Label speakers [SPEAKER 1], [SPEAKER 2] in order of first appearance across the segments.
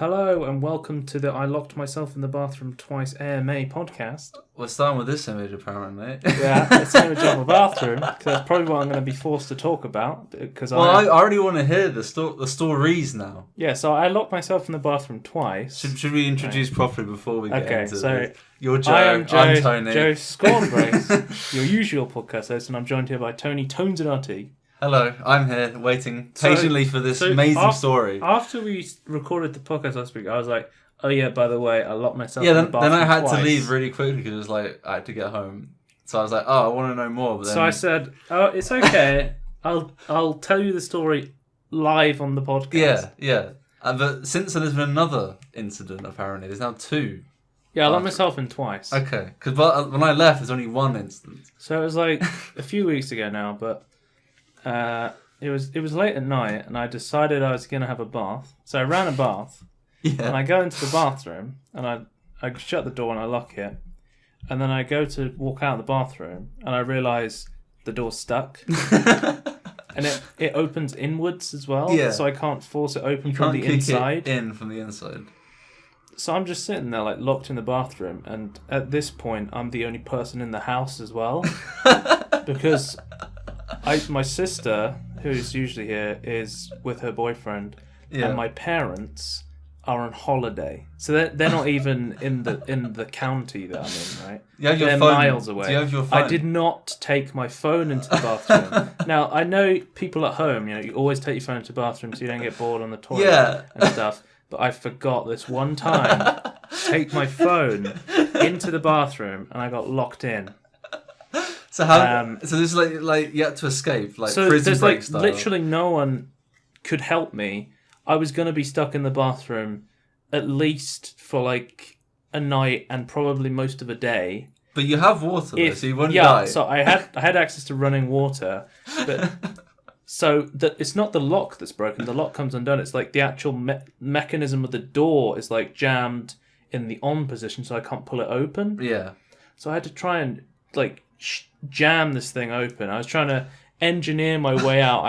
[SPEAKER 1] Hello and welcome to the I Locked Myself in the Bathroom Twice AMA podcast.
[SPEAKER 2] We're starting with this image, apparently.
[SPEAKER 1] Yeah, it's an image of a bathroom, because that's probably what I'm going to be forced to talk about.
[SPEAKER 2] I already want to hear the stories now.
[SPEAKER 1] Yeah, so I locked myself in the bathroom twice.
[SPEAKER 2] Should we introduce properly before we get into
[SPEAKER 1] so
[SPEAKER 2] You're Joe,
[SPEAKER 1] I'm
[SPEAKER 2] Tony.
[SPEAKER 1] Joe Scornbrace, your usual podcast host, and I'm joined here by Tony Tonesonati.
[SPEAKER 2] Hello, I'm here, waiting patiently for this amazing story.
[SPEAKER 1] After we recorded the podcast last week, I was like, oh yeah, by the way, I locked myself in the bathroom
[SPEAKER 2] then I had
[SPEAKER 1] twice.
[SPEAKER 2] to leave really quickly because it was like, I had to get home. So I was like, oh, I want to know more. But then...
[SPEAKER 1] So I said, oh, it's okay. I'll tell you the story live on the podcast.
[SPEAKER 2] Yeah. But since then, there's been another incident, apparently. There's now two.
[SPEAKER 1] Yeah, I locked myself in twice.
[SPEAKER 2] Okay, because when I left, there's only one incident.
[SPEAKER 1] So it was like a few weeks ago now, but it was late at night, and I decided I was going to have a bath. So I ran a bath, and I go into the bathroom, and I shut the door and I lock it, and then I go to walk out of the bathroom, and I realise the door's stuck. And it opens inwards as well, so I can't force it open from the inside.
[SPEAKER 2] From the inside.
[SPEAKER 1] So I'm just sitting there, like, locked in the bathroom, and at this point, I'm the only person in the house as well, because my sister, who's usually here, is with her boyfriend, and my parents are on holiday, so they're not even in the county that I'm in, right? They're miles away.
[SPEAKER 2] Do you have your phone?
[SPEAKER 1] I did not take my phone into the bathroom. Now I know people at home, you always take your phone into the bathroom so you don't get bored on the toilet and stuff. But I forgot this one time to take my phone into the bathroom, and I got locked in.
[SPEAKER 2] So how? So this is like you had to escape, like
[SPEAKER 1] so
[SPEAKER 2] prison break style.
[SPEAKER 1] Literally no one could help me. I was going to be stuck in the bathroom at least for like a night and probably most of a day.
[SPEAKER 2] But you have water, though, so you wouldn't die.
[SPEAKER 1] Yeah, so I had access to running water, but so it's not the lock that's broken. The lock comes undone. It's like the actual mechanism of the door is like jammed in the on position, so I can't pull it open.
[SPEAKER 2] Yeah.
[SPEAKER 1] So I had to try and like jam this thing open. I was trying to engineer my way out.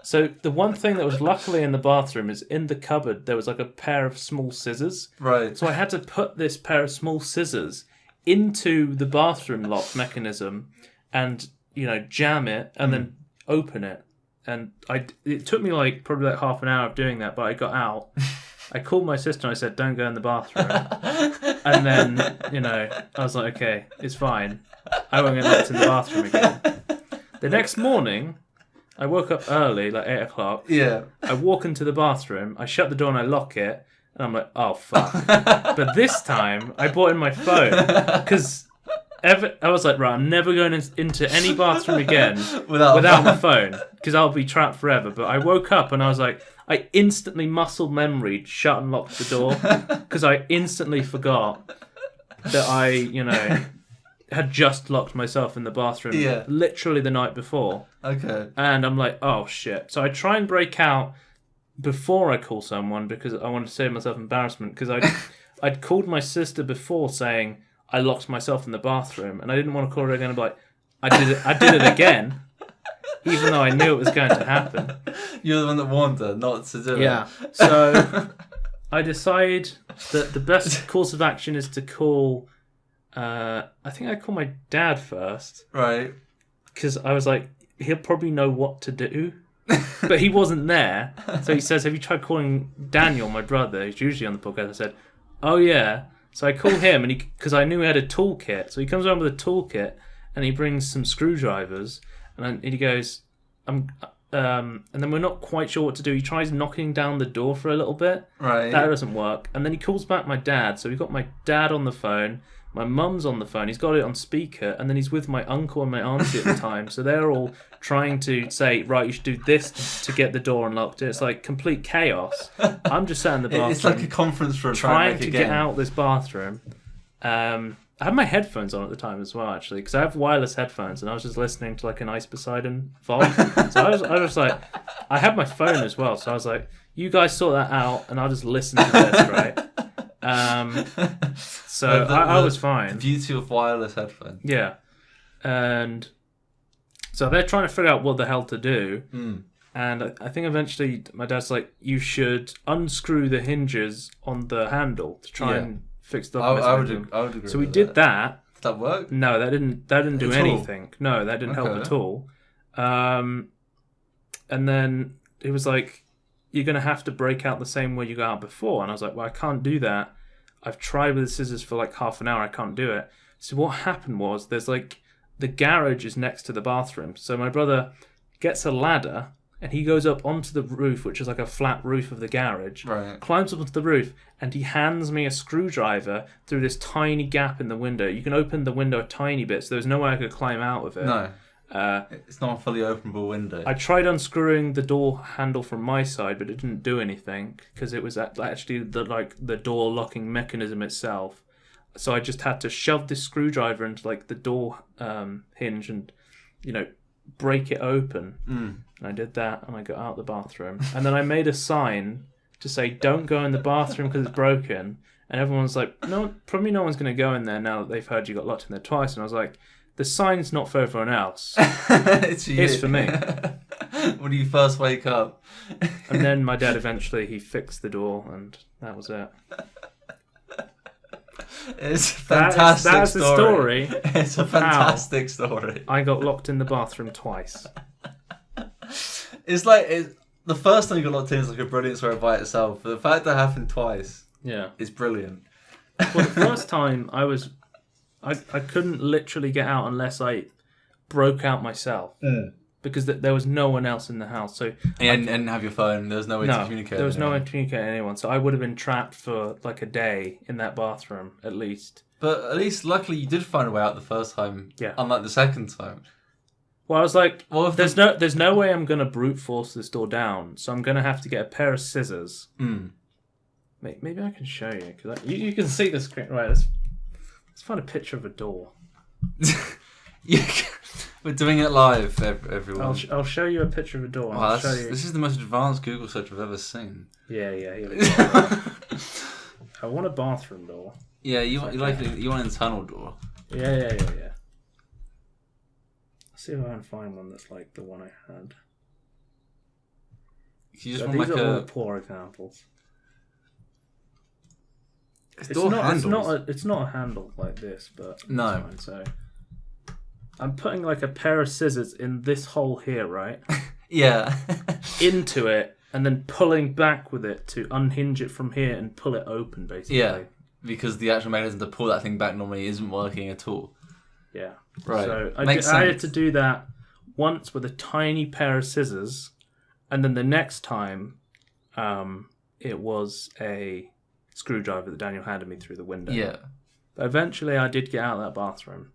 [SPEAKER 1] So the one thing that was luckily in the bathroom is in the cupboard there was like a pair of small scissors.
[SPEAKER 2] Right.
[SPEAKER 1] So I had to put this pair of small scissors into the bathroom lock mechanism and jam it and then open it. And it took me probably half an hour of doing that, but I got out. I called my sister and I said, "Don't go in the bathroom." And then I was like, "Okay, it's fine. I won't get locked in the bathroom again." The next morning, I woke up early, like 8 o'clock.
[SPEAKER 2] Yeah.
[SPEAKER 1] I walk into the bathroom, I shut the door and I lock it, and I'm like, oh, fuck. But this time, I brought in my phone, because I was like, right, I'm never going into any bathroom again without my phone, because I'll be trapped forever. But I woke up and I was like, I instantly muscle memory shut and locked the door, because I instantly forgot that I, had just locked myself in the bathroom literally the night before.
[SPEAKER 2] Okay.
[SPEAKER 1] And I'm like, oh shit. So I try and break out before I call someone because I want to save myself embarrassment, because I'd called my sister before saying I locked myself in the bathroom, and I didn't want to call her again and be like, I did it again, even though I knew it was going to happen.
[SPEAKER 2] You're the one that warned her not to do it.
[SPEAKER 1] Yeah. So I decide that the best course of action is to call... I think I called my dad first.
[SPEAKER 2] Right.
[SPEAKER 1] Because I was like, he'll probably know what to do. But he wasn't there. So he says, have you tried calling Daniel, my brother, who's usually on the podcast? I said, oh yeah. So I call him, and because I knew he had a toolkit. So he comes around with a toolkit, and he brings some screwdrivers. And he goes, and then we're not quite sure what to do. He tries knocking down the door for a little bit.
[SPEAKER 2] Right.
[SPEAKER 1] That doesn't work. And then he calls back my dad. So we've got my dad on the phone. My mum's on the phone. He's got it on speaker, and then he's with my uncle and my auntie at the time. So they're all trying to say, right, you should do this to get the door unlocked. It's like complete chaos. I'm just sat in the bathroom.
[SPEAKER 2] It's like a conference room
[SPEAKER 1] trying to get out this bathroom. I had my headphones on at the time as well, actually, because I have wireless headphones, and I was just listening to like an Ice Poseidon VOD. So I was like, I had my phone as well. So I was like, you guys sort that out, and I'll just listen to this, right? So I was fine.
[SPEAKER 2] The beauty of wireless headphones.
[SPEAKER 1] Yeah. And so they're trying to figure out what the hell to do. And I think eventually my dad's like, you should unscrew the hinges on the handle to try and fix the mechanism.
[SPEAKER 2] I would agree.
[SPEAKER 1] So we did that.
[SPEAKER 2] Did that work?
[SPEAKER 1] No, that didn't do anything. No, that didn't help at all. And then he was like, you're going to have to break out the same way you got out before. And I was like, well, I can't do that. I've tried with the scissors for like half an hour. I can't do it. So what happened was there's like the garage is next to the bathroom. So my brother gets a ladder and he goes up onto the roof, which is like a flat roof of the garage, climbs up onto the roof, and he hands me a screwdriver through this tiny gap in the window. You can open the window a tiny bit, so there's no way I could climb out of it.
[SPEAKER 2] No. It's not a fully openable window.
[SPEAKER 1] I tried unscrewing the door handle from my side, but it didn't do anything because it was actually the door locking mechanism itself. So I just had to shove this screwdriver into like the door hinge and, break it open. And I did that, and I got out the bathroom, and then I made a sign to say, "Don't go in the bathroom because it's broken." And everyone's like, "No, probably no one's going to go in there now that they've heard you got locked in there twice." And I was like, the sign's not for everyone else. It's for me.
[SPEAKER 2] When you first wake up.
[SPEAKER 1] And then my dad eventually, he fixed the door, and that was it.
[SPEAKER 2] It's a fantastic
[SPEAKER 1] that's the story.
[SPEAKER 2] It's a fantastic story.
[SPEAKER 1] I got locked in the bathroom twice.
[SPEAKER 2] It's like, the first time you got locked in is like a brilliant story by itself. But the fact that happened twice is brilliant.
[SPEAKER 1] Well, the first time I couldn't literally get out unless I broke out myself. Because there was no one else in the house. So
[SPEAKER 2] and didn't have your phone. There was no way to communicate.
[SPEAKER 1] There was no way to communicate with anyone. So I would have been trapped for like a day in that bathroom at least.
[SPEAKER 2] But at least, luckily, you did find a way out the first time.
[SPEAKER 1] Yeah.
[SPEAKER 2] Unlike the second time.
[SPEAKER 1] Well, I was like, there's no way I'm gonna brute force this door down. So I'm gonna have to get a pair of scissors. Maybe I can show you because you can see the screen. Right. Let's find a picture of a door.
[SPEAKER 2] We're doing it live, everyone.
[SPEAKER 1] I'll show you a picture of a door.
[SPEAKER 2] Wow, this is the most advanced Google search I've ever seen.
[SPEAKER 1] Yeah. I want a bathroom door.
[SPEAKER 2] Yeah, you want an internal door.
[SPEAKER 1] Yeah. Let's see if I can find one that's like the one I had.
[SPEAKER 2] You just
[SPEAKER 1] So
[SPEAKER 2] want
[SPEAKER 1] these
[SPEAKER 2] like
[SPEAKER 1] are all poor examples. It's not a handle like this, but
[SPEAKER 2] no.
[SPEAKER 1] Fine, so I'm putting like a pair of scissors in this hole here, right?
[SPEAKER 2] Yeah.
[SPEAKER 1] Into it, and then pulling back with it to unhinge it from here and pull it open, basically.
[SPEAKER 2] Yeah, because the actual mechanism to pull that thing back normally isn't working at all.
[SPEAKER 1] Yeah.
[SPEAKER 2] Right.
[SPEAKER 1] So I had to do that once with a tiny pair of scissors, and then the next time, it was a screwdriver that Daniel handed me through the window.
[SPEAKER 2] Yeah.
[SPEAKER 1] But eventually, I did get out of that bathroom.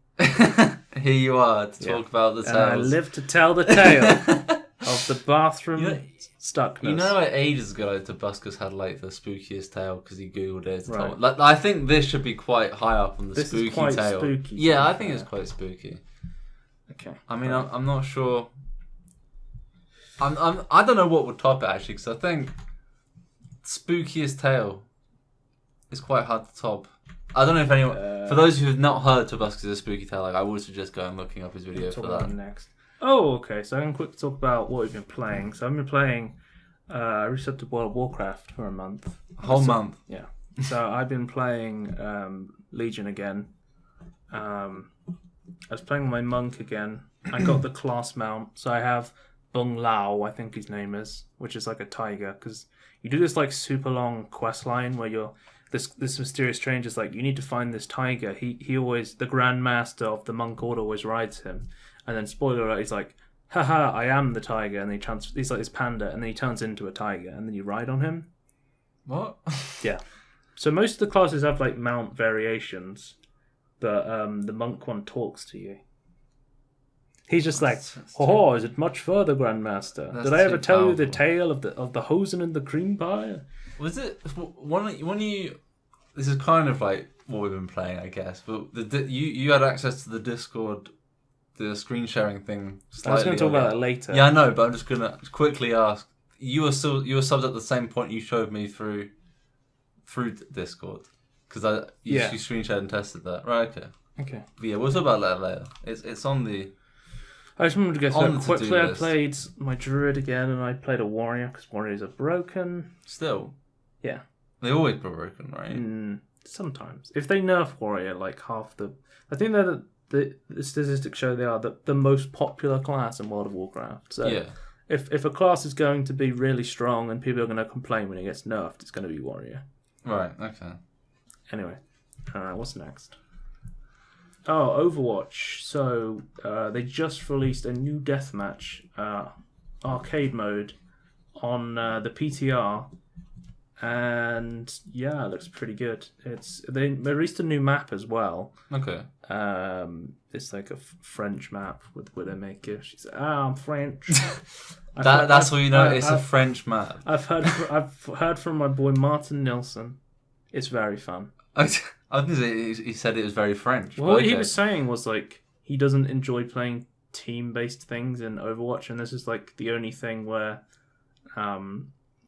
[SPEAKER 2] Here you are to talk about the tales.
[SPEAKER 1] And I live to tell the tale of the bathroom stuckness.
[SPEAKER 2] You know, like ages ago, Tobuscus had like the spookiest tale because he googled it. Right. Like, I think this should be quite high up on the spooky
[SPEAKER 1] is quite
[SPEAKER 2] tale.
[SPEAKER 1] Spooky,
[SPEAKER 2] yeah, I think it's quite spooky.
[SPEAKER 1] Okay.
[SPEAKER 2] I mean, I'm not sure. I don't know what would top it actually, because I think spookiest tale is quite hard to top. I don't know if anyone. For those who have not heard Tobuscus' spooky tale, like I would suggest going and looking up his video for that.
[SPEAKER 1] Next. Oh, okay. So I can quickly talk about what we've been playing. So I've been playing. I reset World of Warcraft for a month.
[SPEAKER 2] A whole month.
[SPEAKER 1] Yeah. So I've been playing Legion again. I was playing my monk again. I got the class mount. So I have Bung Lao, I think his name is, which is like a tiger. Because you do this like super long quest line where you're this mysterious stranger's like, you need to find this tiger. He always, the Grand Master of the monk order always rides him. And then spoiler alert, he's like, haha, I am the tiger. And then he's like this panda, and then he turns into a tiger, and then you ride on him.
[SPEAKER 2] What?
[SPEAKER 1] Yeah. So most of the classes have like mount variations, but the monk one talks to you. He's just like, oh, is it much further, Grandmaster? Did I ever tell you the tale of the hosen and the cream pie?
[SPEAKER 2] Was it when you? This is kind of like what we've been playing, I guess. But you had access to the Discord, the screen sharing thing.
[SPEAKER 1] I was going to talk about that later.
[SPEAKER 2] Yeah, I know, but I'm just going to quickly ask. You were subbed at the same point you showed me through Discord, because you screen shared and tested that, right? Okay.
[SPEAKER 1] Okay.
[SPEAKER 2] But yeah, we'll talk about that later. It's on the.
[SPEAKER 1] I just remember to go
[SPEAKER 2] On
[SPEAKER 1] through
[SPEAKER 2] the
[SPEAKER 1] quickly.
[SPEAKER 2] to-do
[SPEAKER 1] I
[SPEAKER 2] list.
[SPEAKER 1] played my druid again, and I played a warrior because warriors are broken.
[SPEAKER 2] Still.
[SPEAKER 1] Yeah.
[SPEAKER 2] They always broken, right?
[SPEAKER 1] Sometimes, if they nerf warrior, like half the, I think that the statistics show they are the most popular class in World of Warcraft. So
[SPEAKER 2] Yeah.
[SPEAKER 1] if a class is going to be really strong and people are going to complain when it gets nerfed, it's going to be warrior.
[SPEAKER 2] Right. Okay.
[SPEAKER 1] Anyway, what's next? Oh, Overwatch. So they just released a new deathmatch arcade mode on the PTR, and yeah, it looks pretty good. They released a new map as well.
[SPEAKER 2] Okay.
[SPEAKER 1] It's like a French map with Widowmaker. She's I'm French.
[SPEAKER 2] That's all you know. It's a French map.
[SPEAKER 1] I've heard from my boy Martin Nilsson. It's very fun.
[SPEAKER 2] I was going to say he said it was very French.
[SPEAKER 1] Well, what he was saying was like he doesn't enjoy playing team-based things in Overwatch, and this is like the only thing where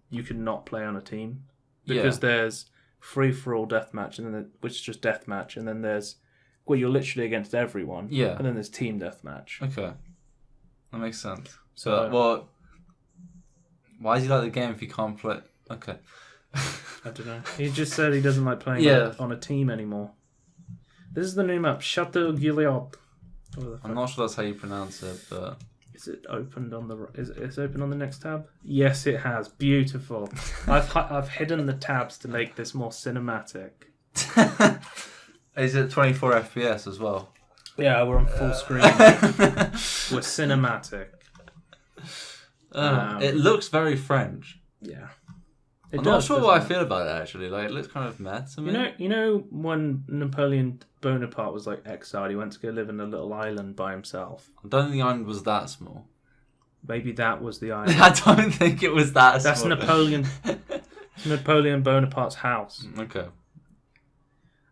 [SPEAKER 1] you can not play on a team because there's free-for-all deathmatch, and then which is just deathmatch, and then there's you're literally against everyone.
[SPEAKER 2] Yeah.
[SPEAKER 1] And then there's team deathmatch.
[SPEAKER 2] Okay. That makes sense.
[SPEAKER 1] So
[SPEAKER 2] well, why does he like the game if he can't play? Okay.
[SPEAKER 1] I don't know. He just said he doesn't like playing on a team anymore. This is the new map, Chateau Gilead.
[SPEAKER 2] I'm not sure that's how you pronounce it, but
[SPEAKER 1] is it opened on the? Is it open on the next tab? Yes, it has. Beautiful. I've hidden the tabs to make this more cinematic.
[SPEAKER 2] Is it 24 FPS as well?
[SPEAKER 1] Yeah, we're on full screen. We're cinematic.
[SPEAKER 2] It looks very French.
[SPEAKER 1] Yeah.
[SPEAKER 2] I'm not sure what I feel about it actually. Like it looks kind of mad to me.
[SPEAKER 1] You know when Napoleon Bonaparte was like exiled, he went to go live in a little island by himself.
[SPEAKER 2] I don't think the island was that small.
[SPEAKER 1] Maybe that was the island.
[SPEAKER 2] I don't think it was that
[SPEAKER 1] That's
[SPEAKER 2] small.
[SPEAKER 1] Napoleon Bonaparte's house.
[SPEAKER 2] Okay.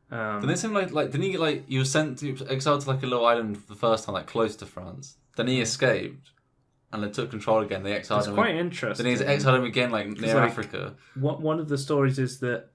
[SPEAKER 2] Didn't it seem like didn't he get like you were exiled to like a little island the first time, like close to France? Then he escaped. And they took control again. They exiled him.
[SPEAKER 1] It's quite interesting.
[SPEAKER 2] Then he's exiled him again, like near Africa.
[SPEAKER 1] One of the stories is that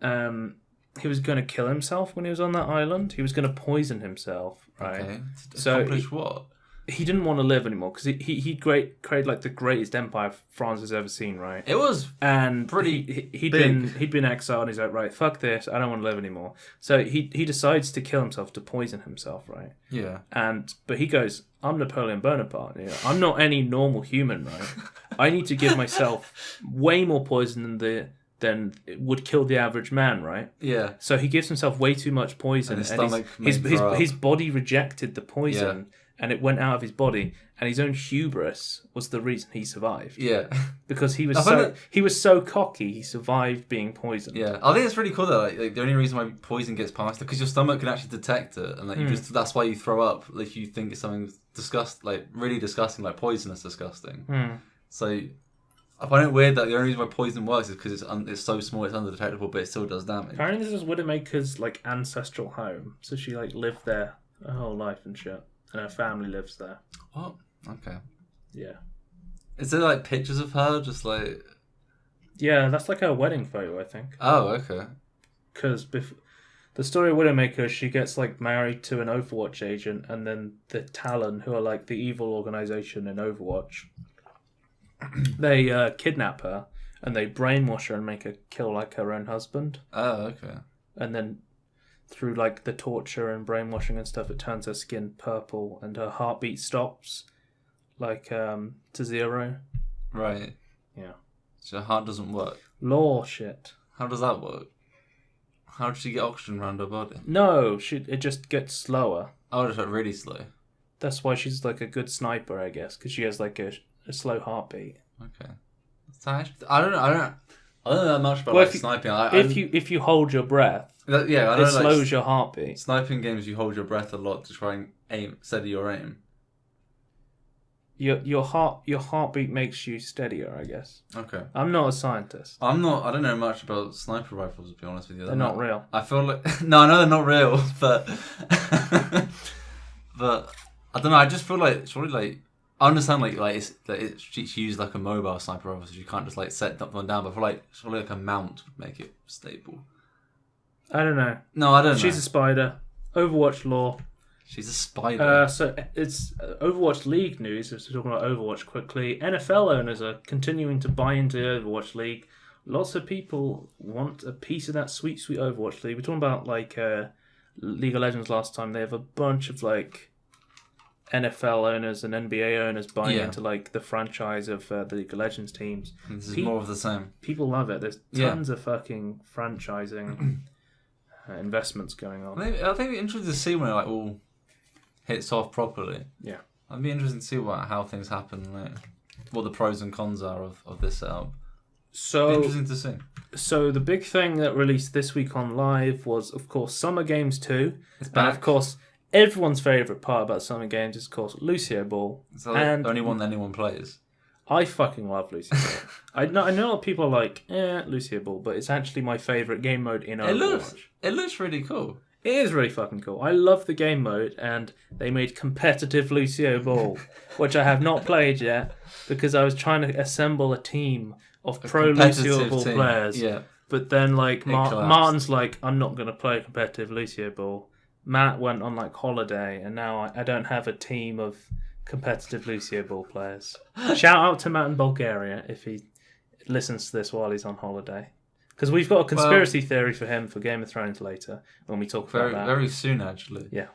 [SPEAKER 1] he was going to kill himself when he was on that island. He was going to poison himself, right?
[SPEAKER 2] Okay.
[SPEAKER 1] So
[SPEAKER 2] accomplish what?
[SPEAKER 1] He didn't want to live anymore because he created like the greatest empire France has ever seen, right?
[SPEAKER 2] It was
[SPEAKER 1] pretty. He'd been exiled. And he's like, right, fuck this. I don't want to live anymore. So he decides to kill himself, to poison himself, right?
[SPEAKER 2] Yeah.
[SPEAKER 1] But he goes, I'm Napoleon Bonaparte. You know, I'm not any normal human, right? I need to give myself way more poison than it would kill the average man, right?
[SPEAKER 2] Yeah.
[SPEAKER 1] So he gives himself way too much poison,
[SPEAKER 2] and
[SPEAKER 1] his body rejected the poison, and it went out of his body. And his own hubris was the reason he survived.
[SPEAKER 2] Yeah.
[SPEAKER 1] Because he was so cocky, he survived being poisoned.
[SPEAKER 2] Yeah, I think it's really cool though. Like the only reason why poison gets past it because your stomach can actually detect it, and like that's why you throw up if you think it's something really disgusting, like poison is disgusting. So I find it weird that the only reason why poison works is because it's so small, it's undetectable, but it still does damage.
[SPEAKER 1] Apparently, this is Widowmaker's like ancestral home, so she like lived there her whole life and shit, and her family lives there.
[SPEAKER 2] What? Okay.
[SPEAKER 1] Yeah.
[SPEAKER 2] Is there like pictures of her just like?
[SPEAKER 1] Yeah, that's like her wedding photo, I think.
[SPEAKER 2] Oh, okay.
[SPEAKER 1] Because the story of Widowmaker, she gets like married to an Overwatch agent, and then the Talon, who are like the evil organization in Overwatch, they kidnap her and they brainwash her and make her kill like her own husband.
[SPEAKER 2] Oh, okay.
[SPEAKER 1] And then through like the torture and brainwashing and stuff, it turns her skin purple and her heartbeat stops, like to 0.
[SPEAKER 2] Right.
[SPEAKER 1] Yeah.
[SPEAKER 2] So her heart doesn't work.
[SPEAKER 1] Law shit.
[SPEAKER 2] How does that work? How does she get oxygen around her body?
[SPEAKER 1] No, it just gets slower.
[SPEAKER 2] Oh, just like really slow.
[SPEAKER 1] That's why she's like a good sniper, I guess, because she has like a slow heartbeat.
[SPEAKER 2] Okay. So I don't know that much about sniping.
[SPEAKER 1] If you hold your breath,
[SPEAKER 2] yeah, I know,
[SPEAKER 1] it slows your heartbeat.
[SPEAKER 2] Sniping games, you hold your breath a lot to try and steady your aim.
[SPEAKER 1] Your heartbeat makes you steadier, I guess.
[SPEAKER 2] Okay.
[SPEAKER 1] I'm not a scientist.
[SPEAKER 2] I don't know much about sniper rifles, to be honest with you.
[SPEAKER 1] They're not real.
[SPEAKER 2] I feel like no, I know they're not real, but but I don't know. I just feel like surely like I understand it's used like a mobile sniper rifle, so you can't just like set one down. But I feel like surely like a mount would make it stable.
[SPEAKER 1] I don't know.
[SPEAKER 2] No, I don't know.
[SPEAKER 1] She's a spider. Overwatch lore.
[SPEAKER 2] She's a spider.
[SPEAKER 1] So it's Overwatch League news. If we're talking about Overwatch quickly, NFL owners are continuing to buy into Overwatch League. Lots of people want a piece of that sweet, sweet Overwatch League. We're talking about like League of Legends last time. They have a bunch of like NFL owners and NBA owners buying into like the franchise of the League of Legends teams.
[SPEAKER 2] This is more of the same.
[SPEAKER 1] People love it. There's tons of fucking franchising investments going on.
[SPEAKER 2] I think it'd be interesting to see when it like all hits off properly.
[SPEAKER 1] Yeah,
[SPEAKER 2] I'd be interested to see how things happen, like what the pros and cons are of this setup.
[SPEAKER 1] So
[SPEAKER 2] interesting to see.
[SPEAKER 1] So the big thing that released this week on live was, of course, Summer Games 2.
[SPEAKER 2] It's back.
[SPEAKER 1] And of course, everyone's favourite part about Summer Games is, of course, Lucio Ball.
[SPEAKER 2] It's the only one that anyone plays.
[SPEAKER 1] I fucking love Lucio Ball. I know a lot of people are like, Lucio Ball, but it's actually my favourite game mode in Overwatch.
[SPEAKER 2] It looks really cool.
[SPEAKER 1] It is really fucking cool. I love the game mode, and they made competitive Lucio Ball, which I have not played yet, because I was trying to assemble a team of pro Lucio Ball players.
[SPEAKER 2] Yeah.
[SPEAKER 1] But then, like, Martin's like, I'm not going to play competitive Lucio Ball. Matt went on, like, holiday, and now I don't have a team of competitive Lucio Ball players. Shout out to Matt in Bulgaria if he listens to this while he's on holiday. Because we've got a conspiracy theory for him for Game of Thrones later, when we talk about that.
[SPEAKER 2] Very soon, actually.
[SPEAKER 1] Yeah.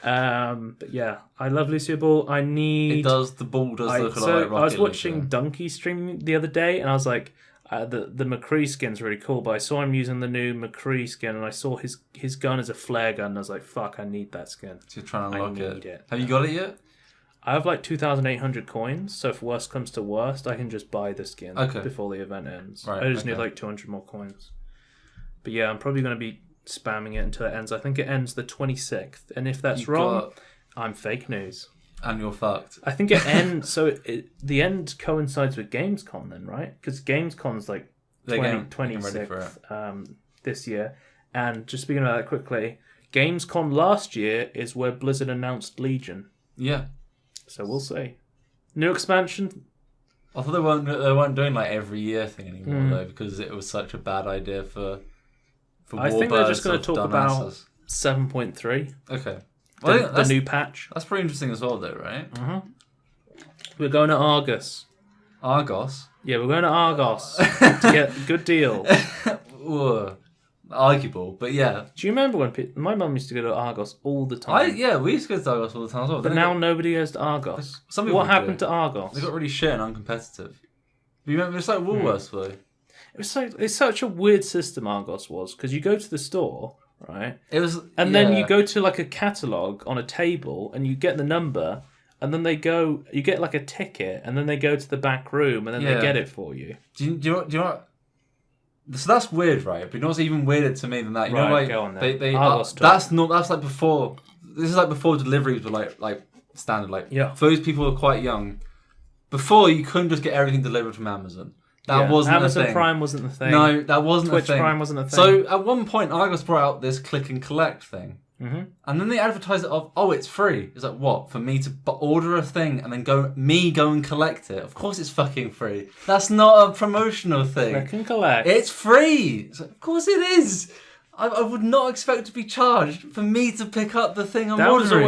[SPEAKER 1] But yeah, I love Lucio Ball.
[SPEAKER 2] The ball does look a lot like Rocket
[SPEAKER 1] I was watching
[SPEAKER 2] League,
[SPEAKER 1] Donkey stream the other day, and I was like, the McCree skin's really cool, but I saw him using the new McCree skin, and I saw his gun as a flare gun, and I was like, fuck, I need that skin.
[SPEAKER 2] So you're trying to unlock
[SPEAKER 1] I need it.
[SPEAKER 2] Have you got it yet?
[SPEAKER 1] I have like 2,800 coins, so if worst comes to worst, I can just buy the skin before the event ends.
[SPEAKER 2] Right,
[SPEAKER 1] I just need like 200 more coins. But yeah, I'm probably going to be spamming it until it ends. I think it ends the 26th, and if that's wrong, I'm fake news.
[SPEAKER 2] And you're fucked.
[SPEAKER 1] I think it ends. The end coincides with Gamescom then, right? Because Gamescom's like 26th this year. And just speaking about that quickly, Gamescom last year is where Blizzard announced Legion.
[SPEAKER 2] Yeah.
[SPEAKER 1] So we'll see. New expansion.
[SPEAKER 2] I thought they weren't doing like every year thing anymore though, because it was such a bad idea for
[SPEAKER 1] I think they're just going to talk about 7.3.
[SPEAKER 2] Okay.
[SPEAKER 1] Well, the new patch.
[SPEAKER 2] That's pretty interesting as well, though, right?
[SPEAKER 1] Mm-hmm. We're going to Argus.
[SPEAKER 2] Argos?
[SPEAKER 1] Yeah, we're going to Argos to get a good deal.
[SPEAKER 2] Arguable, but yeah.
[SPEAKER 1] Do you remember when my mum used to go to Argos all the time?
[SPEAKER 2] We used to go to Argos all the time as well.
[SPEAKER 1] But now nobody goes to Argos. What happened to Argos?
[SPEAKER 2] They got really shit and uncompetitive. You remember, it's like Woolworths, though.
[SPEAKER 1] It's such a weird system Argos was, because you go to the store, right?
[SPEAKER 2] Then
[SPEAKER 1] you go to like a catalogue on a table and you get the number, and then you get like a ticket, and then they go to the back room and then they get it for you.
[SPEAKER 2] Do you know what? So that's weird, right? But you know what's even weirder to me than that? You know, like
[SPEAKER 1] go on then.
[SPEAKER 2] That's like before. This is like before deliveries were like standard. Like for those people who are quite young, before you couldn't just get everything delivered from Amazon. That wasn't
[SPEAKER 1] Amazon
[SPEAKER 2] a thing.
[SPEAKER 1] Prime wasn't the thing.
[SPEAKER 2] No, that wasn't
[SPEAKER 1] Twitch
[SPEAKER 2] a thing.
[SPEAKER 1] Prime wasn't a thing.
[SPEAKER 2] So at one point, Argos brought out this click and collect thing.
[SPEAKER 1] Mm-hmm.
[SPEAKER 2] And then they advertised it of, it's free. It's like, what? For me to order a thing and then go and collect it? Of course it's fucking free. That's not a promotional thing.
[SPEAKER 1] Click and collect.
[SPEAKER 2] It's free. It's like, of course it is. I would not expect to be charged for me to pick up the thing I'm ordering.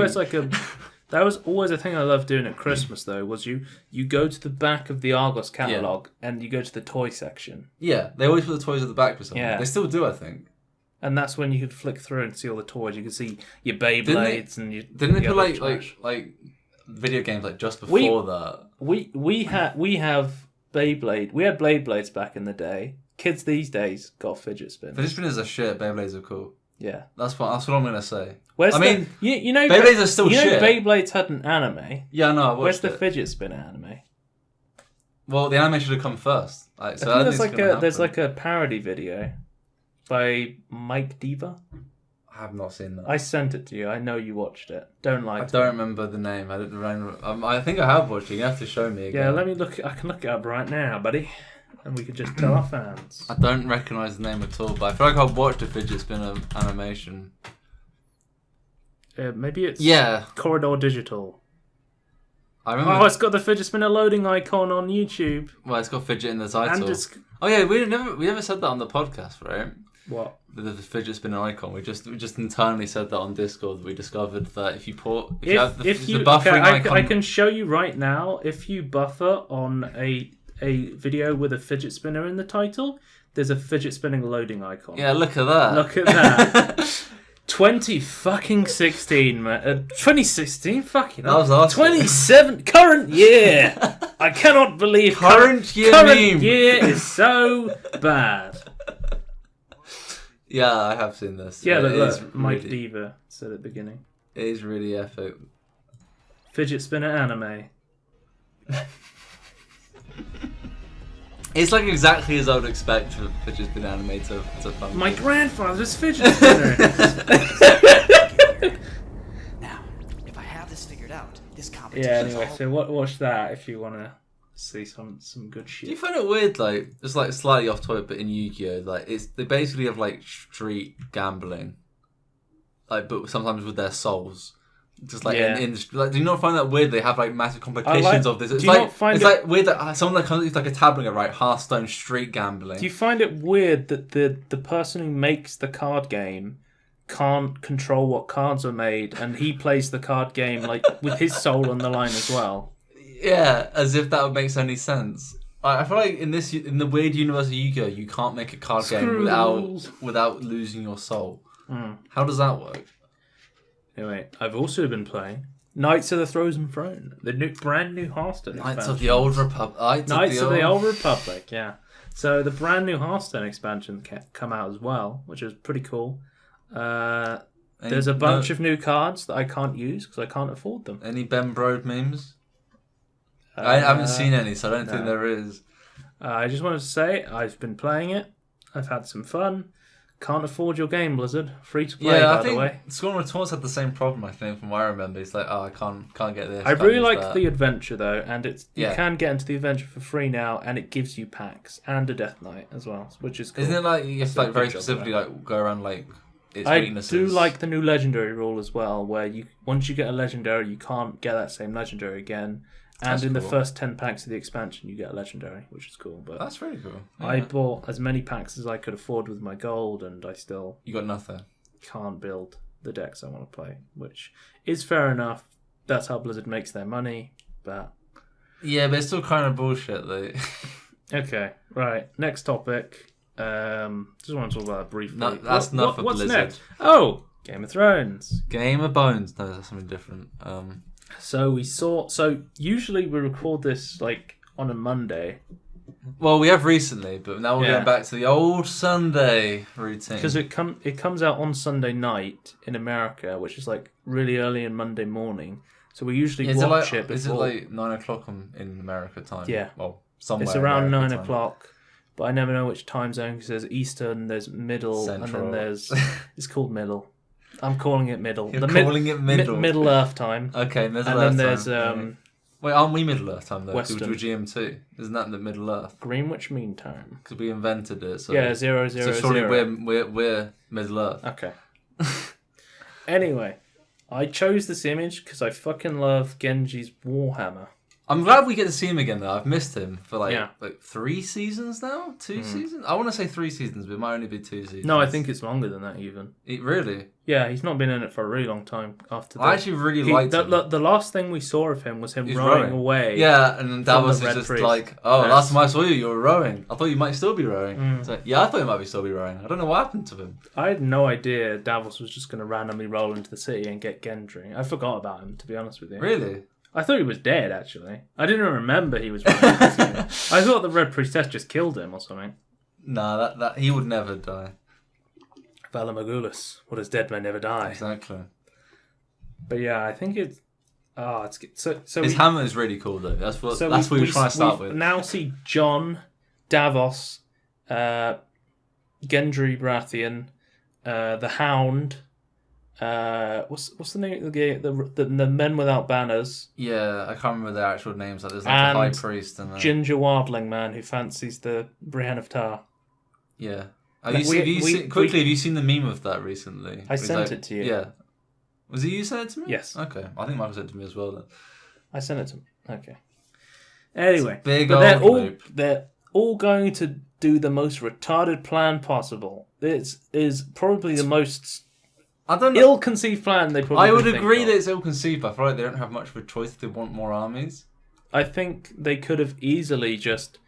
[SPEAKER 1] That was always a thing I loved doing at Christmas, though, was you go to the back of the Argos catalogue and you go to the toy section.
[SPEAKER 2] Yeah, they always put the toys at the back for something.
[SPEAKER 1] Yeah.
[SPEAKER 2] They still do, I think.
[SPEAKER 1] And that's when you could flick through and see all the toys. You could see your Beyblades and your...
[SPEAKER 2] Didn't they put like video games like just before that?
[SPEAKER 1] We have Beyblade. We had Beyblades back in the day. Kids these days got fidget spinners.
[SPEAKER 2] Fidget spinners are shit. Beyblades are cool.
[SPEAKER 1] Yeah,
[SPEAKER 2] that's what I'm gonna say.
[SPEAKER 1] You know,
[SPEAKER 2] Beyblades are still shit.
[SPEAKER 1] You know, Beyblades had an anime.
[SPEAKER 2] Yeah, no.
[SPEAKER 1] Where's the fidget spinner anime?
[SPEAKER 2] Well, the anime should have come first.
[SPEAKER 1] I think there's like a parody video by Mike Diva.
[SPEAKER 2] I have not seen that.
[SPEAKER 1] I sent it to you. I know you watched it. Don't lie.
[SPEAKER 2] I don't remember the name. I don't remember. I think I have watched it. You have to show me again.
[SPEAKER 1] Yeah, let me look. I can look it up right now, buddy. And we could just tell our fans.
[SPEAKER 2] I don't recognise the name at all, but I feel like I've watched a fidget spinner animation.
[SPEAKER 1] Maybe it's
[SPEAKER 2] Yeah.
[SPEAKER 1] Corridor Digital.
[SPEAKER 2] I remember.
[SPEAKER 1] Oh, it's got the fidget spinner loading icon on YouTube.
[SPEAKER 2] Well, it's got fidget in the title.
[SPEAKER 1] And
[SPEAKER 2] Oh yeah, we never said that on the podcast, right?
[SPEAKER 1] What?
[SPEAKER 2] The fidget spinner icon. We just internally said that on Discord. We discovered that if you put the buffering icon,
[SPEAKER 1] I can show you right now. If you buffer on a video with a fidget spinner in the title, there's a fidget spinning loading icon.
[SPEAKER 2] Yeah, look at that.
[SPEAKER 1] Look at that. 2016, man. 2016, fucking.
[SPEAKER 2] That was awesome.
[SPEAKER 1] 27 current year. I cannot believe
[SPEAKER 2] current year
[SPEAKER 1] is so bad.
[SPEAKER 2] Yeah, I have seen this.
[SPEAKER 1] Yeah, look, Mike Diva said at the beginning.
[SPEAKER 2] It is really epic.
[SPEAKER 1] Fidget spinner anime.
[SPEAKER 2] It's like exactly as I would expect for fidget spinner anime to function.
[SPEAKER 1] My grandfather's fidget spinner.
[SPEAKER 3] Now, if I have this figured out, this
[SPEAKER 1] Yeah,
[SPEAKER 3] competition.
[SPEAKER 1] anyway, so watch that if you want to see some good shit.
[SPEAKER 2] Do you find it weird, like, just like slightly off topic, but in Yu-Gi-Oh, like they basically have like street gambling, like, but sometimes with their souls. Just like in like, do you not find that weird? They have like massive competitions of this. It's like weird that someone that comes with like a tablet, right? Hearthstone street gambling.
[SPEAKER 1] Do you find it weird that the person who makes the card game can't control what cards are made, and he plays the card game like with his soul on the line as well?
[SPEAKER 2] Yeah, as if that would make any sense. I feel like in the weird universe of Yu-Gi-Oh, you can't make a card game without losing your soul. How does that work?
[SPEAKER 1] Anyway, I've also been playing Knights of the Frozen Throne, the brand new Hearthstone expansion.
[SPEAKER 2] Knights of the Old Republic.
[SPEAKER 1] Knights of the Old Republic, yeah. So the brand new Hearthstone expansion come out as well, which is pretty cool. There's a bunch of new cards that I can't use because I can't afford them.
[SPEAKER 2] Any Ben Brode memes? I haven't seen any, so I don't think there is.
[SPEAKER 1] I just wanted to say I've been playing it. I've had some fun. Can't afford your game, Blizzard. Free to play, by the way.
[SPEAKER 2] Scorn Retorts had the same problem, I think, from what I remember. It's like, oh, I can't get this.
[SPEAKER 1] I really like the adventure, though, and you can get into the adventure for free now, and it gives you packs and a Death Knight as well, which is cool.
[SPEAKER 2] Isn't it like you have to like very specifically like go around like its weaknesses?
[SPEAKER 1] I do like the new legendary rule as well, where once you get a legendary, you can't get that same legendary again. And in the first 10 packs of the expansion, you get a legendary, which is cool. But
[SPEAKER 2] that's really cool. Yeah.
[SPEAKER 1] I bought as many packs as I could afford with my gold, and I still
[SPEAKER 2] you got nothing.
[SPEAKER 1] Can't build the decks I want to play, which is fair enough. That's how Blizzard makes their money. But
[SPEAKER 2] yeah, but it's still kind of bullshit, though.
[SPEAKER 1] Okay, right. Next topic. Just want to talk about it briefly.
[SPEAKER 2] No, that's enough for
[SPEAKER 1] what's
[SPEAKER 2] Blizzard.
[SPEAKER 1] Next? Oh, Game of Thrones.
[SPEAKER 2] Game of Bones. No, that's something different.
[SPEAKER 1] So usually we record this like on a Monday.
[SPEAKER 2] Well, we have recently, but now we're going back to the old Sunday routine.
[SPEAKER 1] Because it comes out on Sunday night in America, which is like really early in Monday morning. So we usually watch it before.
[SPEAKER 2] Is it like 9 o'clock in America time?
[SPEAKER 1] Yeah.
[SPEAKER 2] Well, somewhere.
[SPEAKER 1] It's around
[SPEAKER 2] America
[SPEAKER 1] 9 o'clock. But I never know which time zone because there's Eastern, there's Middle,
[SPEAKER 2] Central.
[SPEAKER 1] and then there's... It's called Middle. I'm calling it Middle.
[SPEAKER 2] You're calling it Middle?
[SPEAKER 1] Middle Earth time.
[SPEAKER 2] Okay, Middle Earth time.
[SPEAKER 1] And then there's...
[SPEAKER 2] Wait, aren't we Middle Earth time though?
[SPEAKER 1] Western.
[SPEAKER 2] We're GM2. Isn't that the Middle Earth?
[SPEAKER 1] Greenwich Mean Time.
[SPEAKER 2] Because we invented it. So
[SPEAKER 1] yeah, 000.
[SPEAKER 2] So surely we're Middle Earth.
[SPEAKER 1] Okay. Anyway, I chose this image because I fucking love Genji's Warhammer.
[SPEAKER 2] I'm glad we get to see him again though. I've missed him for like 3 seasons now? 2 seasons? I want to say 3 seasons, but it might only be 2 seasons.
[SPEAKER 1] No, I think it's longer than that even.
[SPEAKER 2] Really?
[SPEAKER 1] Yeah, he's not been in it for a really long time after that.
[SPEAKER 2] I actually really liked him.
[SPEAKER 1] The last thing we saw of him was him rowing away.
[SPEAKER 2] Yeah, and Davos is just
[SPEAKER 1] Priest.
[SPEAKER 2] like, oh, last time I saw you, you were rowing. I thought you might still be rowing. It's like, yeah, I thought you might still be rowing. I don't know what happened to him.
[SPEAKER 1] I had no idea Davos was just going to randomly roll into the city and get Gendry. I forgot about him, to be honest with you.
[SPEAKER 2] Really?
[SPEAKER 1] I thought he was dead, actually. I didn't remember he was running. I thought the Red Priestess just killed him or something.
[SPEAKER 2] Nah, that he would never die.
[SPEAKER 1] Vala Morghulis. What does dead men never die?
[SPEAKER 2] Exactly.
[SPEAKER 1] But yeah, I think it's... So
[SPEAKER 2] his hammer is really cool, though. That's what we're trying to start with.
[SPEAKER 1] Now see Jon, Davos, Gendry Baratheon, the Hound... what's the name of the Men Without Banners?
[SPEAKER 2] Yeah, I can't remember their actual names. Like, there's like a high priest and
[SPEAKER 1] Ginger Wardling Man who fancies the Brienne of Tar.
[SPEAKER 2] Yeah. Have you seen the meme of that recently?
[SPEAKER 1] I sent it to you.
[SPEAKER 2] Yeah. Was it you sent it to me?
[SPEAKER 1] Yes.
[SPEAKER 2] Okay. I think Michael sent it to me as well then.
[SPEAKER 1] I sent it to him. Okay. Anyway,
[SPEAKER 2] big
[SPEAKER 1] but
[SPEAKER 2] old loop.
[SPEAKER 1] they're all going to do the most retarded plan possible. It is probably the most
[SPEAKER 2] I don't know.
[SPEAKER 1] ill-conceived plan they probably
[SPEAKER 2] I would
[SPEAKER 1] could
[SPEAKER 2] agree
[SPEAKER 1] think
[SPEAKER 2] that
[SPEAKER 1] of.
[SPEAKER 2] it's ill-conceived, but I feel like they don't have much of a choice if they want more armies.
[SPEAKER 1] I think they could have easily just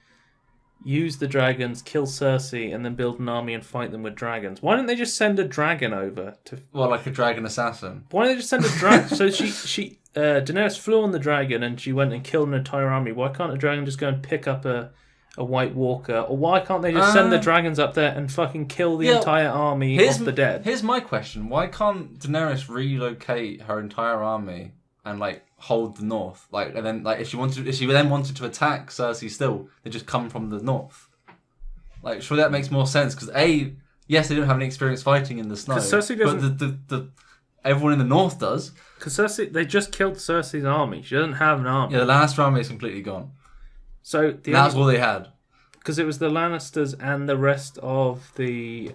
[SPEAKER 1] used the dragons, kill Cersei, and then build an army and fight them with dragons. Why don't they just send a dragon over to?
[SPEAKER 2] Well, like a dragon assassin.
[SPEAKER 1] Why don't they just send a dragon? So Daenerys flew on the dragon and she went and killed an entire army. Why can't a dragon just go and pick up a White Walker? Or why can't they just send the dragons up there and fucking kill the entire army of the dead?
[SPEAKER 2] Here's my question: why can't Daenerys relocate her entire army and like hold the north? Like, and then like if she then wanted to attack Cersei, still they just come from the north. Like, surely that makes more sense because yes, they don't have any experience fighting in the snow,
[SPEAKER 1] Cersei doesn't...
[SPEAKER 2] but the everyone in the north does.
[SPEAKER 1] Because Cersei, they just killed Cersei's army. She doesn't have an army.
[SPEAKER 2] Yeah, the last army is completely gone.
[SPEAKER 1] So
[SPEAKER 2] That's all they had.
[SPEAKER 1] Because it was the Lannisters and the rest of the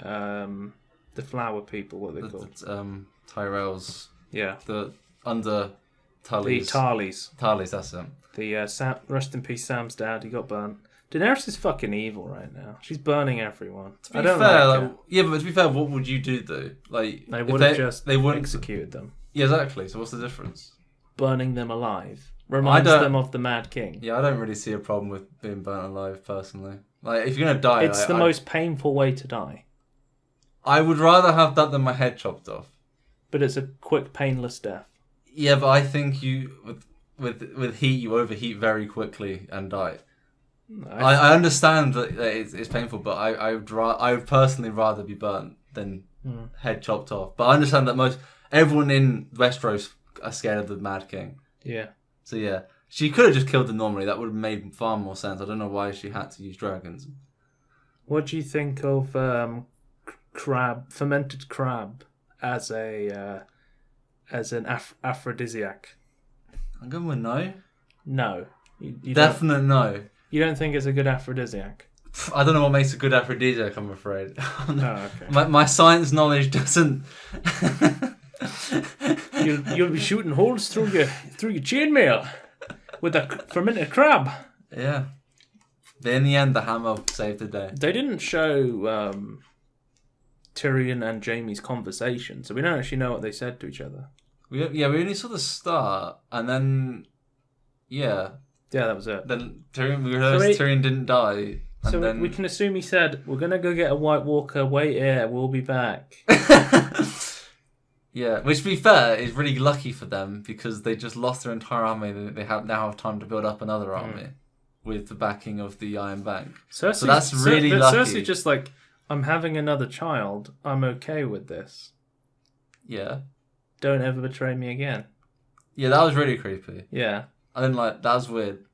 [SPEAKER 1] Flower people. What are they called?
[SPEAKER 2] Tyrells.
[SPEAKER 1] Yeah.
[SPEAKER 2] The under Tullies.
[SPEAKER 1] The Tarleys.
[SPEAKER 2] Tarleys, that's it.
[SPEAKER 1] The rest in peace, Sam's dad. He got burnt. Daenerys is fucking evil right now. She's burning everyone.
[SPEAKER 2] To be fair, but to be fair, what would you do though? Like
[SPEAKER 1] they would have just
[SPEAKER 2] they wouldn't
[SPEAKER 1] executed them.
[SPEAKER 2] Yeah, exactly. So what's the difference?
[SPEAKER 1] Burning them alive reminds them of the Mad King.
[SPEAKER 2] Yeah, I don't really see a problem with being burnt alive personally. Like if you're gonna die,
[SPEAKER 1] it's the most painful way to die.
[SPEAKER 2] I would rather have that than my head chopped off.
[SPEAKER 1] But it's a quick, painless death.
[SPEAKER 2] Yeah, but I think you with heat you overheat very quickly and die. I understand that it's painful, but I would personally rather be burnt than head chopped off. But I understand that everyone in Westeros are scared of the Mad King.
[SPEAKER 1] Yeah.
[SPEAKER 2] So yeah, she could have just killed them normally. That would have made far more sense. I don't know why she had to use dragons.
[SPEAKER 1] What do you think of fermented crab as an aphrodisiac?
[SPEAKER 2] I'm going with no.
[SPEAKER 1] No. You
[SPEAKER 2] Definite no.
[SPEAKER 1] You don't think it's a good aphrodisiac?
[SPEAKER 2] I don't know what makes a good aphrodisiac, I'm afraid.
[SPEAKER 1] Oh, okay.
[SPEAKER 2] My science knowledge doesn't...
[SPEAKER 1] You'll be shooting holes through your chainmail with a fermented crab.
[SPEAKER 2] Yeah. But in the end, the hammer saved the day.
[SPEAKER 1] They didn't show Tyrion and Jaime's conversation, so we don't actually know what they said to each other.
[SPEAKER 2] We only saw the start, and then... Yeah,
[SPEAKER 1] that was it.
[SPEAKER 2] Then Tyrion didn't die. And
[SPEAKER 1] So
[SPEAKER 2] then...
[SPEAKER 1] we can assume he said, "We're gonna go get a White Walker. Wait here, we'll be back."
[SPEAKER 2] Yeah, which to be fair is really lucky for them because they just lost their entire army. They now have time to build up another army with the backing of the Iron Bank. So that's really lucky.
[SPEAKER 1] Cersei's just like, "I'm having another child. I'm okay with this.
[SPEAKER 2] Yeah.
[SPEAKER 1] Don't ever betray me again."
[SPEAKER 2] Yeah, that was really creepy.
[SPEAKER 1] Yeah.
[SPEAKER 2] I didn't like that. Was weird.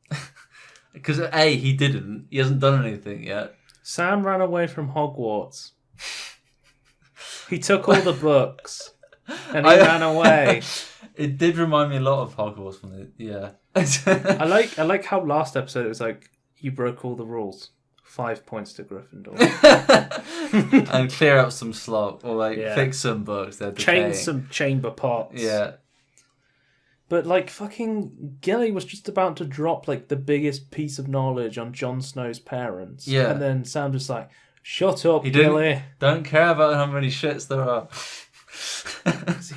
[SPEAKER 2] Because he didn't. He hasn't done anything yet.
[SPEAKER 1] Sam ran away from Hogwarts. He took all the books. And he ran away.
[SPEAKER 2] It did remind me a lot of Hogwarts from it. Yeah.
[SPEAKER 1] I like how last episode it was like, you broke all the rules. 5 points to Gryffindor.
[SPEAKER 2] And clear up some slop or fix some books.
[SPEAKER 1] Change some chamber pots.
[SPEAKER 2] Yeah.
[SPEAKER 1] But like fucking Gilly was just about to drop like the biggest piece of knowledge on Jon Snow's parents.
[SPEAKER 2] Yeah.
[SPEAKER 1] And then Sam just like, shut up, Gilly.
[SPEAKER 2] Don't care about how many shits there are.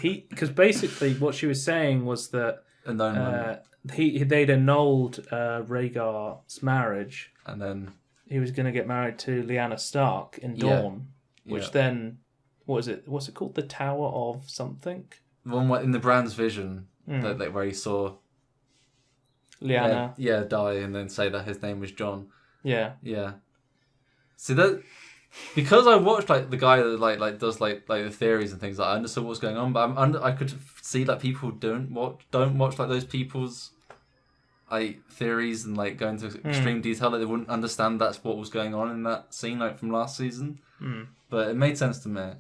[SPEAKER 1] Because basically what she was saying was that they'd annulled Rhaegar's marriage,
[SPEAKER 2] and then
[SPEAKER 1] he was going to get married to Lyanna Stark in Dawn, which then what's it called? The Tower of something.
[SPEAKER 2] The one in the Brand's vision, where he saw
[SPEAKER 1] Lyanna,
[SPEAKER 2] die, and then say that his name was Jon.
[SPEAKER 1] Yeah.
[SPEAKER 2] See that. Because I watched the guy that does the theories and things, I understood what was going on, but I could see that people don't watch those people's theories and go into extreme detail that they wouldn't understand that's what was going on in that scene from last season. But it made sense to me.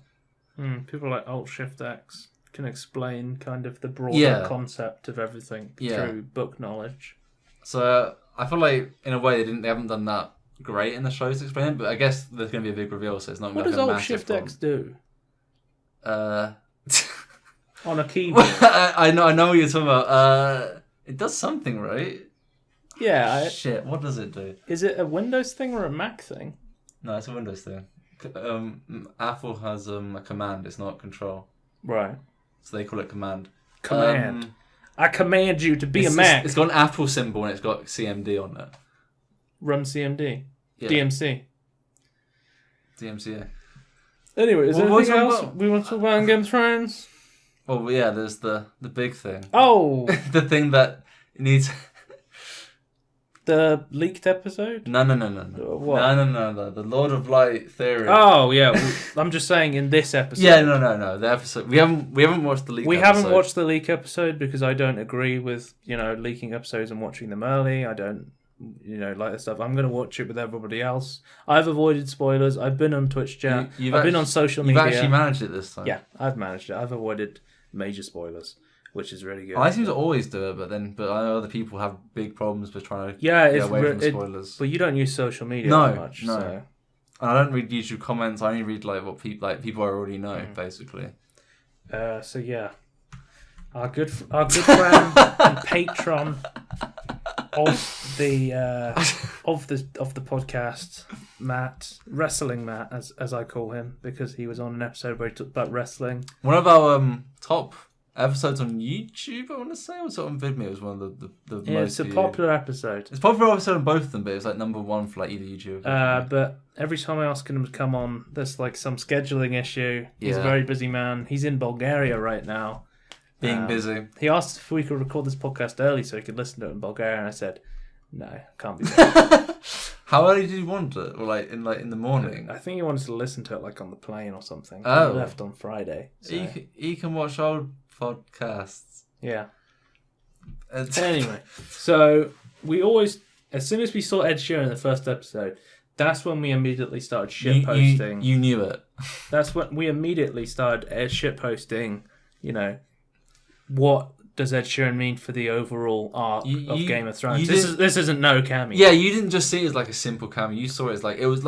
[SPEAKER 1] People like Alt Shift X can explain kind of the broader concept of everything through book knowledge. So
[SPEAKER 2] I feel like in a way they haven't done that great in the shows to explain it, but I guess there's going to be a big reveal, so it's not going to be a massive
[SPEAKER 1] What does Alt Shift X do? On a keyboard.
[SPEAKER 2] Well, I know what you're talking about. It does something, right?
[SPEAKER 1] Yeah.
[SPEAKER 2] Shit, what does it do?
[SPEAKER 1] Is it a Windows thing or a Mac thing?
[SPEAKER 2] No, it's a Windows thing. Apple has a command. It's not control.
[SPEAKER 1] Right.
[SPEAKER 2] So they call it command.
[SPEAKER 1] Command. I command you to be a Mac.
[SPEAKER 2] It's got an Apple symbol and it's got CMD on it.
[SPEAKER 1] Run CMD.
[SPEAKER 2] Yeah.
[SPEAKER 1] DMC.
[SPEAKER 2] DMCA.
[SPEAKER 1] Anyway, is there
[SPEAKER 2] Well,
[SPEAKER 1] anything
[SPEAKER 2] what's
[SPEAKER 1] else
[SPEAKER 2] about-
[SPEAKER 1] we want to talk about in Game of Thrones?
[SPEAKER 2] Well, yeah, there's the big thing.
[SPEAKER 1] Oh,
[SPEAKER 2] The thing that needs...
[SPEAKER 1] the leaked episode?
[SPEAKER 2] No.
[SPEAKER 1] What?
[SPEAKER 2] No. The Lord of Light theory.
[SPEAKER 1] Oh, yeah. I'm just saying in this episode.
[SPEAKER 2] Yeah, no. The episode... We haven't watched the leak
[SPEAKER 1] We
[SPEAKER 2] episode.
[SPEAKER 1] haven't watched the leak episode because I don't agree with, leaking episodes and watching them early. I don't, like the stuff. I'm going to watch it with everybody else. I've avoided spoilers. I've been on Twitch chat. I've been on social media.
[SPEAKER 2] You've actually managed it this time.
[SPEAKER 1] Yeah, I've managed it. I've avoided major spoilers, which is really good.
[SPEAKER 2] I seem to always do it, but I know other people have big problems with trying to
[SPEAKER 1] Yeah,
[SPEAKER 2] get
[SPEAKER 1] it's
[SPEAKER 2] away from spoilers.
[SPEAKER 1] but you don't use social media
[SPEAKER 2] No,
[SPEAKER 1] that much.
[SPEAKER 2] no.
[SPEAKER 1] So.
[SPEAKER 2] And I don't read YouTube comments. I only read what people I already know, basically.
[SPEAKER 1] So yeah, our good friend and patron of the podcast, Matt, Wrestling Matt, as I call him, because he was on an episode where he talked about wrestling.
[SPEAKER 2] One of our top episodes on YouTube, I want to say, was on Vidme. It was one of the most.
[SPEAKER 1] It's a
[SPEAKER 2] viewed.
[SPEAKER 1] popular episode.
[SPEAKER 2] It's a popular episode on both of them, but it was number one for either YouTube. Or
[SPEAKER 1] But every time I ask him to come on, there's some scheduling issue. He's a
[SPEAKER 2] Yeah.
[SPEAKER 1] very busy man. He's in Bulgaria right now.
[SPEAKER 2] being busy.
[SPEAKER 1] He asked if we could record this podcast early so he could listen to it in Bulgaria, and I said, no, can't be done.
[SPEAKER 2] How early did you want it? Or in the morning?
[SPEAKER 1] I think he wanted to listen to it on the plane or something.
[SPEAKER 2] Oh.
[SPEAKER 1] He left on Friday. So.
[SPEAKER 2] You can watch old podcasts.
[SPEAKER 1] Yeah. Anyway, so we always, as soon as we saw Ed Sheeran in the first episode, that's when we immediately started shitposting.
[SPEAKER 2] You knew it.
[SPEAKER 1] That's when we immediately started shitposting, what does Ed Sheeran mean for the overall arc of Game of Thrones? This isn't no cameo.
[SPEAKER 2] Yeah, you didn't just see it as a simple cameo. You saw it as it was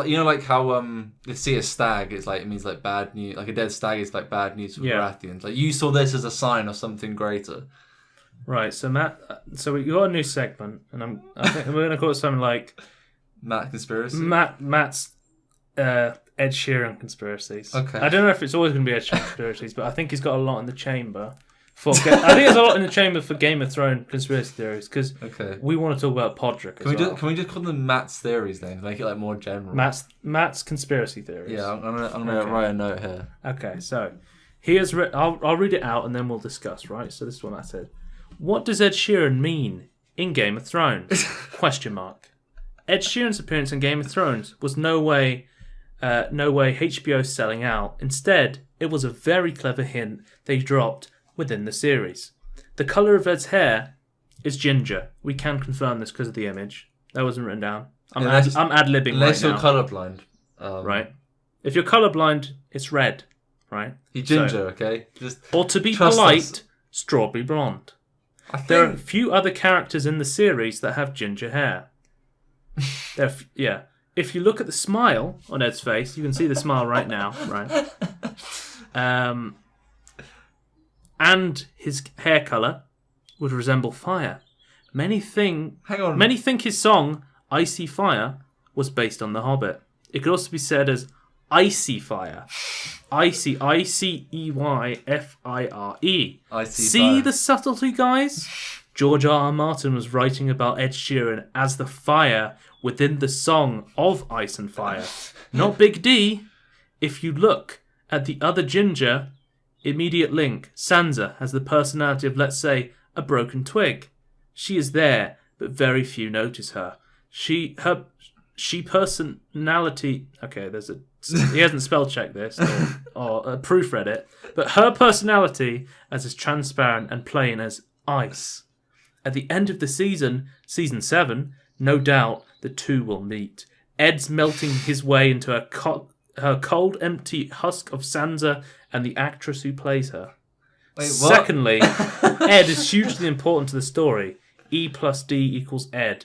[SPEAKER 2] how they see a stag, it means bad news. Like a dead stag is bad news for Baratheons. You saw this as a sign of something greater.
[SPEAKER 1] Right. So Matt, we got a new segment, and I think we're going to call it something like
[SPEAKER 2] Matt Conspiracy.
[SPEAKER 1] Matt's Ed Sheeran conspiracies.
[SPEAKER 2] Okay.
[SPEAKER 1] I don't know if it's always going to be Ed Sheeran conspiracies, but I think he's got a lot in the chamber. I think there's a lot in the chamber for Game of Thrones conspiracy theories because we want to talk about Podrick as well.
[SPEAKER 2] Can we just call them Matt's theories then? Make it more general.
[SPEAKER 1] Matt's conspiracy theories.
[SPEAKER 2] Yeah, I'm gonna write a note here.
[SPEAKER 1] Okay, so here's I'll read it out and then we'll discuss. Right. So this is what Matt said. What does Ed Sheeran mean in Game of Thrones? Question mark. Ed Sheeran's appearance in Game of Thrones was no way HBO selling out. Instead, it was a very clever hint they dropped within the series. The colour of Ed's hair is ginger. We can confirm this because of the image. That wasn't written down. I'm ad-libbing right now.
[SPEAKER 2] Unless you're colourblind.
[SPEAKER 1] Right. If you're colourblind, it's red. Right.
[SPEAKER 2] He's ginger, okay?
[SPEAKER 1] Or to be polite, strawberry blonde. There are a few other characters in the series that have ginger hair. Yeah. If you look at the smile on Ed's face, you can see the smile right now, right? And his hair colour would resemble fire. Many think his song "Icy Fire" was based on The Hobbit. It could also be said as "Icy Fire," icy, I-C-E-Y-F-I-R-E. See the subtlety, guys? George R. Martin was writing about Ed Sheeran as the fire within the song of Ice and Fire, not Big D. If you look at the other ginger. Immediate link. Sansa has the personality of, let's say, a broken twig. She is there, but very few notice her. She personality. Okay, he hasn't spell checked this or proofread it, but her personality as transparent and plain as ice. At the end of the season 7, no doubt the two will meet. Ed's melting his way into her cold, empty husk of Sansa and the actress who plays her.
[SPEAKER 2] Wait, what?
[SPEAKER 1] Secondly, Ed is hugely important to the story. E plus D equals Ed.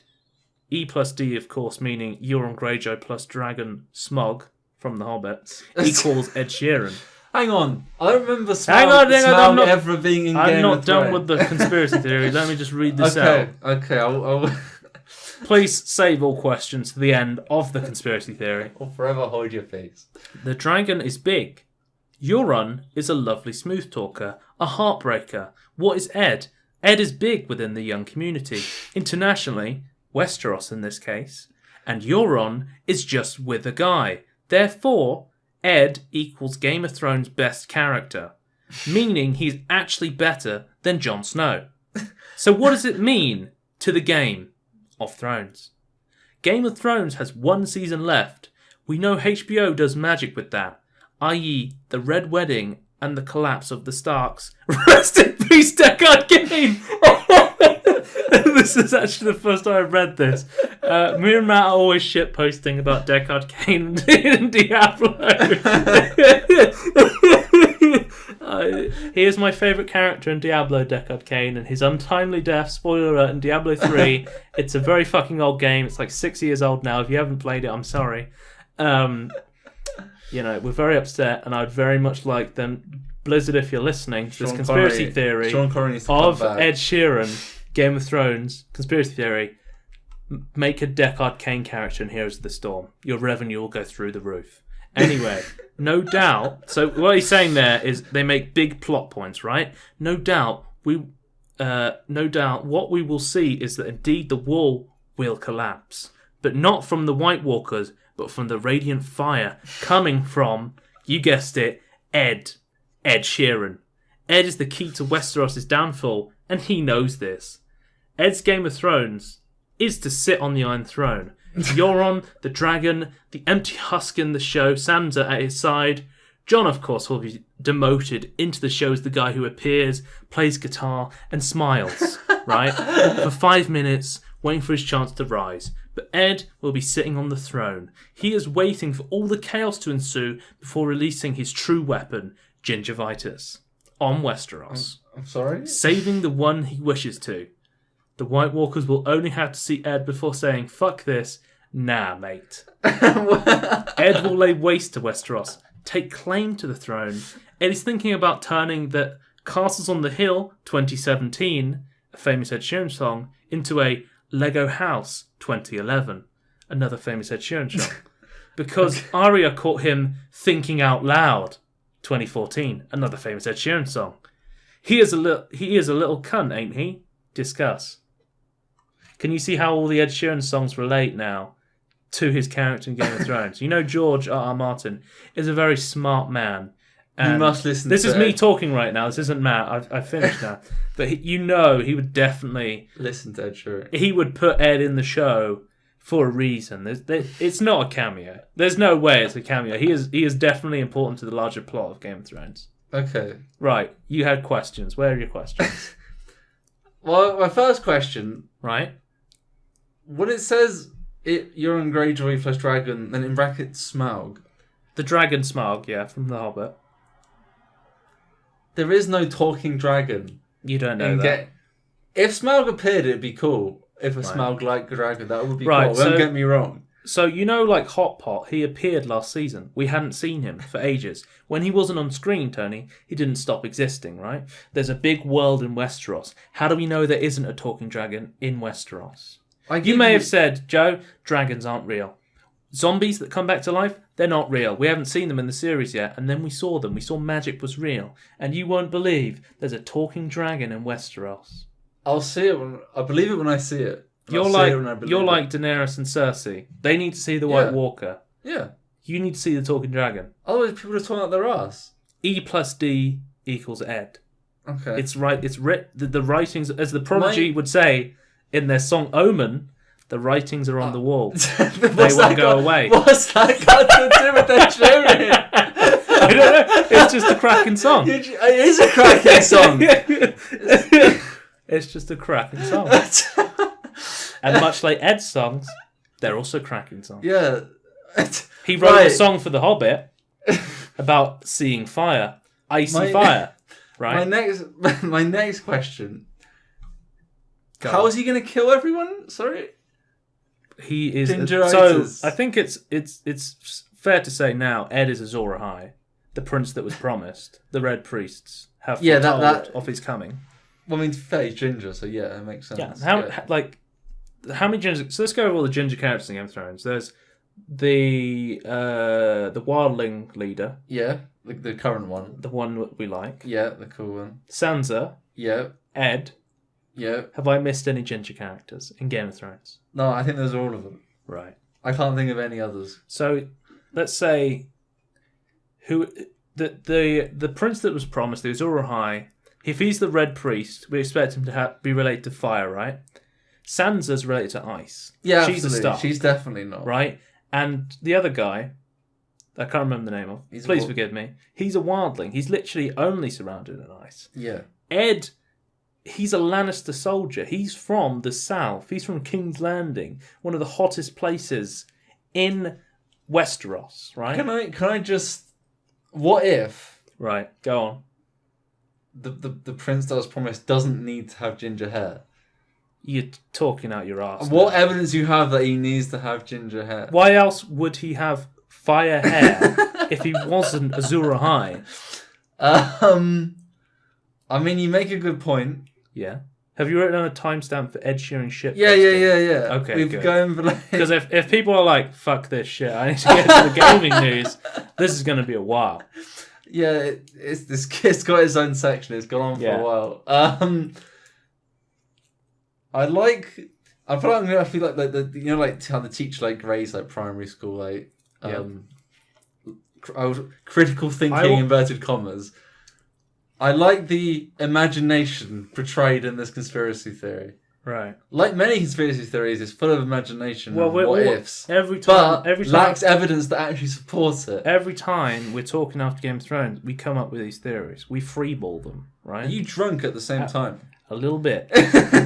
[SPEAKER 1] E plus D, of course, meaning Euron Greyjoy plus Dragon Smog from The Hobbit equals Ed Sheeran.
[SPEAKER 2] Hang on. I don't remember
[SPEAKER 1] Smaug
[SPEAKER 2] ever being in Game of Thrones.
[SPEAKER 1] I'm not done with the conspiracy theory. Let me just read this out.
[SPEAKER 2] Okay.
[SPEAKER 1] Please save all questions to the end of the conspiracy theory.
[SPEAKER 2] Or forever hold your peace.
[SPEAKER 1] The dragon is big. Euron is a lovely smooth talker, a heartbreaker. What is Ed? Ed is big within the young community. Internationally, Westeros in this case. And Euron is just with a guy. Therefore, Ed equals Game of Thrones' best character. Meaning he's actually better than Jon Snow. So what does it mean to the Game of Thrones? Game of Thrones has one season left. We know HBO does magic with that, i.e. the Red Wedding and the collapse of the Starks. Rest in peace, Deckard Cain! This is actually the first time I've read this. Me and Matt are always shitposting about Deckard Cain in Diablo. He is my favourite character in Diablo, Deckard Cain, and his untimely death, spoiler alert, in Diablo 3. It's a very fucking old game. It's like 6 years old now. If you haven't played it, I'm sorry. We're very upset, and I'd very much like them, Blizzard, if you're listening, to this conspiracy theory of Ed Sheeran, Game of Thrones, conspiracy theory, make a Deckard Cain character in Heroes of the Storm. Your revenue will go through the roof. Anyway, no doubt. So what he's saying there is they make big plot points, right? No doubt what we will see is that indeed the wall will collapse, but not from the White Walkers, but from the radiant fire coming from, you guessed it, Ed Sheeran. Ed is the key to Westeros' downfall, and he knows this. Ed's Game of Thrones is to sit on the Iron Throne. Euron, the dragon, the empty husk in the show, Sansa at his side. Jon, of course, will be demoted into the show as the guy who appears, plays guitar, and smiles, right? For 5 minutes, waiting for his chance to rise. But Ed will be sitting on the throne. He is waiting for all the chaos to ensue before releasing his true weapon, Gingivitis, on Westeros.
[SPEAKER 2] I'm sorry?
[SPEAKER 1] Saving the one he wishes to. The White Walkers will only have to see Ed before saying, fuck this, nah, mate. Ed will lay waste to Westeros, take claim to the throne. Ed is thinking about turning the Castles on the Hill 2017, a famous Ed Sheeran song, into a Lego House 2011, another famous Ed Sheeran song. Because Arya caught him thinking out loud 2014, another famous Ed Sheeran song. He is a little cunt, ain't he? Discuss. Can you see how all the Ed Sheeran songs relate now to his character in Game of Thrones? You know George R.R. Martin is a very smart man.
[SPEAKER 2] You must listen
[SPEAKER 1] this
[SPEAKER 2] to
[SPEAKER 1] is
[SPEAKER 2] Ed.
[SPEAKER 1] Me talking right now. This isn't Matt. I've finished now. But he would definitely...
[SPEAKER 2] Listen to Ed Sheeran.
[SPEAKER 1] He would put Ed in the show for a reason. It's not a cameo. There's no way it's a cameo. He is definitely important to the larger plot of Game of Thrones.
[SPEAKER 2] Okay.
[SPEAKER 1] Right. You had questions. Where are your questions?
[SPEAKER 2] Well, my first question...
[SPEAKER 1] Right.
[SPEAKER 2] When it says Euron Greyjoy + dragon, then in brackets Smaug.
[SPEAKER 1] The dragon Smaug, yeah, from The Hobbit.
[SPEAKER 2] There is no talking dragon.
[SPEAKER 1] You don't know that.
[SPEAKER 2] If Smaug appeared, it'd be cool. If a Smaug-like dragon, that would be cool.
[SPEAKER 1] So,
[SPEAKER 2] Don't get me wrong.
[SPEAKER 1] So, you know, like Hot Pot, he appeared last season. We hadn't seen him for ages. When he wasn't on screen, Tony, he didn't stop existing, right? There's a big world in Westeros. How do we know there isn't a talking dragon in Westeros? You may have said, Joe, dragons aren't real. Zombies that come back to life, they're not real. We haven't seen them in the series yet, and then we saw them. We saw magic was real. And you won't believe there's a talking dragon in Westeros.
[SPEAKER 2] I'll see it I believe it when I see it.
[SPEAKER 1] You're like Daenerys and Cersei. They need to see the White Walker.
[SPEAKER 2] Yeah.
[SPEAKER 1] You need to see the talking dragon.
[SPEAKER 2] Otherwise, people are talking out their ass.
[SPEAKER 1] E + D = Ed.
[SPEAKER 2] Okay.
[SPEAKER 1] It's right. It's the writings, as the Prodigy would say in their song Omen. The writings are on the wall. They won't go away.
[SPEAKER 2] What's that got to do with that Sheeran?
[SPEAKER 1] I don't know. It's just a cracking song.
[SPEAKER 2] It is a cracking song.
[SPEAKER 1] It's just a cracking song. And much like Ed's songs, they're also cracking songs.
[SPEAKER 2] Yeah.
[SPEAKER 1] He wrote a song for The Hobbit about seeing fire. Icy fire. Right?
[SPEAKER 2] My next question.
[SPEAKER 1] Go
[SPEAKER 2] How
[SPEAKER 1] on.
[SPEAKER 2] is he going to kill everyone? Sorry?
[SPEAKER 1] He is...
[SPEAKER 2] Gingeritis.
[SPEAKER 1] So, I think it's fair to say now, Ed is Azor Ahai, the prince that was promised. The Red Priests have foretold of his coming.
[SPEAKER 2] Well, I mean, fair, he's ginger, so yeah, that makes sense.
[SPEAKER 1] Yeah, how many ginger? So let's go over all the ginger characters in Game of Thrones. There's the wildling leader,
[SPEAKER 2] Yeah, the current one.
[SPEAKER 1] the one that we like.
[SPEAKER 2] Yeah, the cool one.
[SPEAKER 1] Sansa,
[SPEAKER 2] Yeah,
[SPEAKER 1] Ed.
[SPEAKER 2] yeah.
[SPEAKER 1] Have I missed any ginger characters in Game of Thrones?
[SPEAKER 2] No, I think those are all of them.
[SPEAKER 1] Right.
[SPEAKER 2] I can't think of any others.
[SPEAKER 1] So let's say who the prince that was promised, the Azor Ahai. If he's the Red Priest, we expect him to be related to fire, right? Sansa's related to ice.
[SPEAKER 2] Yeah,
[SPEAKER 1] she's
[SPEAKER 2] absolutely.
[SPEAKER 1] a star,
[SPEAKER 2] She's definitely not.
[SPEAKER 1] right? And the other guy, I can't remember the name of. Please forgive me. He's a wildling. He's literally only surrounded in ice.
[SPEAKER 2] Yeah.
[SPEAKER 1] Ed, he's a Lannister soldier. He's from the south. He's from King's Landing, one of the hottest places in Westeros, right?
[SPEAKER 2] Can I just... What if
[SPEAKER 1] Right, go on.
[SPEAKER 2] the prince that was promised doesn't need to have ginger hair?
[SPEAKER 1] You're talking out your arse.
[SPEAKER 2] What
[SPEAKER 1] now.
[SPEAKER 2] evidence do you have that he needs to have ginger hair?
[SPEAKER 1] Why else would he have fire hair if he wasn't Azor Ahai?
[SPEAKER 2] I mean, you make a good point.
[SPEAKER 1] Yeah. Have you written on a timestamp for Ed Sheeran shit?
[SPEAKER 2] Yeah.
[SPEAKER 1] Okay,
[SPEAKER 2] We've
[SPEAKER 1] good.
[SPEAKER 2] going for like...
[SPEAKER 1] Because if people are like, fuck this shit, I need to get to the gaming news, this is going to be a while.
[SPEAKER 2] Yeah, it's got its own section. It's gone on for a while. I feel like like how the teacher like grades like primary school like critical thinking inverted commas. I like the imagination portrayed in this conspiracy theory.
[SPEAKER 1] Right.
[SPEAKER 2] Like many conspiracy theories, it's full of imagination and what ifs.
[SPEAKER 1] Every time
[SPEAKER 2] lacks evidence that actually supports it.
[SPEAKER 1] Every time we're talking after Game of Thrones, we come up with these theories. We freeball them, right?
[SPEAKER 2] Are you drunk at the same time?
[SPEAKER 1] A little bit.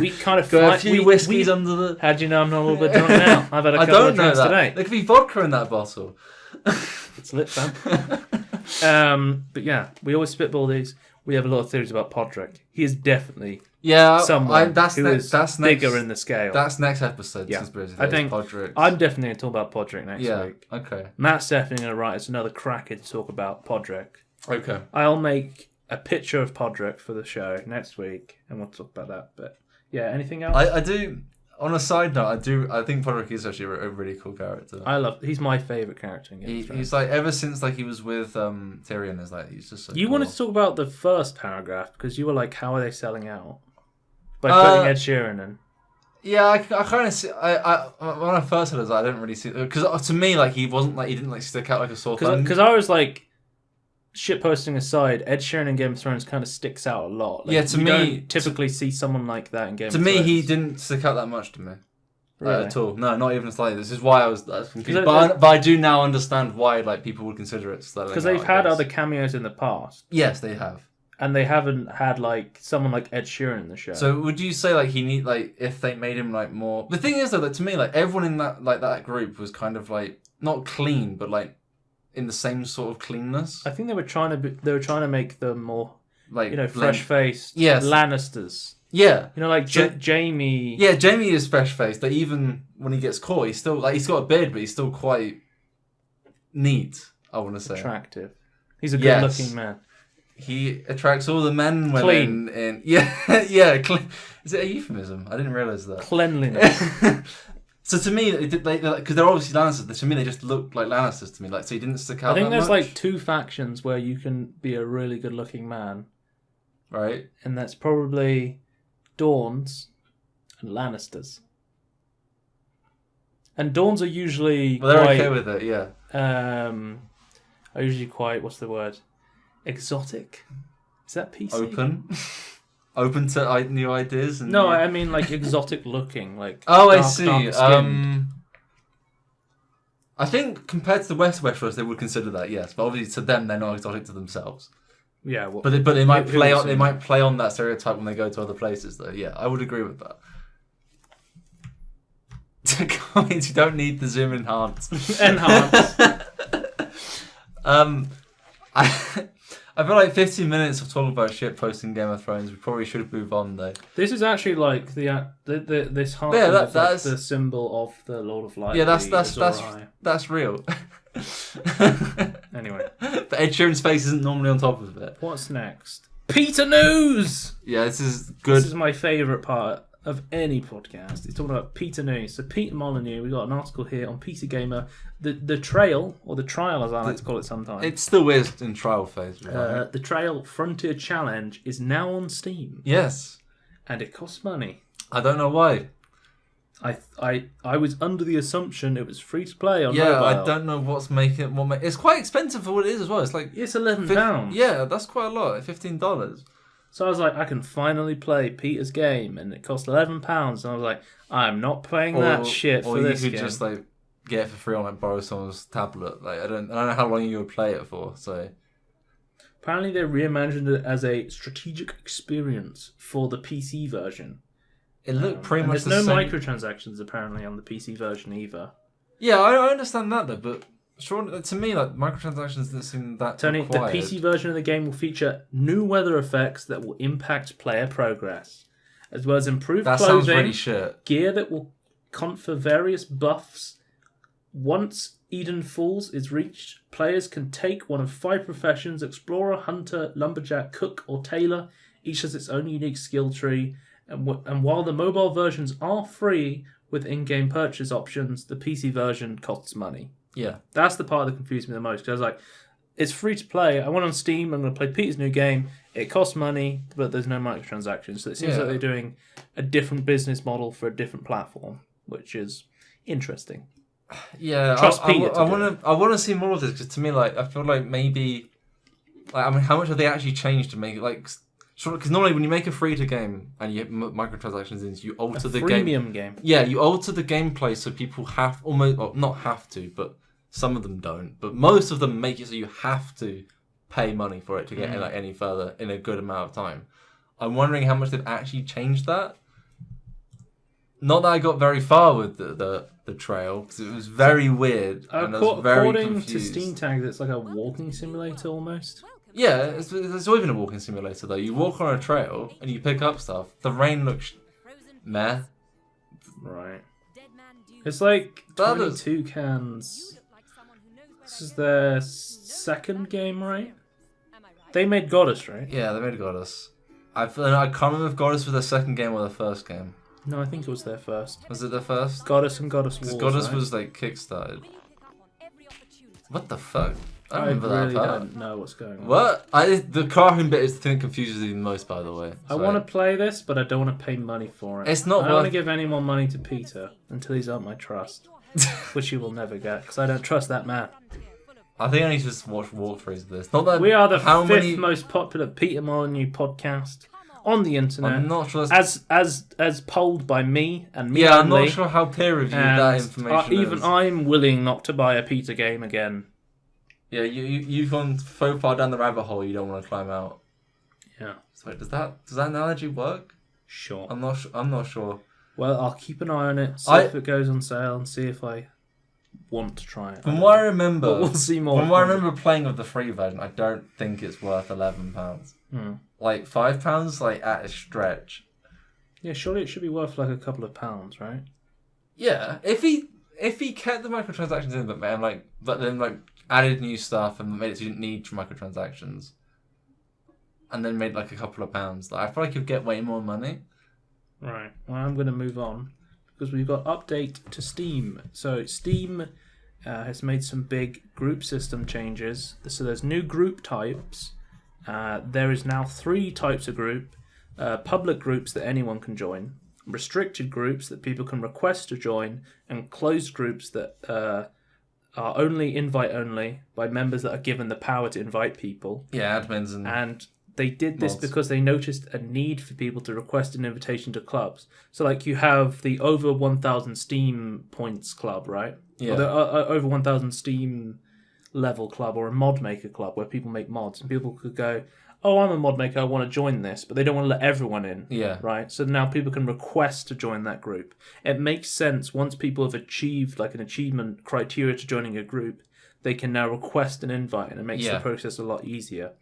[SPEAKER 1] We kind of
[SPEAKER 2] got a few whiskies under the...
[SPEAKER 1] How do you know I'm not a little bit drunk now? I've had a couple of drinks today.
[SPEAKER 2] There could be vodka in that bottle.
[SPEAKER 1] It's lit, fam. But yeah, we always spitball these. We have a lot of theories about Podrick. He is definitely someone who is bigger in the scale.
[SPEAKER 2] That's next episode's
[SPEAKER 1] yeah.
[SPEAKER 2] conspiracy
[SPEAKER 1] I think
[SPEAKER 2] Podrick.
[SPEAKER 1] I'm definitely going to talk about Podrick next week.
[SPEAKER 2] Okay.
[SPEAKER 1] Matt's definitely going to write us another cracker to talk about Podrick.
[SPEAKER 2] Okay.
[SPEAKER 1] I'll make a picture of Podrick for the show next week, and we'll talk about that. But yeah, anything else?
[SPEAKER 2] I do. On a side note, I think Podrick is actually a really cool character.
[SPEAKER 1] He's my favourite character in Game of Thrones.
[SPEAKER 2] He's like, ever since like he was with Tyrion, is like he's just so
[SPEAKER 1] You
[SPEAKER 2] cool.
[SPEAKER 1] wanted to talk about the first paragraph because you were like, how are they selling out? By putting Ed Sheeran in.
[SPEAKER 2] Yeah, I kind of see. I when I first heard it, I didn't really see, because to me, like he didn't like stick out like a sore thumb.
[SPEAKER 1] Because I was like, shitposting aside, Ed Sheeran in Game of Thrones kind of sticks out a lot. Like,
[SPEAKER 2] yeah, to me,
[SPEAKER 1] don't typically see someone like that in Game of Thrones.
[SPEAKER 2] To me, he didn't stick out that much to me.
[SPEAKER 1] Really?
[SPEAKER 2] At all. No, not even slightly. This is why I was confused. But I do now understand why like people would consider it selling out.
[SPEAKER 1] Because they've had other cameos in the past.
[SPEAKER 2] Yes, they have.
[SPEAKER 1] And they haven't had like someone like Ed Sheeran in the show.
[SPEAKER 2] So would you say like if they made him like more? The thing is though that to me like everyone in that group was kind of like not clean but like in the same sort of cleanness.
[SPEAKER 1] I think they were trying to make them more
[SPEAKER 2] like
[SPEAKER 1] fresh faced.
[SPEAKER 2] Yes.
[SPEAKER 1] Lannisters.
[SPEAKER 2] Yeah.
[SPEAKER 1] Like Jamie.
[SPEAKER 2] Yeah, Jamie is fresh faced. That even when he gets caught, he's still like he's got a beard, but he's still quite neat. I want to say
[SPEAKER 1] attractive. He's a good looking man.
[SPEAKER 2] He attracts all the men and women.
[SPEAKER 1] Clean.
[SPEAKER 2] Yeah. Clean. Is it a euphemism? I didn't realize that.
[SPEAKER 1] Cleanliness.
[SPEAKER 2] So to me, because they're obviously Lannisters. To me, they just look like Lannisters to me. Like so, he didn't stick out.
[SPEAKER 1] I think there's
[SPEAKER 2] much.
[SPEAKER 1] like two factions where you can be a really good looking man,
[SPEAKER 2] right?
[SPEAKER 1] And that's probably Dawns and Lannisters. And Dawns are usually
[SPEAKER 2] they're okay with it, yeah.
[SPEAKER 1] Are usually quite, what's the word? Exotic? Is that PC?
[SPEAKER 2] Open to new ideas? And
[SPEAKER 1] no, I mean like exotic looking, like
[SPEAKER 2] I see.
[SPEAKER 1] I
[SPEAKER 2] think compared to the Westeros, they would consider that, yes. But obviously to them, they're not exotic to themselves.
[SPEAKER 1] Yeah, well,
[SPEAKER 2] but they might play on. They might play on that stereotype when they go to other places, though. Yeah, I would agree with that. Comments, you don't need the zoom enhance. I feel like 15 minutes of talking about shit posting Game of Thrones. We probably should move on though.
[SPEAKER 1] This is actually like this heart.
[SPEAKER 2] Yeah,
[SPEAKER 1] that's the symbol of the Lord of Light.
[SPEAKER 2] Yeah, that's real.
[SPEAKER 1] Anyway,
[SPEAKER 2] but Ed Sheeran's face isn't normally on top of it.
[SPEAKER 1] What's next? Peter News.
[SPEAKER 2] Yeah, this is good.
[SPEAKER 1] This is my favourite part of any podcast is talking about Peter News. So Peter Molyneux, we got an article here on PC Gamer. The trail, or the trial as I like to call it sometimes.
[SPEAKER 2] It still is in trial phase. Right?
[SPEAKER 1] The Trail Frontier Challenge is now on Steam.
[SPEAKER 2] Yes.
[SPEAKER 1] And it costs money.
[SPEAKER 2] I don't know why.
[SPEAKER 1] I was under the assumption it was free to play on
[SPEAKER 2] Yeah,
[SPEAKER 1] mobile.
[SPEAKER 2] I don't know what's making it. It's quite expensive for what it is as well. It's like
[SPEAKER 1] It's £11.
[SPEAKER 2] Yeah, that's quite a lot. $15.
[SPEAKER 1] So I was like, I can finally play Peter's game, and it cost £11. And I was like, I'm not playing that shit for this game.
[SPEAKER 2] Or you could just like get it for free on like borrow someone's tablet. Like I don't know how long you would play it for. So
[SPEAKER 1] apparently they reimagined it as a strategic experience for the PC version.
[SPEAKER 2] it looked pretty much the
[SPEAKER 1] there's no
[SPEAKER 2] same.
[SPEAKER 1] microtransactions apparently on the PC version either.
[SPEAKER 2] Yeah, I understand that though, but sure, to me, like microtransactions didn't seem that
[SPEAKER 1] Tony,
[SPEAKER 2] required.
[SPEAKER 1] the PC version of the game will feature new weather effects that will impact player progress, as well as improved
[SPEAKER 2] That sounds
[SPEAKER 1] clothing,
[SPEAKER 2] really shit.
[SPEAKER 1] gear that will confer various buffs. Once Eden Falls is reached, players can take one of 5 professions: explorer, hunter, lumberjack, cook, or tailor. Each has its own unique skill tree, and while the mobile versions are free with in-game purchase options, the PC version costs money.
[SPEAKER 2] Yeah.
[SPEAKER 1] That's the part that confused me the most, because I was like, it's free to play. I went on Steam, I'm going to play Peter's new game. It costs money, but there's no microtransactions. So it seems like they're doing a different business model for a different platform, which is interesting.
[SPEAKER 2] Yeah,
[SPEAKER 1] Trust
[SPEAKER 2] I
[SPEAKER 1] Peter to do it.
[SPEAKER 2] want to see more of this, because to me, like, I feel like maybe, like, I mean, how much have they actually changed to make it, like, because normally when you make a free-to game and you get microtransactions in, you alter the
[SPEAKER 1] Freemium game.
[SPEAKER 2] Yeah, you alter the gameplay so people have almost, well, not have to, but some of them don't. But most of them make it so you have to pay money for it to get like any further in a good amount of time. I'm wondering how much they've actually changed that. Not that I got very far with the trail, because it was very weird and I was very
[SPEAKER 1] According
[SPEAKER 2] confused.
[SPEAKER 1] to Steam tags, it's like a walking simulator almost.
[SPEAKER 2] Yeah, it's always been a walking simulator though. You walk on a trail and you pick up stuff. The rain looks meh.
[SPEAKER 1] Right. It's like
[SPEAKER 2] That is-
[SPEAKER 1] 22 cans. This is their second game, right? They made Goddess, right?
[SPEAKER 2] Yeah, they made Goddess. I can't remember if Goddess was their second game or their first game.
[SPEAKER 1] No, I think it was their first.
[SPEAKER 2] Was it their first?
[SPEAKER 1] Goddess and Goddess
[SPEAKER 2] Because
[SPEAKER 1] Wars,
[SPEAKER 2] Goddess
[SPEAKER 1] right?
[SPEAKER 2] was like kickstarted. What the fuck? I
[SPEAKER 1] I
[SPEAKER 2] don't remember
[SPEAKER 1] really
[SPEAKER 2] that part.
[SPEAKER 1] don't know what's going on.
[SPEAKER 2] What? The Cardgame bit is the thing that confuses me the most, by the way.
[SPEAKER 1] I want to play this, but I don't want to pay money for it.
[SPEAKER 2] It's not
[SPEAKER 1] I don't want to
[SPEAKER 2] worth-
[SPEAKER 1] give any more money to Peter until he's earned my trust, which he will never get, because I don't trust that man.
[SPEAKER 2] I think I need to just watch walkthroughs of this. Not that
[SPEAKER 1] We are the
[SPEAKER 2] how
[SPEAKER 1] fifth
[SPEAKER 2] many.
[SPEAKER 1] most popular Peter Molyneux podcast on the internet,
[SPEAKER 2] I'm not sure. That's...
[SPEAKER 1] as polled by me and me
[SPEAKER 2] Yeah, I'm
[SPEAKER 1] only.
[SPEAKER 2] not sure how peer reviewed
[SPEAKER 1] And
[SPEAKER 2] that information
[SPEAKER 1] even
[SPEAKER 2] is.
[SPEAKER 1] I'm willing not to buy a Peter game again.
[SPEAKER 2] Yeah, you've gone so far down the rabbit hole you don't want to climb out.
[SPEAKER 1] Yeah,
[SPEAKER 2] So does that analogy work?
[SPEAKER 1] sure.
[SPEAKER 2] I'm not sure.
[SPEAKER 1] Well, I'll keep an eye on it, see
[SPEAKER 2] I-
[SPEAKER 1] if it goes on sale, and see if I want to try it.
[SPEAKER 2] From what I remember,
[SPEAKER 1] But we'll see more.
[SPEAKER 2] from what I remember playing of the free version, I don't think it's worth £11.
[SPEAKER 1] Hmm.
[SPEAKER 2] Like £5, like at a stretch.
[SPEAKER 1] Yeah, surely it should be worth like a couple of pounds, right?
[SPEAKER 2] Yeah, if he kept the microtransactions in, but then added new stuff and made it so you didn't need microtransactions, and then made like a couple of pounds, I feel like you'd get way more money.
[SPEAKER 1] Right. Well, I'm going to move on because we've got update to Steam. So Steam has made some big group system changes. So there's new group types. There is now 3 types of group. Public groups that anyone can join, restricted groups that people can request to join, and closed groups that are only invite only by members that are given the power to invite people.
[SPEAKER 2] Yeah, admins
[SPEAKER 1] And they did this
[SPEAKER 2] mods.
[SPEAKER 1] because they noticed a need for people to request an invitation to clubs. So, like, you have the over 1,000 Steam points club, right?
[SPEAKER 2] Yeah.
[SPEAKER 1] Or the over 1,000 Steam level club, or a mod maker club where people make mods, and people could go, "Oh, I'm a mod maker, I want to join this," but they don't want to let everyone in.
[SPEAKER 2] Yeah.
[SPEAKER 1] Right? So now people can request to join that group. It makes sense once people have achieved like an achievement criteria to joining a group, they can now request an invite, and it makes the process a lot easier.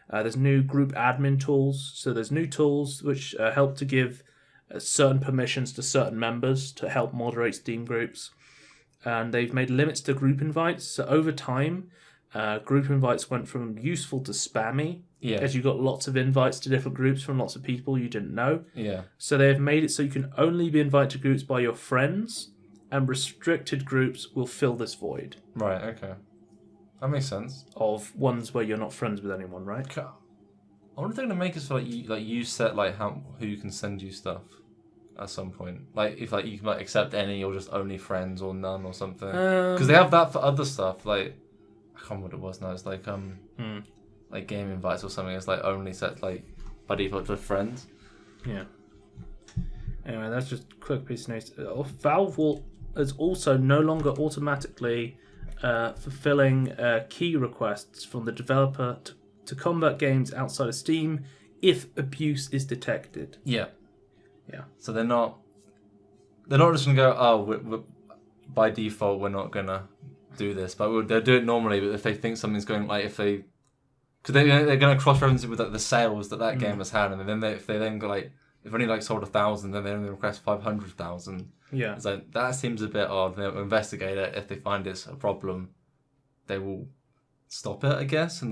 [SPEAKER 1] There's new group admin tools. So there's new tools which help to give certain permissions to certain members to help moderate Steam groups. And they've made limits to group invites. So over time, group invites went from useful to spammy.
[SPEAKER 2] Yeah.
[SPEAKER 1] as you got lots of invites to different groups from lots of people you didn't know.
[SPEAKER 2] Yeah.
[SPEAKER 1] So they've made it so you can only be invited to groups by your friends, and restricted groups will fill this void
[SPEAKER 2] Right. Okay. That makes sense.
[SPEAKER 1] of ones where you're not friends with anyone, right?
[SPEAKER 2] I wonder if they're gonna make us feel like you set like who can send you stuff at some point. Like if like you can like accept any or just only friends or none or something. Because they have that for other stuff. Like I can't remember what it was now. It's like like game invites or something. It's like only set like by default to friends.
[SPEAKER 1] Yeah. Anyway, that's just a quick piece of news. Valve is also no longer automatically fulfilling key requests from the developer to combat games outside of Steam if abuse is detected.
[SPEAKER 2] Yeah.
[SPEAKER 1] Yeah.
[SPEAKER 2] So they're not just gonna go, oh, we're, by default we're not gonna do this, but they'll do it normally. But if they think something's going, like if they, because they're gonna cross-reference it with like the sales that game has had, and then if they then go like, if only like sold 1,000, then they only request 500,000.
[SPEAKER 1] Yeah.
[SPEAKER 2] It's like that seems a bit odd. They'll investigate it. If they find it's a problem, they will stop it, I guess, and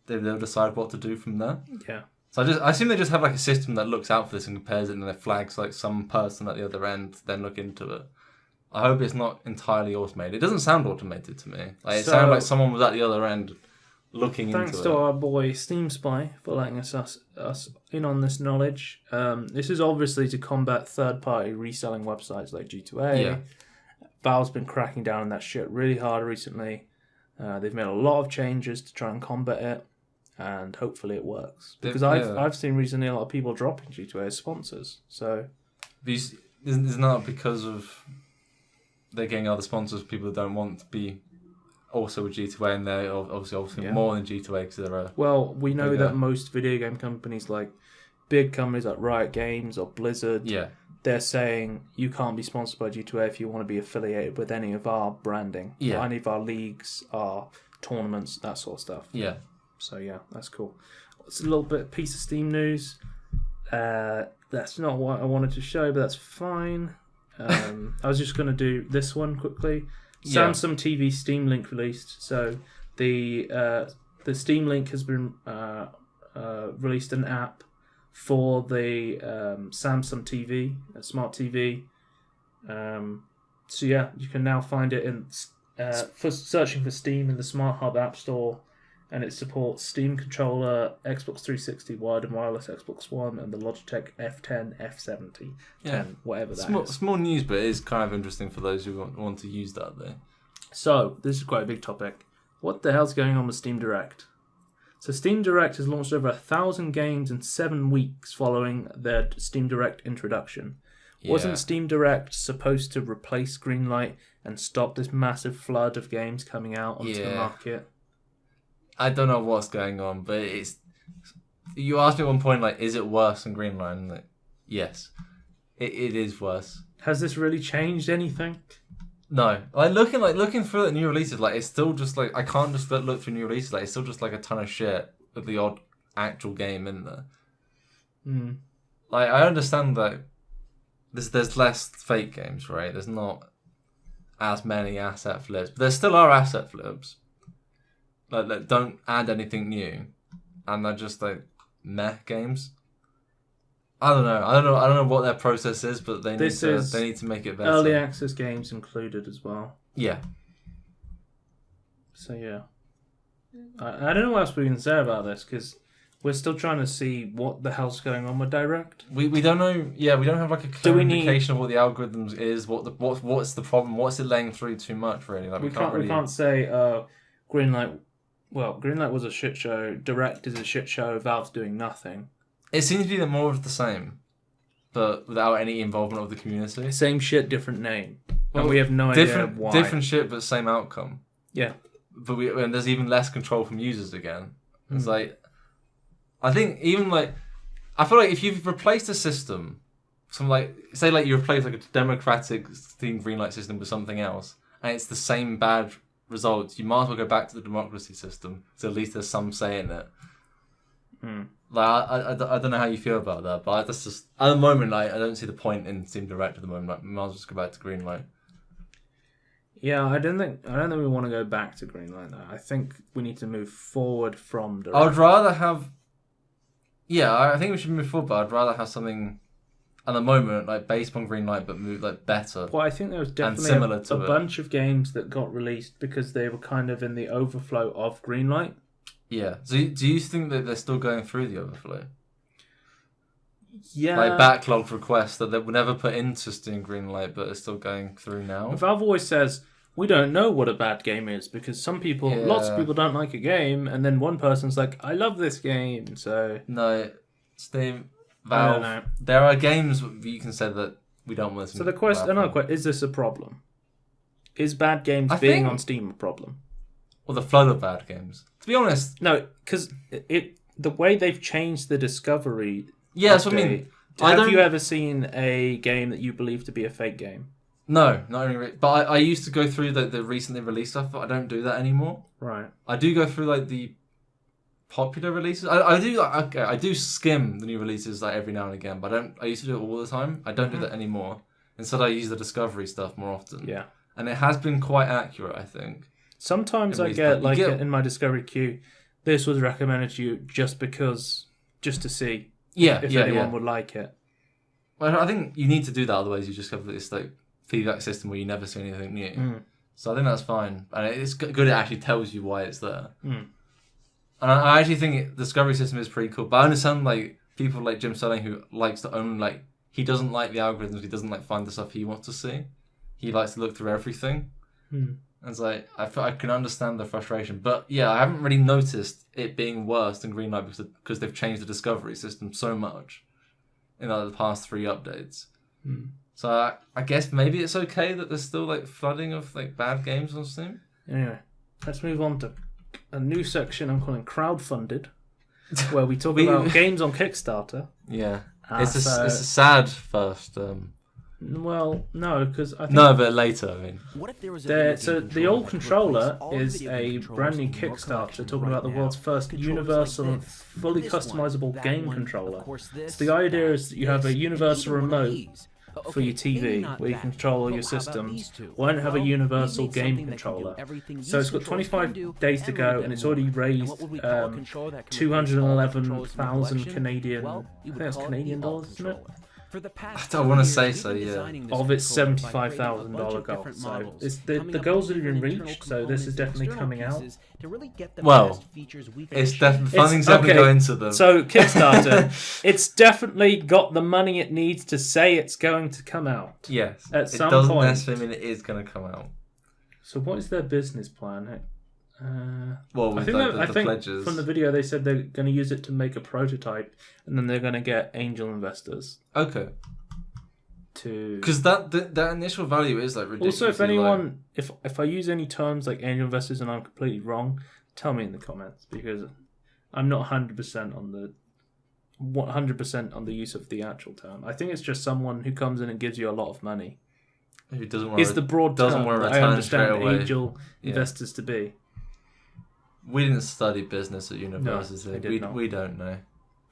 [SPEAKER 2] they'll decide what to do from there.
[SPEAKER 1] Yeah.
[SPEAKER 2] So I assume they just have like a system that looks out for this and compares it, and then it flags like some person at the other end, then look into it. I hope it's not entirely automated. It doesn't sound automated to me. Like it sounded like someone was at the other end looking into it.
[SPEAKER 1] Thanks to our boy Steam Spy for letting us in on this knowledge. This is obviously to combat third-party reselling websites like G2A.
[SPEAKER 2] Yeah.
[SPEAKER 1] Valve's been cracking down on that shit really hard recently. They've made a lot of changes to try and combat it, and hopefully it works. Because I've seen recently a lot of people dropping G2A as sponsors. So
[SPEAKER 2] isn't that because of they're getting other sponsors, people that don't want to be also with G2A, and they're obviously more than G2A because they're a...
[SPEAKER 1] Well, we know that most video game companies, like big companies like Riot Games or Blizzard, they're saying you can't be sponsored by G2A if you want to be affiliated with any of our branding, any of our leagues, our tournaments, that sort of stuff.
[SPEAKER 2] Yeah.
[SPEAKER 1] So yeah, that's cool. It's a little bit piece of Steam news. That's not what I wanted to show, but that's fine. I was just going to do this one quickly. Samsung TV Steam Link released. So the Steam Link has been released an app for the Samsung TV, a smart TV. So yeah, you can now find it in for searching for Steam in the Smart Hub App Store, and it supports Steam Controller, Xbox 360 wired and wireless Xbox One, and the Logitech F10, F70, 10, whatever that is.
[SPEAKER 2] Small news, but it is kind of interesting for those who want to use that though.
[SPEAKER 1] So, this is quite a big topic. What the hell's going on with Steam Direct? So Steam Direct has launched over 1,000 games in 7 weeks following their Steam Direct introduction. Yeah. Wasn't Steam Direct supposed to replace Greenlight and stop this massive flood of games coming out onto the market?
[SPEAKER 2] I don't know what's going on, but it's... You asked me at one point, like, is it worse than Greenlight? And like, yes, it is worse.
[SPEAKER 1] Has this really changed anything?
[SPEAKER 2] No, looking through the new releases, like it's still just like I can't just look through new releases. Like it's still just like a ton of shit with the odd actual game in there. Like I understand that there's less fake games, right? There's not as many asset flips, but there still are asset flips. Like don't add anything new, and they're just like meh games. I don't know what their process is, but they need to make it better.
[SPEAKER 1] Early access games included as well.
[SPEAKER 2] Yeah.
[SPEAKER 1] So yeah, I don't know what else we can say about this because we're still trying to see what the hell's going on with Direct.
[SPEAKER 2] We don't know. Yeah, we don't have like a clear indication of what the algorithms is. What's the problem? What's it laying through too much? Really, like we can't
[SPEAKER 1] say Greenlight. Well, Greenlight was a shit show. Direct is a shit show. Valve's doing nothing.
[SPEAKER 2] It seems to be more of the same, but without any involvement of the community.
[SPEAKER 1] Same shit, different name. And we have no idea why.
[SPEAKER 2] Different shit, but same outcome.
[SPEAKER 1] Yeah.
[SPEAKER 2] But and there's even less control from users again. It's like, I think even like, I feel like if you've replaced a system, some like, say like you replace like a democratic Steam Greenlight system with something else, and it's the same bad results, you might as well go back to the democracy system, so at least there's some say in it. Like I don't know how you feel about that, but that's just at the moment. Like I don't see the point in Steam Direct at the moment. Like, we might as well just go back to Greenlight.
[SPEAKER 1] Yeah, I don't think we want to go back to Greenlight though. I think we need to move forward from direct.
[SPEAKER 2] I'd rather have. Yeah, I think we should move forward, but I'd rather have something at the moment like based on Greenlight, but move like better.
[SPEAKER 1] Well, I think there was definitely
[SPEAKER 2] similar
[SPEAKER 1] a
[SPEAKER 2] to it.
[SPEAKER 1] bunch of games that got released because they were kind of in the overflow of Greenlight.
[SPEAKER 2] Yeah. So do you think that they're still going through the overflow?
[SPEAKER 1] Yeah.
[SPEAKER 2] Like backlog requests that they would never put into Steam Greenlight, but are still going through now.
[SPEAKER 1] Valve always says we don't know what a bad game is because lots of people don't like a game, and then one person's like, I love this game. So
[SPEAKER 2] no, Steam,
[SPEAKER 1] I don't
[SPEAKER 2] Valve.
[SPEAKER 1] know.
[SPEAKER 2] There are games you can say that we don't want to.
[SPEAKER 1] So the question, is this a problem? Is bad games being on Steam a problem?
[SPEAKER 2] Or the flood of bad games. To be honest,
[SPEAKER 1] no, because the way they've changed the discovery.
[SPEAKER 2] Yeah, that's what I mean.
[SPEAKER 1] Have you ever seen a game that you believe to be a fake game?
[SPEAKER 2] No, not really. But I used to go through the recently released stuff, but I don't do that anymore.
[SPEAKER 1] Right.
[SPEAKER 2] I do go through like the popular releases. I do skim the new releases like every now and again, but I used to do it all the time. I don't do that anymore. Instead, I use the discovery stuff more often. Yeah. And it has been quite accurate, I think.
[SPEAKER 1] Sometimes I get in my discovery queue, this was recommended to you just to see.
[SPEAKER 2] Yeah,
[SPEAKER 1] if anyone would like it.
[SPEAKER 2] Well, I think you need to do that, otherwise you just have this like feedback system where you never see anything new. So I think that's fine, and it's good. It actually tells you why it's there. And I actually think the discovery system is pretty cool. But I understand like people like Jim Sterling who likes to own he doesn't like the algorithms. He doesn't find the stuff he wants to see. He likes to look through everything. And it's like I can understand the frustration, but yeah, I haven't really noticed it being worse than Greenlight because they've changed the discovery system so much in the past 3 updates. So I guess maybe it's okay that there's still flooding of bad games on Steam.
[SPEAKER 1] Anyway, let's move on to a new section I'm calling Crowdfunded, where we talk about games on Kickstarter.
[SPEAKER 2] Yeah, it's a sad first.
[SPEAKER 1] Well, no, because I think...
[SPEAKER 2] No, but later, I mean.
[SPEAKER 3] What if there was
[SPEAKER 1] so the old controller is a brand new Kickstarter talking about the world's first universal, fully customizable game controller. So the idea is that you have a universal remote for your TV, where you can control all your systems. Won't have a universal game controller. So it's got 25 days to go, and it's already raised 211,000 Canadian. I think that's Canadian dollars, isn't it?
[SPEAKER 2] I don't want to say so, yeah.
[SPEAKER 1] Of its $75,000 goal. So the goals have been reached, so this is definitely coming out.
[SPEAKER 2] Well, funding's definitely going to them.
[SPEAKER 1] So Kickstarter, it's definitely got the money it needs to say it's going to come out.
[SPEAKER 2] Yes,
[SPEAKER 1] at some point.
[SPEAKER 2] It doesn't necessarily mean it is going to come out.
[SPEAKER 1] So what is their business plan?
[SPEAKER 2] Well,
[SPEAKER 1] I think
[SPEAKER 2] pledges.
[SPEAKER 1] From the video they said they're going to use it to make a prototype, and then they're going to get angel investors.
[SPEAKER 2] Okay. Because that initial value is ridiculous.
[SPEAKER 1] Also, if anyone, if I use any terms like angel investors and I'm completely wrong, tell me in the comments, because I'm not 100% on the use of the actual term. I think it's just someone who comes in and gives you a lot of money.
[SPEAKER 2] Who doesn't want
[SPEAKER 1] is the broad term that I understand angel investors to be.
[SPEAKER 2] We didn't study business at university.
[SPEAKER 1] No,
[SPEAKER 2] we don't know.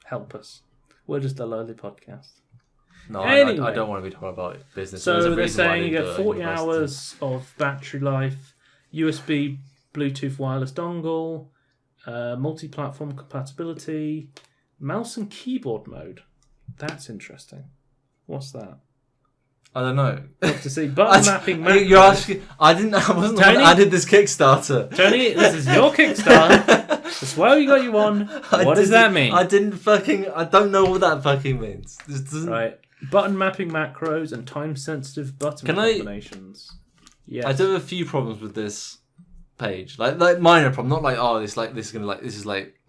[SPEAKER 1] Help us. We're just a lowly podcast.
[SPEAKER 2] No,
[SPEAKER 1] anyway,
[SPEAKER 2] I don't want to be talking about business.
[SPEAKER 1] So they're saying you get 40 hours of battery life, USB, Bluetooth wireless dongle, multi-platform compatibility, mouse and keyboard mode. That's interesting. What's that?
[SPEAKER 2] I don't know.
[SPEAKER 1] To see button mapping.
[SPEAKER 2] You're asking. I wasn't the one that added this Kickstarter.
[SPEAKER 1] Tony, this is your Kickstarter. That's why we got you on. What does that mean?
[SPEAKER 2] I don't know what that fucking means.
[SPEAKER 1] Right. Button mapping macros and time-sensitive button combinations. Yes.
[SPEAKER 2] I do have a few problems with this page, like minor problem, not this is a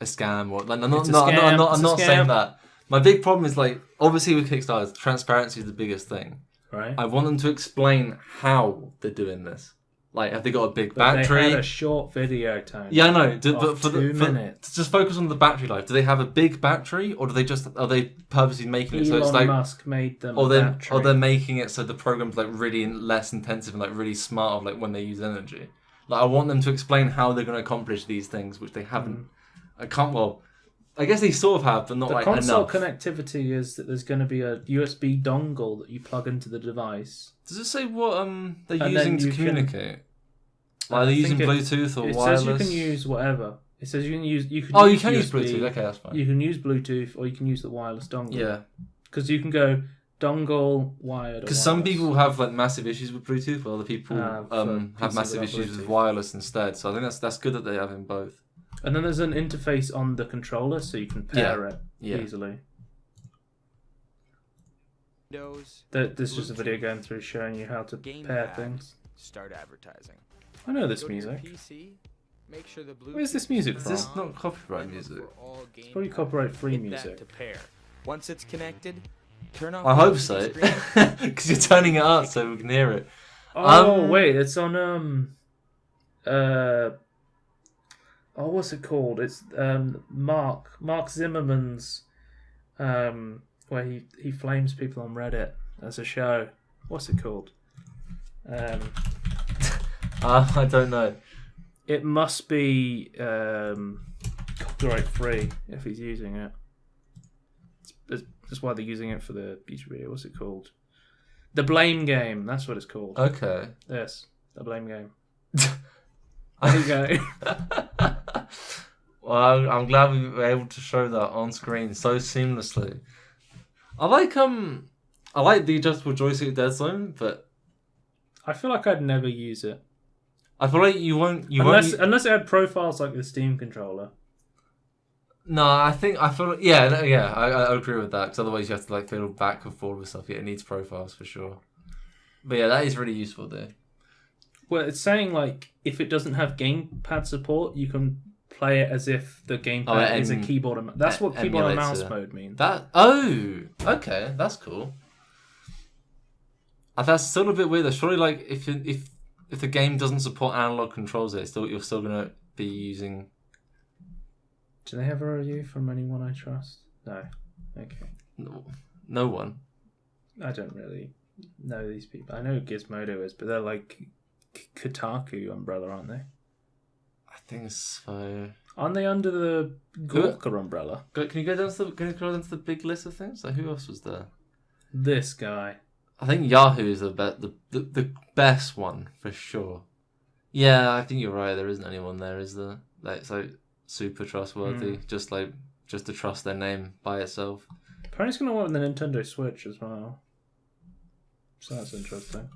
[SPEAKER 2] scam or I'm not saying that. My big problem is obviously with Kickstarter, transparency is the biggest thing.
[SPEAKER 1] Right.
[SPEAKER 2] I want them to explain how they're doing this. Have they got a big battery?
[SPEAKER 1] They had a short video time.
[SPEAKER 2] Yeah, I know.
[SPEAKER 1] But for 2 minutes.
[SPEAKER 2] Just focus on the battery life. Do they have a big battery, or are they purposely making it so it's
[SPEAKER 1] Elon Musk made them.
[SPEAKER 2] Or they're making it so the program's really less intensive and really smart of when they use energy. I want them to explain how they're going to accomplish these things, which they haven't. I guess they sort of have, but not
[SPEAKER 1] the console
[SPEAKER 2] enough.
[SPEAKER 1] Connectivity is that there's going to be a USB dongle that you plug into the device.
[SPEAKER 2] Does it say what they're using to communicate? Like, they're using
[SPEAKER 1] think
[SPEAKER 2] Bluetooth or
[SPEAKER 1] it
[SPEAKER 2] wireless?
[SPEAKER 1] says you can use whatever. It says you can use. You can
[SPEAKER 2] Oh, you
[SPEAKER 1] use
[SPEAKER 2] can use
[SPEAKER 1] USB,
[SPEAKER 2] Bluetooth. Okay, that's fine.
[SPEAKER 1] You can use Bluetooth, or you can use the wireless dongle.
[SPEAKER 2] Yeah.
[SPEAKER 1] Because you can go dongle, wired.
[SPEAKER 2] Because some people have like massive issues with Bluetooth, while other people
[SPEAKER 1] for
[SPEAKER 2] have
[SPEAKER 1] PC
[SPEAKER 2] massive
[SPEAKER 1] without
[SPEAKER 2] issues with
[SPEAKER 1] Bluetooth.
[SPEAKER 2] wireless instead. So I think that's good that they have in both.
[SPEAKER 1] And then there's an interface on the controller, so you can pair it
[SPEAKER 2] Yeah.
[SPEAKER 1] easily.
[SPEAKER 3] Windows.
[SPEAKER 1] This is just a video going through showing you how to pair
[SPEAKER 3] Gamepad.
[SPEAKER 1] things.
[SPEAKER 3] Start advertising.
[SPEAKER 1] I know this
[SPEAKER 3] Go to your
[SPEAKER 1] music.
[SPEAKER 3] PC, make sure the
[SPEAKER 1] Where's this music
[SPEAKER 2] Is
[SPEAKER 1] from?
[SPEAKER 2] this not copyright music?
[SPEAKER 1] It's probably copyright-free
[SPEAKER 3] Hit
[SPEAKER 1] music.
[SPEAKER 3] that to pair. Once it's connected, turn off.
[SPEAKER 2] I
[SPEAKER 3] the
[SPEAKER 2] hope
[SPEAKER 3] TV
[SPEAKER 2] so,
[SPEAKER 3] screen.
[SPEAKER 2] because you're turning it up so we can hear it.
[SPEAKER 1] Oh wait, it's on what's it called? It's Mark Zimmerman's where he flames people on Reddit as a show. What's it called?
[SPEAKER 2] I don't know.
[SPEAKER 1] It must be copyright free if he's using it. That's why they're using it for the YouTube video. What's it called? The Blame Game. That's what it's called.
[SPEAKER 2] Okay.
[SPEAKER 1] Yes, the Blame Game. There you go.
[SPEAKER 2] Well, I'm glad we were able to show that on screen so seamlessly. I like the adjustable joystick Dead Zone, but
[SPEAKER 1] I feel like I'd never use it.
[SPEAKER 2] I feel like you won't.
[SPEAKER 1] Unless it had profiles like the Steam controller.
[SPEAKER 2] No, I feel like, I agree with that, because otherwise you have to like fiddle back and forward with stuff. Yeah, it needs profiles for sure. But yeah, that is really useful there.
[SPEAKER 1] Well, it's saying like if it doesn't have gamepad support, you can play it as if the gamepad is a keyboard. That's what keyboard and mouse mode means.
[SPEAKER 2] Okay, that's cool. That's still a bit weird though. Surely, like if the game doesn't support analog controls, you're still gonna be using.
[SPEAKER 1] Do they have a review from anyone I trust? No. Okay.
[SPEAKER 2] No one.
[SPEAKER 1] I don't really know these people. I know who Gizmodo is, but they're like Kotaku umbrella, aren't they?
[SPEAKER 2] I think so.
[SPEAKER 1] Aren't they under the Gawker umbrella?
[SPEAKER 2] Can you go down to the big list of things? Like who else was there?
[SPEAKER 1] This guy.
[SPEAKER 2] I think Yahoo is the best one for sure. Yeah, I think you're right. There isn't anyone there, is there? Like so super trustworthy. Just to trust their name by itself.
[SPEAKER 1] Apparently, it's going to work on the Nintendo Switch as well. So that's interesting.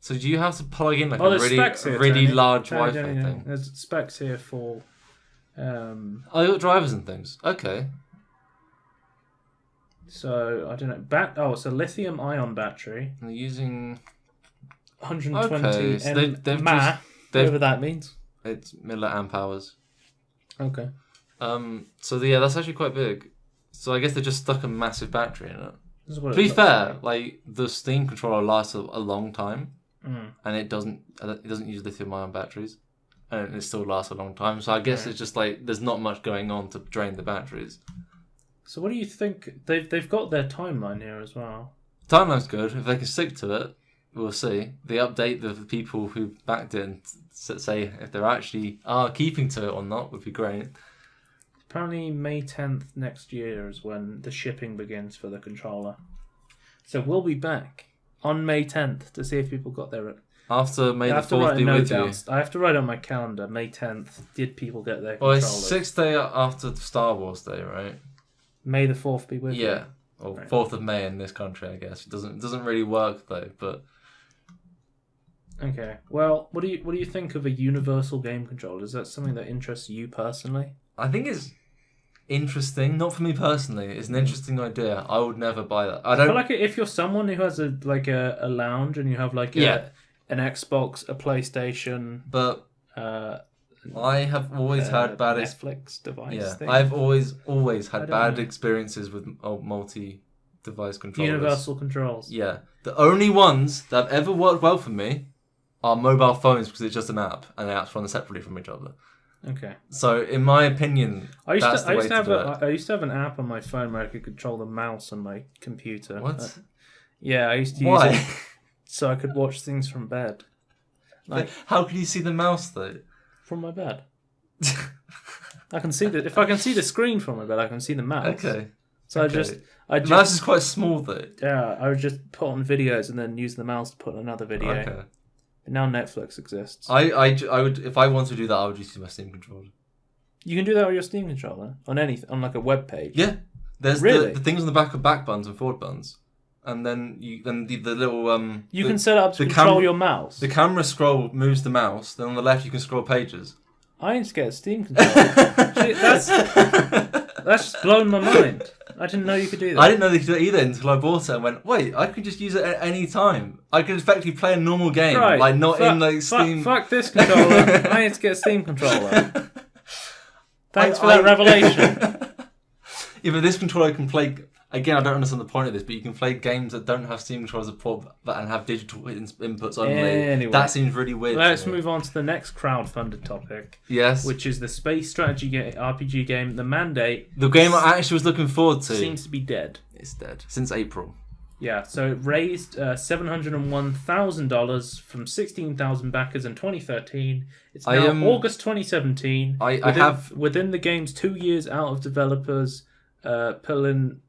[SPEAKER 2] So do you have to plug in like
[SPEAKER 1] there's
[SPEAKER 2] a
[SPEAKER 1] specs here,
[SPEAKER 2] really
[SPEAKER 1] Tony.
[SPEAKER 2] large
[SPEAKER 1] Tony,
[SPEAKER 2] Wi-Fi
[SPEAKER 1] Tony,
[SPEAKER 2] thing?
[SPEAKER 1] There's specs here for.
[SPEAKER 2] Oh, you got drivers and things. Okay.
[SPEAKER 1] So I don't know. It's a lithium-ion battery.
[SPEAKER 2] They're using
[SPEAKER 1] 120
[SPEAKER 2] Okay, so they've
[SPEAKER 1] mAh,
[SPEAKER 2] they've-
[SPEAKER 1] whatever that means.
[SPEAKER 2] it's milliamp hours.
[SPEAKER 1] Okay.
[SPEAKER 2] So yeah, that's actually quite big. So I guess they just stuck a massive battery in it.
[SPEAKER 1] This is what
[SPEAKER 2] To
[SPEAKER 1] it
[SPEAKER 2] be
[SPEAKER 1] looks
[SPEAKER 2] fair,
[SPEAKER 1] like.
[SPEAKER 2] like the Steam controller lasts a long time,
[SPEAKER 1] Mm.
[SPEAKER 2] and it doesn't use lithium-ion batteries, and it still lasts a long time. So I guess it's just like there's not much going on to drain the batteries.
[SPEAKER 1] So what do you think? They've got their timeline here as well.
[SPEAKER 2] Timeline's good. If they can stick to it, we'll see. They update the people who backed it and say if they're actually keeping to it or not would be great.
[SPEAKER 1] Apparently May 10th next year is when the shipping begins for the controller. So we'll be back on May 10th to see if people got their...
[SPEAKER 2] After May
[SPEAKER 1] I
[SPEAKER 2] the
[SPEAKER 1] have to
[SPEAKER 2] 4th
[SPEAKER 1] write a
[SPEAKER 2] be
[SPEAKER 1] note
[SPEAKER 2] with you.
[SPEAKER 1] down. I have to write on my calendar, May 10th, did people get their
[SPEAKER 2] Well,
[SPEAKER 1] controllers?
[SPEAKER 2] it's 6th day after Star Wars Day, right?
[SPEAKER 1] May the 4th be with you.
[SPEAKER 2] Yeah. Or
[SPEAKER 1] Right.
[SPEAKER 2] 4th of May in this country, I guess. It doesn't really work though, but
[SPEAKER 1] Okay. Well, what do you think of a universal game controller? Is that something that interests you personally?
[SPEAKER 2] I think it's interesting. Not for me personally. It's an interesting idea. I would never buy that. I
[SPEAKER 1] I
[SPEAKER 2] don't
[SPEAKER 1] feel like if you're someone who has a lounge and you have like an Xbox, a PlayStation,
[SPEAKER 2] but I have always had bad
[SPEAKER 1] Netflix device thing.
[SPEAKER 2] I've always had
[SPEAKER 1] I don't
[SPEAKER 2] bad
[SPEAKER 1] know.
[SPEAKER 2] experiences with multi-device controllers.
[SPEAKER 1] Universal controls.
[SPEAKER 2] Yeah. The only ones that have ever worked well for me are mobile phones because it's just an app and the apps run separately from each other.
[SPEAKER 1] Okay.
[SPEAKER 2] So, in my opinion, that's the way to do it.
[SPEAKER 1] I used to have an app on my phone where I could control the mouse on my computer.
[SPEAKER 2] What?
[SPEAKER 1] Yeah, I used to use
[SPEAKER 2] Why?
[SPEAKER 1] it so I could watch things from bed. Like
[SPEAKER 2] How can you see the mouse though?
[SPEAKER 1] from my bed. I can see if I can see the screen from my bed, I can see the mouse.
[SPEAKER 2] Okay.
[SPEAKER 1] So
[SPEAKER 2] Okay.
[SPEAKER 1] I
[SPEAKER 2] The
[SPEAKER 1] just
[SPEAKER 2] mouse is quite small though.
[SPEAKER 1] yeah, I would just put on videos and then use the mouse to put on another video.
[SPEAKER 2] Okay.
[SPEAKER 1] But now Netflix exists.
[SPEAKER 2] I would, if I wanted to do that, I would just use my Steam controller.
[SPEAKER 1] You can do that with your Steam controller on anything, on like a web page.
[SPEAKER 2] Yeah, there's
[SPEAKER 1] Really?
[SPEAKER 2] the things on the back of back buttons and forward buttons, and then the little
[SPEAKER 1] You can set it up to control your mouse.
[SPEAKER 2] The camera scroll moves the mouse. Then on the left you can scroll pages.
[SPEAKER 1] I need to get a Steam controller. Gee, that's just blown my mind. I didn't know you could do that.
[SPEAKER 2] I didn't know they could do it either until I bought it and went, wait, I could just use it at any time. I could effectively play a normal game,
[SPEAKER 1] Right.
[SPEAKER 2] like not in like Steam.
[SPEAKER 1] Fuck this controller. I need to get a Steam controller. Thanks for that revelation.
[SPEAKER 2] Yeah, but this controller can play. Again, I don't understand the point of this, but you can play games that don't have Steam controllers and have digital inputs only.
[SPEAKER 1] Anyway,
[SPEAKER 2] that seems really weird.
[SPEAKER 1] Let's move on to the next crowdfunded topic.
[SPEAKER 2] Yes.
[SPEAKER 1] Which is the space strategy RPG game, The Mandate.
[SPEAKER 2] The game I actually was looking forward to.
[SPEAKER 1] Seems to be dead.
[SPEAKER 2] It's dead. Since April.
[SPEAKER 1] Yeah, so it raised $701,000 from 16,000 backers in 2013. It's now August 2017. Within the game's 2 years out of developers, Perihelion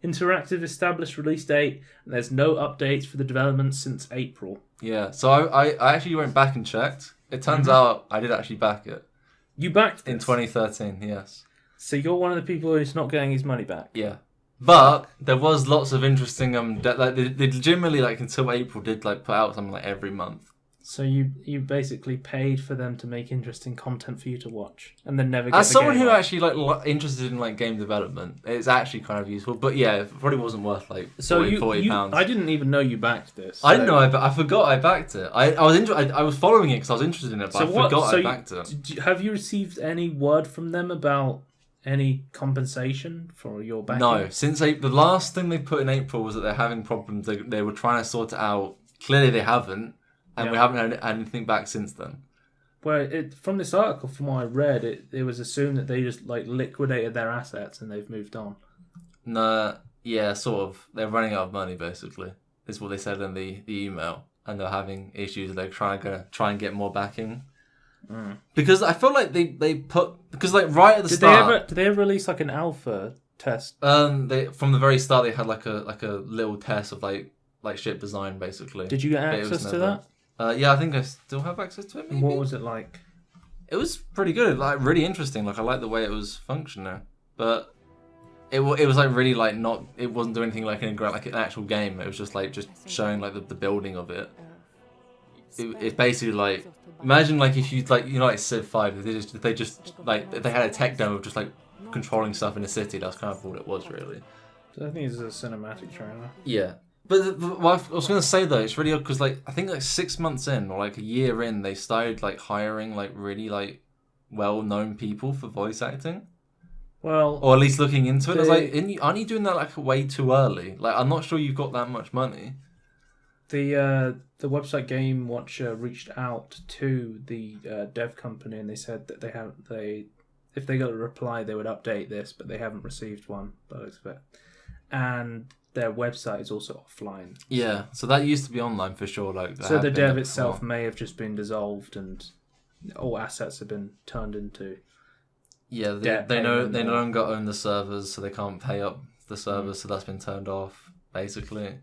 [SPEAKER 1] Interactive established release date, and there's no updates for the development since April.
[SPEAKER 2] Yeah, so I actually went back and checked. It turns out I did actually back it.
[SPEAKER 1] You backed this?
[SPEAKER 2] In 2013, yes.
[SPEAKER 1] So you're one of the people who's not getting his money back?
[SPEAKER 2] Yeah. But there was lots of interesting they legitimately until April did put out something every month.
[SPEAKER 1] So you basically paid for them to make interesting content for you to watch, and then never. Get
[SPEAKER 2] As
[SPEAKER 1] the
[SPEAKER 2] someone
[SPEAKER 1] game
[SPEAKER 2] who
[SPEAKER 1] off.
[SPEAKER 2] actually interested in game development, it's actually kind of useful. But yeah, it probably wasn't worth £40.
[SPEAKER 1] I didn't even know you backed this.
[SPEAKER 2] I didn't know. I forgot I backed it. I was following it because I was interested in it, but I forgot I backed it.
[SPEAKER 1] Have you received any word from them about any compensation for your backing?
[SPEAKER 2] No, since the last thing they put in April was that they're having problems. They were trying to sort it out. Clearly, they haven't. And we haven't had anything back since then.
[SPEAKER 1] Well, from this article, from what I read, it was assumed that they just liquidated their assets and they've moved on.
[SPEAKER 2] No, yeah, sort of. They're running out of money, basically. Is what they said in the email, and they're having issues. They're trying and get more backing. Because I feel like they put right at the start.
[SPEAKER 1] Did they ever release an alpha test?
[SPEAKER 2] From the very start they had a little test of ship design basically.
[SPEAKER 1] Did you get access to that?
[SPEAKER 2] Yeah, I think I still have access to it. Maybe?
[SPEAKER 1] What was it like?
[SPEAKER 2] It was pretty good. Really interesting. I like the way it was functioning, but it was really not. It wasn't doing anything an actual game. It was just showing the building of it. It's basically imagine if you Civ 5. If they had a tech demo of just controlling stuff in a city. That's kind of what it was really.
[SPEAKER 1] So I think it's a cinematic trailer.
[SPEAKER 2] Yeah. But what I was going to say though, it's really odd because I think 6 months in or a year in, they started hiring really well-known people for voice acting.
[SPEAKER 1] Well,
[SPEAKER 2] or at least looking into it. I was aren't you doing that way too early? I'm not sure you've got that much money.
[SPEAKER 1] The website Game Watcher reached out to the dev company and they said that if they got a reply they would update this, but they haven't received one by the looks of it. And their website is also offline.
[SPEAKER 2] Yeah, so that used to be online for sure.
[SPEAKER 1] So the dev itself may have just been dissolved and all assets have been turned into.
[SPEAKER 2] Yeah, they no longer own the servers, so they can't pay up the servers. So that's been turned off. Basically,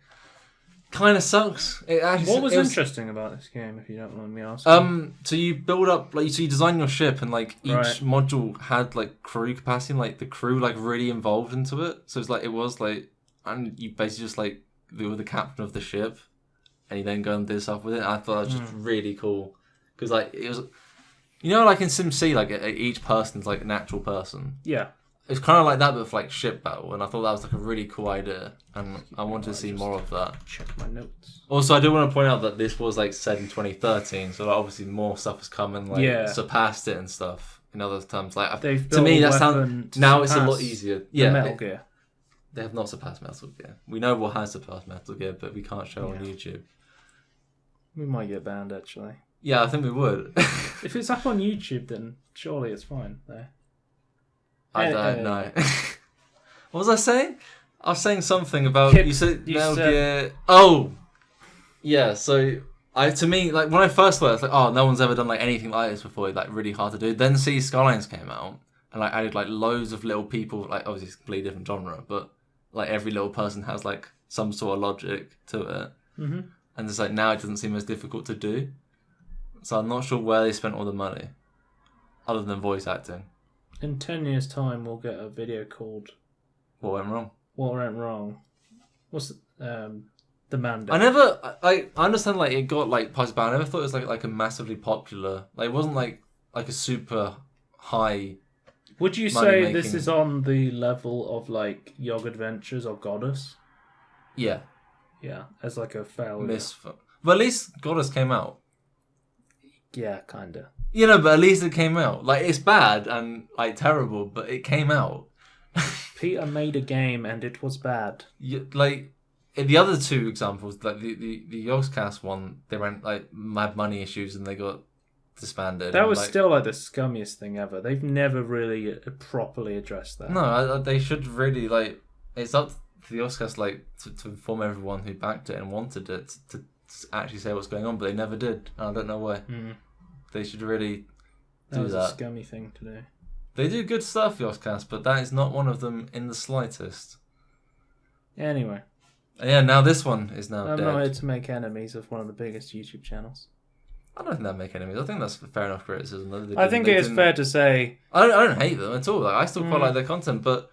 [SPEAKER 2] kind of sucks.
[SPEAKER 1] What was interesting about this game, if you don't mind me asking?
[SPEAKER 2] So you build up so you design your ship, and each module had crew capacity, and the crew really involved into it. So it's it was and you basically just you were the captain of the ship, and you then go and do stuff with it. And I thought that was just really cool because it was, in SimC, each person's an actual person.
[SPEAKER 1] Yeah,
[SPEAKER 2] it's kind of like that, but for ship battle. And I thought that was a really cool idea, and I wanted to see more of that.
[SPEAKER 1] Check my notes.
[SPEAKER 2] Also, I do want to point out that this was said in 2013, so obviously more stuff has come and surpassed it and stuff. In other terms, to me that sounds now it's a lot easier. Yeah,
[SPEAKER 1] Metal Gear.
[SPEAKER 2] They have not surpassed Metal Gear. We know what has surpassed Metal Gear, but we can't show on YouTube.
[SPEAKER 1] We might get banned, actually.
[SPEAKER 2] Yeah, I think we would.
[SPEAKER 1] If it's up on YouTube, then surely it's fine. There.
[SPEAKER 2] I don't know. What was I saying? I was saying something about you said Metal Gear. Oh, yeah. So to me, when I first heard, it's no one's ever done anything like this before. Really hard to do. Then Cities Skylines came out, and added loads of little people. Obviously, it's a completely different genre, but every little person has some sort of logic to it. Mm-hmm. and it's like now it doesn't seem as difficult to do. So I'm not sure where they spent all the money, other than voice acting.
[SPEAKER 1] In 10 years' time, we'll get a video called
[SPEAKER 2] What went wrong?
[SPEAKER 1] "What Went Wrong." What's the Mandate?
[SPEAKER 2] I understand like it got like positive, but I never thought it was like a massively popular. Like it wasn't like a super high.
[SPEAKER 1] Would you say this is on the level of like Yog Adventures or Goddess?
[SPEAKER 2] Yeah.
[SPEAKER 1] Yeah, as like a failure.
[SPEAKER 2] But at least Goddess came out.
[SPEAKER 1] Yeah, kinda.
[SPEAKER 2] You know, but at least it came out. Like it's bad and like terrible, but it came out.
[SPEAKER 1] Peter made a game and it was bad.
[SPEAKER 2] Like the other two examples, like the Yogscast one, they went like had money issues and they got disbanded.
[SPEAKER 1] That was still like the scummiest thing ever. They've never really properly addressed that.
[SPEAKER 2] No, they should really like. It's up to the Yogscast like to inform everyone who backed it and wanted it to actually say what's going on, but they never did. And I don't know why. They should really do
[SPEAKER 1] that. Was
[SPEAKER 2] that.
[SPEAKER 1] a scummy thing to do.
[SPEAKER 2] They do good stuff, Yogscast, but that is not one of them in the slightest.
[SPEAKER 1] Anyway.
[SPEAKER 2] Yeah, now this one is now
[SPEAKER 1] I'm
[SPEAKER 2] dead.
[SPEAKER 1] not here to make enemies of one of the biggest YouTube channels.
[SPEAKER 2] I don't think that make enemies. I think that's fair enough criticism.
[SPEAKER 1] I think it is fair to say...
[SPEAKER 2] I don't hate them at all. Like, I still quite like their content, but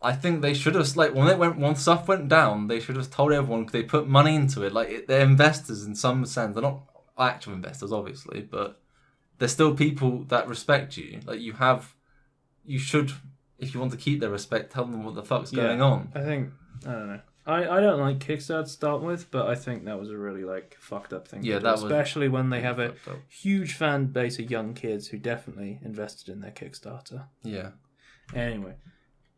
[SPEAKER 2] I think they should have... Like, when stuff went down, they should have told everyone, because they put money into it. Like, they're investors in some sense. They're not actual investors, obviously, but they're still people that respect you. Like, you should, if you want to keep their respect, tell them what the fuck's going on.
[SPEAKER 1] I don't know. I don't like Kickstarter to start with, but I think that was a really like fucked up thing.
[SPEAKER 2] Yeah,
[SPEAKER 1] to do, especially when they have a huge fan base of young kids who definitely invested in their Kickstarter.
[SPEAKER 2] Yeah.
[SPEAKER 1] Anyway,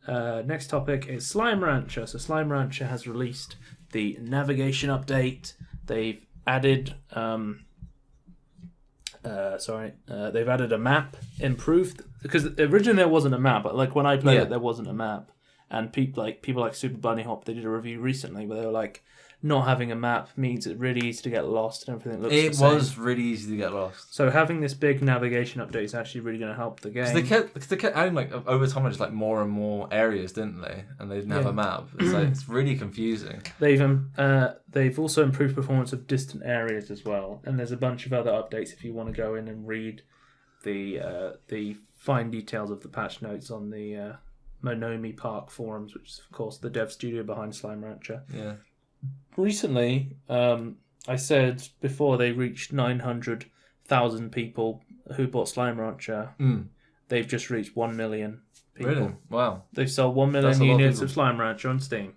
[SPEAKER 1] next topic is Slimerancher. So Slimerancher has released the navigation update. They've added they've added a map, improved, because originally there wasn't a map. But like when I played it, there wasn't a map. And people like Super Bunny Hop, they did a review recently where they were like, not having a map means it's really easy to get lost and everything looks the same. It was
[SPEAKER 2] really easy to get lost.
[SPEAKER 1] So having this big navigation update is actually really going to help the game.
[SPEAKER 2] Because they kept adding like over time, just like more and more areas, didn't they? And they didn't have a map. It's like it's really confusing.
[SPEAKER 1] They've also improved performance of distant areas as well, and there's a bunch of other updates if you want to go in and read the fine details of the patch notes on the Monomi Park forums, which is of course the dev studio behind Slimerancher.
[SPEAKER 2] Yeah.
[SPEAKER 1] Recently, I said before they reached 900,000 people who bought Slimerancher. They've just reached 1 million people.
[SPEAKER 2] Really? Wow.
[SPEAKER 1] They've sold 1 million units of Slimerancher on Steam.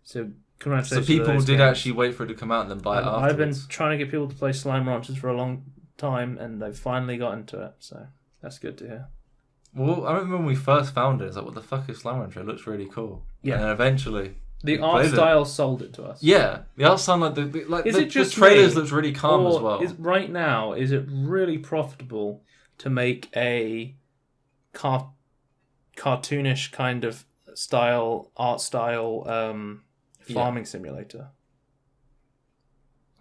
[SPEAKER 1] So congratulations.
[SPEAKER 2] So people did
[SPEAKER 1] games.
[SPEAKER 2] Actually wait for it to come out and then buy it afterwards.
[SPEAKER 1] I've been trying to get people to play Slimeranchers for a long time, and they've finally got into it. So that's good to hear.
[SPEAKER 2] Well, I remember when we first found it, it's like, what the fuck is Slimerancher? It looks really cool.
[SPEAKER 1] Yeah.
[SPEAKER 2] And then eventually...
[SPEAKER 1] The art style sold it to us.
[SPEAKER 2] Yeah. The art style, like, the trailers looks really calm as well.
[SPEAKER 1] Right now, is it really profitable to make a cartoonish kind of art style farming simulator?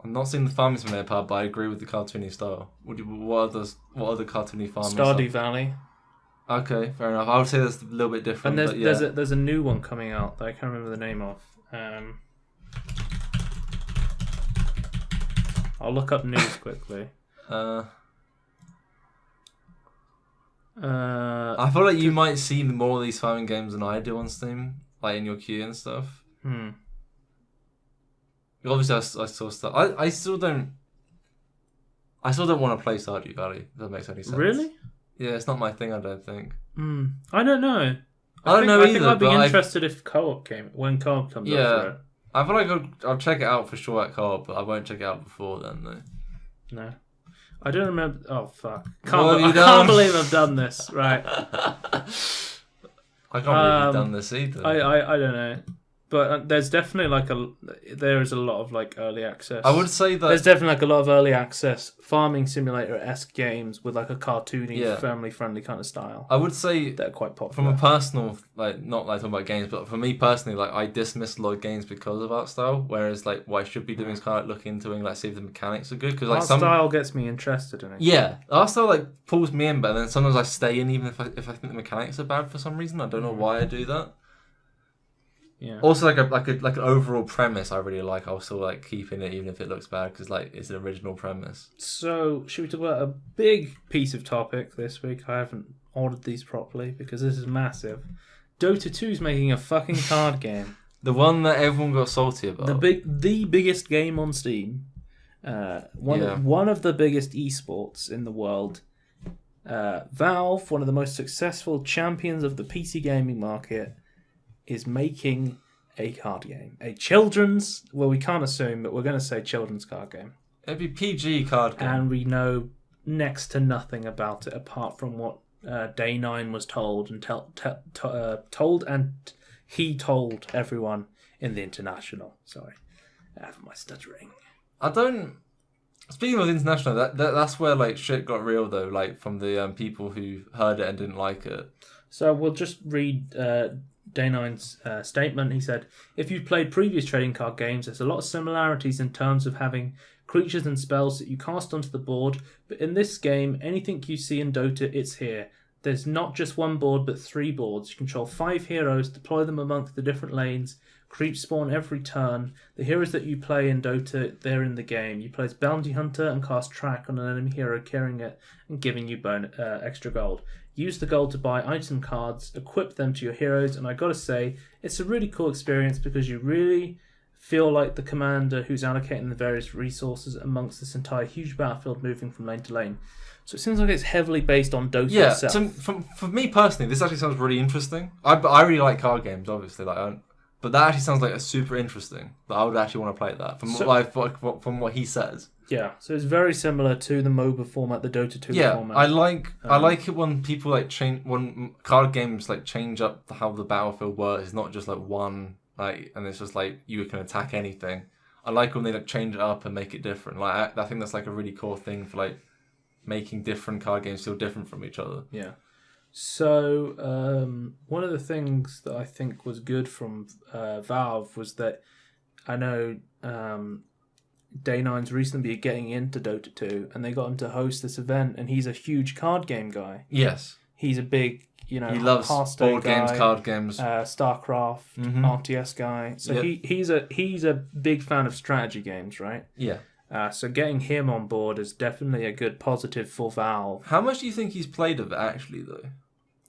[SPEAKER 2] I've not seen the farming simulator part, but I agree with the cartoony style. What other cartoony farming
[SPEAKER 1] Stardew Valley.
[SPEAKER 2] Okay, fair enough. I would say that's a little bit different.
[SPEAKER 1] And
[SPEAKER 2] but
[SPEAKER 1] there's a new one coming out that I can't remember the name of. I'll look up news quickly.
[SPEAKER 2] I feel like you might see more of these farming games than I do on Steam, like in your queue and stuff. Obviously, I saw stuff. I still don't want to play Stardew Valley. If that makes any sense.
[SPEAKER 1] Really?
[SPEAKER 2] Yeah, it's not my thing. I don't think.
[SPEAKER 1] I don't know.
[SPEAKER 2] I don't know either.
[SPEAKER 1] I think I'd be interested if co-op when co-op comes up for it.
[SPEAKER 2] I feel like I'll check it out for sure at co-op, but I won't check it out before then, though.
[SPEAKER 1] No. I don't remember... Oh, fuck. I can't believe I've done this. Right.
[SPEAKER 2] I can't believe you've done this either.
[SPEAKER 1] I don't know. But there's definitely there is a lot of like early access.
[SPEAKER 2] I would say that
[SPEAKER 1] there's definitely like a lot of early access farming simulator-esque games with like a cartoony, family-friendly kind of style.
[SPEAKER 2] I would say
[SPEAKER 1] they're quite popular.
[SPEAKER 2] From a personal, like not like talking about games, but for me personally, like I dismiss a lot of games because of art style. Whereas like what I should be doing is kind of like look into and like see if the mechanics are good. Because like
[SPEAKER 1] art style gets me interested in it.
[SPEAKER 2] Yeah, art style like pulls me in, but then sometimes I stay in even if I think the mechanics are bad for some reason. I don't know why I do that.
[SPEAKER 1] Yeah.
[SPEAKER 2] Also, like an overall premise, I really like. I'll still like keeping it even if it looks bad because like it's an original premise.
[SPEAKER 1] So, should we talk about a big piece of topic this week? I haven't ordered these properly because this is massive. Dota 2's making a fucking card game.
[SPEAKER 2] The one that everyone got salty about.
[SPEAKER 1] The biggest game on Steam. One of the biggest esports in the world. Valve, one of the most successful champions of the PC gaming market, is making a card game. A children's, well, we can't assume, but we're going to say children's card game.
[SPEAKER 2] It'd be PG card game.
[SPEAKER 1] And we know next to nothing about it apart from what Day 9 was told and he told everyone in the international. Sorry, I have my stuttering.
[SPEAKER 2] Speaking of international, that's where like shit got real though. Like from the people who heard it and didn't like it.
[SPEAKER 1] So we'll just read Day 9's statement. He said, "If you've played previous trading card games, there's a lot of similarities in terms of having creatures and spells that you cast onto the board. But in this game, anything you see in Dota, it's here. There's not just one board, but 3 boards. You control 5 heroes, deploy them amongst the different lanes. Creeps spawn every turn. The heroes that you play in Dota, they're in the game. You play as Bounty Hunter and cast track on an enemy hero, carrying it and giving you extra gold. Use the gold to buy item cards, equip them to your heroes, and I gotta say, it's a really cool experience because you really feel like the commander who's allocating the various resources amongst this entire huge battlefield moving from lane to lane." So it seems like it's heavily based on Dota itself.
[SPEAKER 2] So for me personally, this actually sounds really interesting. I really like card games, obviously, but that actually sounds like a super interesting. That I would actually want to play that from what he says.
[SPEAKER 1] Yeah, so it's very similar to the MOBA format, the Dota 2 format.
[SPEAKER 2] I like it when people when card games change up how the battlefield works. It's not just one and it's just you can attack anything. I like when they change it up and make it different. I think that's a really cool thing for making different card games feel different from each other.
[SPEAKER 1] Yeah. So one of the things that I think was good from Valve was that I know Day 9's recently getting into Dota 2 and they got him to host this event, and he's a huge card game guy.
[SPEAKER 2] Yes.
[SPEAKER 1] He's a big, he
[SPEAKER 2] loves board games, card games,
[SPEAKER 1] StarCraft, RTS guy. So he's a big fan of strategy games, right?
[SPEAKER 2] Yeah.
[SPEAKER 1] So getting him on board is definitely a good positive for Valve.
[SPEAKER 2] How much do you think he's played of it actually, though?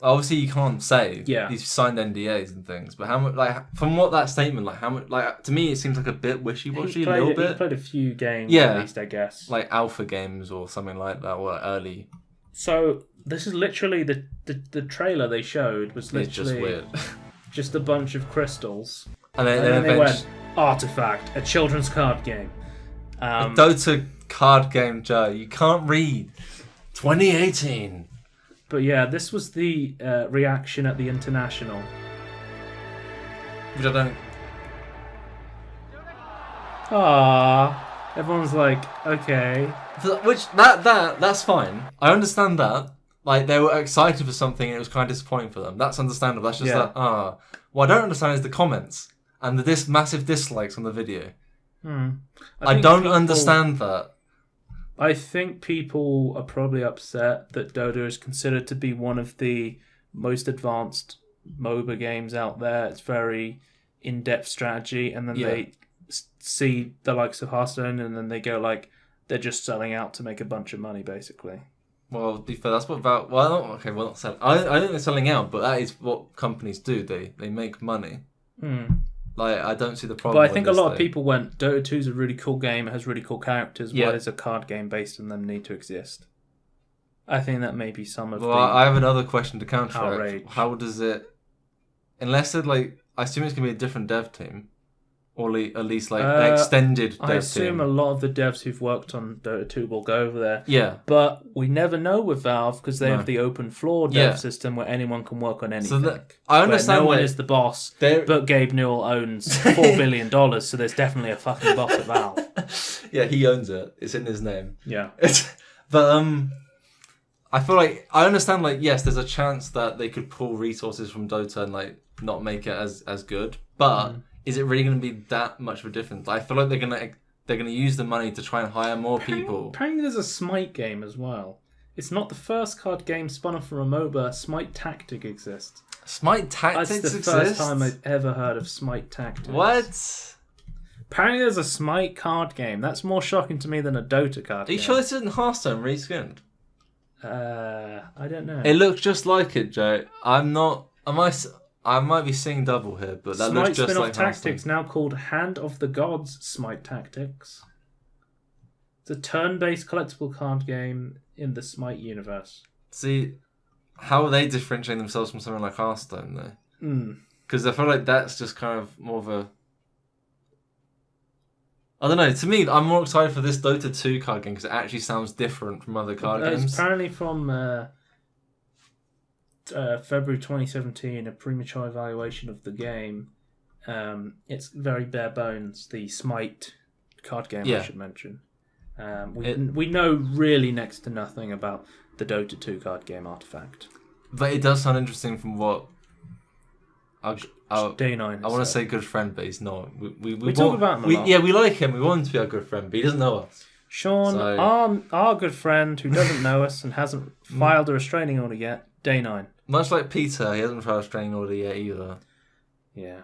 [SPEAKER 2] Obviously, you can't say.
[SPEAKER 1] Yeah.
[SPEAKER 2] He's signed NDAs and things, but how much? From what that statement, how much? To me, it seems like a bit wishy-washy. A little bit.
[SPEAKER 1] He's played a few games,
[SPEAKER 2] at
[SPEAKER 1] least, I guess.
[SPEAKER 2] Alpha games or something like that, or early.
[SPEAKER 1] So this is literally the trailer they showed was literally
[SPEAKER 2] just weird.
[SPEAKER 1] Just a bunch of crystals,
[SPEAKER 2] and then
[SPEAKER 1] they went Artifact, a children's card game.
[SPEAKER 2] A Dota card game, Joe. You can't read. 2018.
[SPEAKER 1] But yeah, this was the reaction at the International.
[SPEAKER 2] Which I don't...
[SPEAKER 1] Everyone's like, okay.
[SPEAKER 2] Which, that's fine. I understand that. They were excited for something and it was kind of disappointing for them. That's understandable. That's just What I don't understand is the comments and the massive dislikes on the video. I don't understand that.
[SPEAKER 1] I think people are probably upset that Dota is considered to be one of the most advanced MOBA games out there. It's very in-depth strategy, and then they see the likes of Hearthstone, and then they go they're just selling out to make a bunch of money, basically.
[SPEAKER 2] Well, to be fair, that's what Valve... Well, okay, well, not selling... I don't think they're selling out, but that is what companies do. They make money. I don't see the problem.
[SPEAKER 1] But I think a lot of people went, Dota 2 is a really cool game, it has really cool characters, why does a card game based on them need to exist? I think that may be some of the
[SPEAKER 2] I have another question to counter.
[SPEAKER 1] outrage.
[SPEAKER 2] How does it... Unless they're I assume it's going to be a different dev team. Or at least extended dev team.
[SPEAKER 1] I assume a lot of the devs who've worked on Dota 2 will go over there.
[SPEAKER 2] Yeah.
[SPEAKER 1] But we never know with Valve because they have the open floor dev system where anyone can work on anything.
[SPEAKER 2] So I understand
[SPEAKER 1] no one is the boss, but Gabe Newell owns $4 billion, so there's definitely a fucking boss at Valve.
[SPEAKER 2] Yeah, he owns it. It's in his name.
[SPEAKER 1] Yeah.
[SPEAKER 2] But I feel I understand yes, there's a chance that they could pull resources from Dota and not make it as good, but is it really going to be that much of a difference? I feel like they're going to use the money to try and hire more people.
[SPEAKER 1] Apparently there's a Smite game as well. It's not the first card game spun off from a MOBA. Smite Tactic exists.
[SPEAKER 2] Smite Tactics
[SPEAKER 1] That's the
[SPEAKER 2] exists?
[SPEAKER 1] first time I've ever heard of Smite Tactics.
[SPEAKER 2] What?
[SPEAKER 1] Apparently there's a Smite card game. That's more shocking to me than a Dota card
[SPEAKER 2] Are you
[SPEAKER 1] game.
[SPEAKER 2] sure this isn't Hearthstone reskinned?
[SPEAKER 1] I don't know.
[SPEAKER 2] It looks just like it, Joe. I'm not. I might be seeing double here, but that
[SPEAKER 1] Smite
[SPEAKER 2] looks just
[SPEAKER 1] spin-off
[SPEAKER 2] like
[SPEAKER 1] Tactics,
[SPEAKER 2] Hearthstone.
[SPEAKER 1] now called Hand of the Gods Smite Tactics. It's a turn-based collectible card game in the Smite universe.
[SPEAKER 2] See, how are they differentiating themselves from something like Hearthstone, though?
[SPEAKER 1] Hmm.
[SPEAKER 2] Because I feel like that's just kind of more of a... I don't know. To me, I'm more excited for this Dota 2 card game because it actually sounds different from other card
[SPEAKER 1] It's
[SPEAKER 2] games.
[SPEAKER 1] apparently from February 2017, a premature evaluation of the game. It's very bare bones, the Smite card game,
[SPEAKER 2] Yeah.
[SPEAKER 1] I should mention. We know really next to nothing about the Dota 2 card game artifact.
[SPEAKER 2] But it does sound interesting from what...
[SPEAKER 1] Day9.
[SPEAKER 2] I want to say good friend, but he's not. We
[SPEAKER 1] talk about him a lot.
[SPEAKER 2] Yeah, we like him. We want him to be our good friend, but he doesn't know us.
[SPEAKER 1] Sean,
[SPEAKER 2] So-
[SPEAKER 1] our good friend who doesn't know us and hasn't filed a restraining order yet, Day9.
[SPEAKER 2] Much like Peter, he hasn't filed a restraining order yet either.
[SPEAKER 1] Yeah,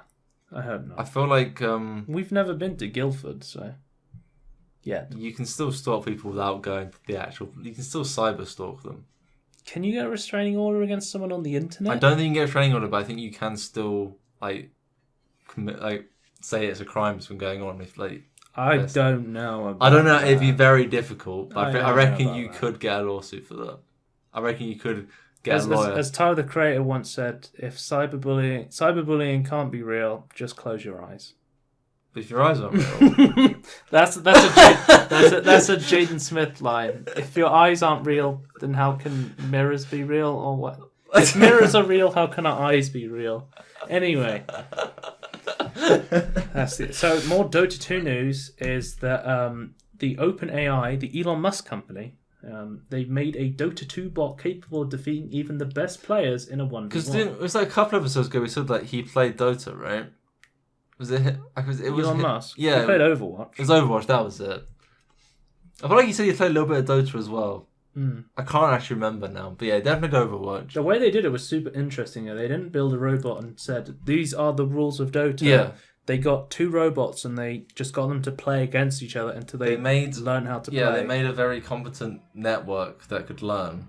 [SPEAKER 1] I hope not.
[SPEAKER 2] I feel like
[SPEAKER 1] We've never been to Guildford, so... Yet.
[SPEAKER 2] you can still stalk people without going to the actual... You can still cyber stalk them.
[SPEAKER 1] Can you get a restraining order against someone on the internet?
[SPEAKER 2] I don't think you can get a restraining order, but I think you can still say it's a crime that's been going on. If
[SPEAKER 1] I don't know. About
[SPEAKER 2] I don't know.
[SPEAKER 1] that.
[SPEAKER 2] It'd be very difficult, but
[SPEAKER 1] I
[SPEAKER 2] I
[SPEAKER 1] don't
[SPEAKER 2] reckon
[SPEAKER 1] know
[SPEAKER 2] you
[SPEAKER 1] about
[SPEAKER 2] could get a lawsuit for that. I reckon you could get a
[SPEAKER 1] As
[SPEAKER 2] lawyer.
[SPEAKER 1] Tyler the Creator once said, if cyberbullying can't be real, just close your eyes.
[SPEAKER 2] But if your eyes aren't real,
[SPEAKER 1] That's a Jaden Smith line. If your eyes aren't real, then how can mirrors be real, or what? If mirrors are real, how can our eyes be real? Anyway, that's it. So more Dota 2 news is that the OpenAI, the Elon Musk company, they've made a Dota 2 bot capable of defeating even the best players in a 1v1.
[SPEAKER 2] because it was like a couple episodes ago we said that he played Dota, right? Was it? It was
[SPEAKER 1] Elon Musk.
[SPEAKER 2] Yeah,
[SPEAKER 1] He played Overwatch.
[SPEAKER 2] it was Overwatch. That was it. I feel like you said you played a little bit of Dota as well.
[SPEAKER 1] Mm.
[SPEAKER 2] I can't actually remember now, but yeah, definitely Overwatch.
[SPEAKER 1] The way they did it was super interesting. They didn't build a robot and said, these are the rules of Dota.
[SPEAKER 2] Yeah.
[SPEAKER 1] They got two robots and they just got them to play against each other until they learn how to play.
[SPEAKER 2] Yeah, they made a very competent network that could learn,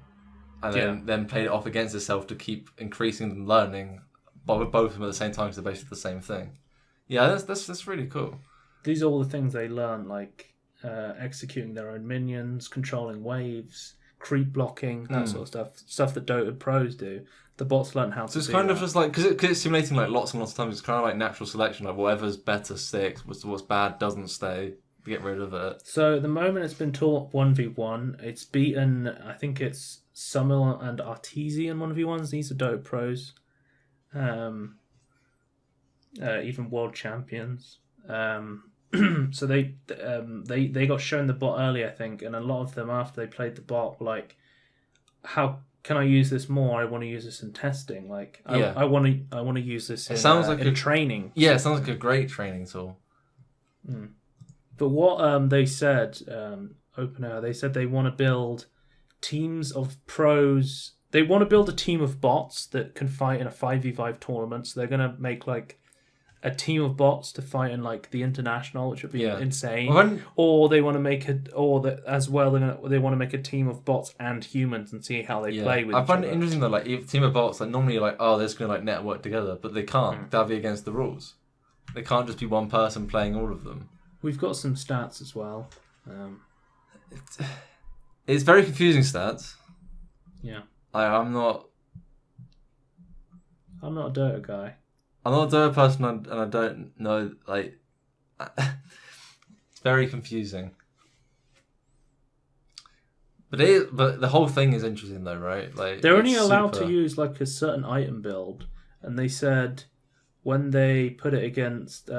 [SPEAKER 2] and then played it off against itself to keep increasing the learning, but with both of them at the same time because they're basically the same thing. Yeah, that's really cool.
[SPEAKER 1] These are all the things they learn, like executing their own minions, controlling waves, creep blocking, that sort of stuff. Stuff that Dota pros do. The bots learn how to do
[SPEAKER 2] So it's kind of
[SPEAKER 1] that.
[SPEAKER 2] just like, because it's simulating like lots and lots of times, it's kind of like natural selection, like whatever's better sticks, what's bad doesn't stay, get rid of it.
[SPEAKER 1] So at the moment it's been taught 1v1. It's beaten, I think it's Summer and Artesian 1v1s. These are Dota pros. Even world champions. So they got shown the bot early, I think, and a lot of them after they played the bot were like, how can I use this more? I want to use this in testing. Like, I want to use this in, in training.
[SPEAKER 2] Yeah, it sounds like a great training tool.
[SPEAKER 1] But what they said, OpenAI, they said they want to build teams of pros. They want to build a team of bots that can fight in a 5v5 tournament. So they're going to make like a team of bots to fight in like the international, which would be insane. Or they want to make they want to make a team of bots and humans and see how they play with each other.
[SPEAKER 2] I find it interesting though, like if a team of bots, like normally like, oh, they're just gonna like network together, but they can't. That'd be against the rules. They can't just be one person playing all of them.
[SPEAKER 1] We've got some stats as well.
[SPEAKER 2] It's very confusing stats.
[SPEAKER 1] Yeah.
[SPEAKER 2] I'm not
[SPEAKER 1] a Dota guy.
[SPEAKER 2] I'm not a Dota person, and I don't know, like... it's very confusing. But the whole thing is interesting, though, right? Like
[SPEAKER 1] they're only allowed to use, like, a certain item build, and they said when they put it against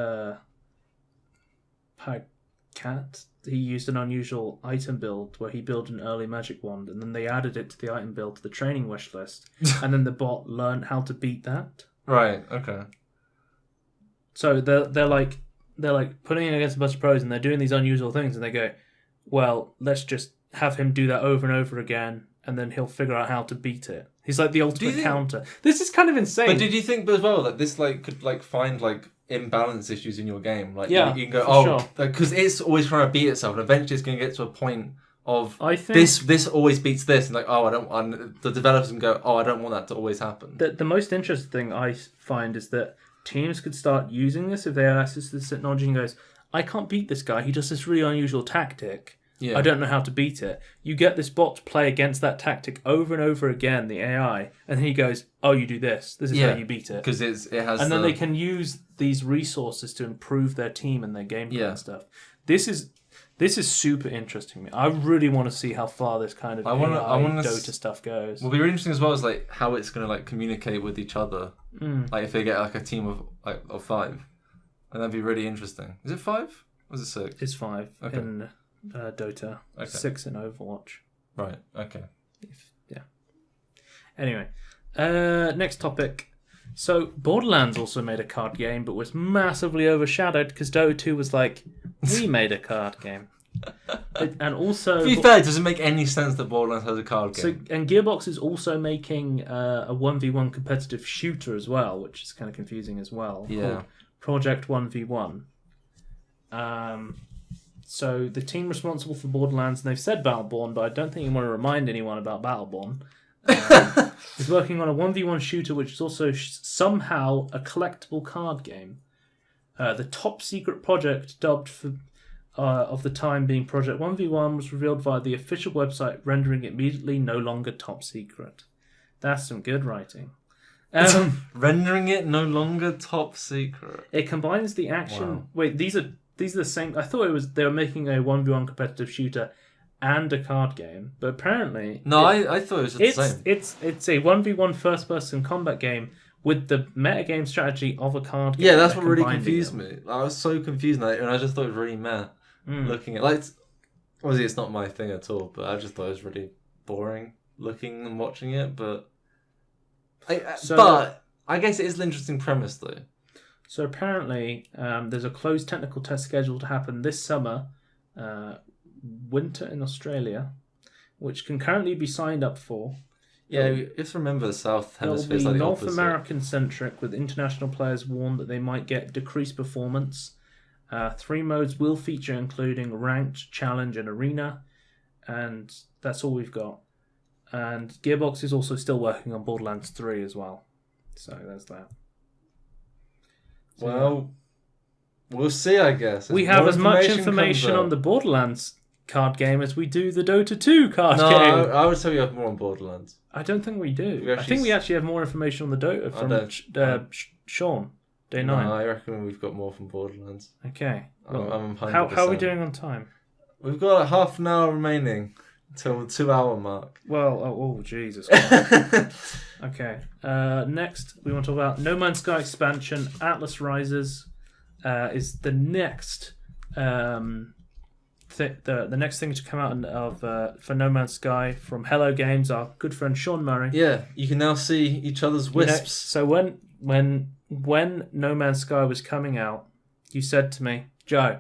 [SPEAKER 1] Cat, he used an unusual item build where he built an early magic wand, and then they added it to the item build to the training wish list, and then the bot learned how to beat that.
[SPEAKER 2] Right. Okay.
[SPEAKER 1] So they're like putting it against a bunch of pros, and they're doing these unusual things, and they go, well, let's just have him do that over and over again, and then he'll figure out how to beat it. He's like the ultimate
[SPEAKER 2] think-
[SPEAKER 1] counter. This is kind of insane.
[SPEAKER 2] But did you think as well that this like could like find like imbalance issues in your game? Like
[SPEAKER 1] Yeah,
[SPEAKER 2] you can go,
[SPEAKER 1] for sure.
[SPEAKER 2] because it's always trying to beat itself, and eventually it's going to get to a point of
[SPEAKER 1] I think
[SPEAKER 2] this always beats this, and like the developers can go, I don't want that to always happen.
[SPEAKER 1] the most interesting thing I find is that teams could start using this if they had access to this technology and goes, I can't beat this guy. He does this really unusual tactic.
[SPEAKER 2] Yeah.
[SPEAKER 1] I don't know how to beat it. You get this bot to play against that tactic over and over again, the AI, and he goes, oh, you do this. This is how you beat it.
[SPEAKER 2] Because it has.
[SPEAKER 1] And then they can use these resources to improve their team and their gameplay and stuff. This is super interesting. I really want to see how far this kind of Dota stuff goes.
[SPEAKER 2] Will be really interesting as well as like how it's going to like communicate with each other. Like if they get like a team of 5, and that'd be really interesting. Is it 5? Or is it 6?
[SPEAKER 1] It's 5
[SPEAKER 2] Okay.
[SPEAKER 1] in Dota, 6 in Overwatch.
[SPEAKER 2] Right. Okay.
[SPEAKER 1] Anyway, next topic. So Borderlands also made a card game, but was massively overshadowed because Dota 2 was like, we made a card game. And also,
[SPEAKER 2] To be fair, it doesn't make any sense that Borderlands has a card game.
[SPEAKER 1] And Gearbox is also making a 1v1 competitive shooter as well, which is kind of confusing as well.
[SPEAKER 2] Yeah.
[SPEAKER 1] Called Project 1v1. So the team responsible for Borderlands, and they've said Battleborn, but I don't think you want to remind anyone about Battleborn. Is working on a 1v1 shooter, which is also somehow a collectible card game. The top secret project, dubbed for of the time being Project 1v1, was revealed via the official website, rendering it immediately no longer top secret. That's some good writing.
[SPEAKER 2] Rendering it no longer top secret.
[SPEAKER 1] It combines the action.
[SPEAKER 2] Wow.
[SPEAKER 1] Wait, these are the same. I thought they were making a 1v1 competitive shooter and a card game, but apparently
[SPEAKER 2] I thought it was the same.
[SPEAKER 1] It's a 1v1 first-person combat game with the metagame strategy of a card game.
[SPEAKER 2] Yeah, that's what really
[SPEAKER 1] combining
[SPEAKER 2] confused
[SPEAKER 1] them.
[SPEAKER 2] me. I was so confused, and I just thought it was really meh. Looking at obviously it's not my thing at all, but I just thought it was really boring looking and watching it. But I guess it is an interesting premise though.
[SPEAKER 1] So apparently, there's a closed technical test scheduled to happen this summer, winter in Australia, which can currently be signed up for.
[SPEAKER 2] Yeah, you have to remember the South
[SPEAKER 1] It'll
[SPEAKER 2] Hemisphere
[SPEAKER 1] be
[SPEAKER 2] is like the
[SPEAKER 1] North
[SPEAKER 2] opposite.
[SPEAKER 1] American centric, with international players warned that they might get decreased performance. 3 modes will feature, including ranked, challenge, and arena, and that's all we've got. And Gearbox is also still working on Borderlands 3 as well. So there's that.
[SPEAKER 2] Well, we'll see, I guess.
[SPEAKER 1] We have as much information on the Borderlands card game as we do the Dota 2 card game.
[SPEAKER 2] I would say we have more on Borderlands.
[SPEAKER 1] I don't think we do.
[SPEAKER 2] We
[SPEAKER 1] I think we actually have more information on the Dota from Sean, Day 9.
[SPEAKER 2] No, I reckon we've got more from Borderlands.
[SPEAKER 1] Okay. Well,
[SPEAKER 2] I'm 100%.
[SPEAKER 1] how are we doing on time?
[SPEAKER 2] We've got like half an hour remaining until the 2-hour mark.
[SPEAKER 1] Well, oh Jesus. Okay. Next, we want to talk about No Man's Sky expansion. Atlas Rises is the next the next thing to come out for No Man's Sky from Hello Games, our good friend Sean Murray.
[SPEAKER 2] Yeah, you can now see each other's wisps.
[SPEAKER 1] So when No Man's Sky was coming out, you said to me, Joe,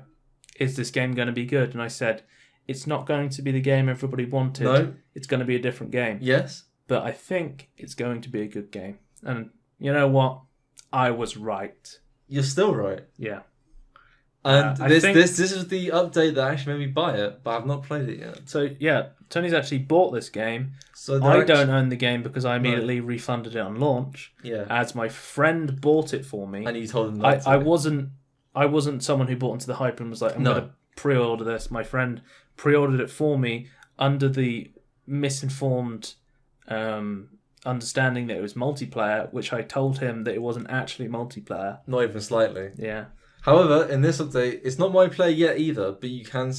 [SPEAKER 1] is this game going to be good? And I said, it's not going to be the game everybody wanted.
[SPEAKER 2] No.
[SPEAKER 1] It's going to be a different game.
[SPEAKER 2] Yes.
[SPEAKER 1] But I think it's going to be a good game. And you know what? I was right.
[SPEAKER 2] You're still right.
[SPEAKER 1] Yeah.
[SPEAKER 2] And
[SPEAKER 1] I
[SPEAKER 2] this
[SPEAKER 1] think-
[SPEAKER 2] this is the update that actually made me buy it, but I've not played it yet.
[SPEAKER 1] So yeah, Tony's actually bought this game.
[SPEAKER 2] So
[SPEAKER 1] I don't own the game because I immediately refunded it on launch.
[SPEAKER 2] Yeah.
[SPEAKER 1] As my friend bought it for me.
[SPEAKER 2] And you told him not to.
[SPEAKER 1] I wasn't someone who bought into the hype and was like, I'm
[SPEAKER 2] No.
[SPEAKER 1] going to pre-order this. My friend pre-ordered it for me under the misinformed understanding that it was multiplayer, which I told him that it wasn't actually multiplayer.
[SPEAKER 2] Not even slightly.
[SPEAKER 1] Yeah.
[SPEAKER 2] However, in this update, it's not multiplayer yet either, but you can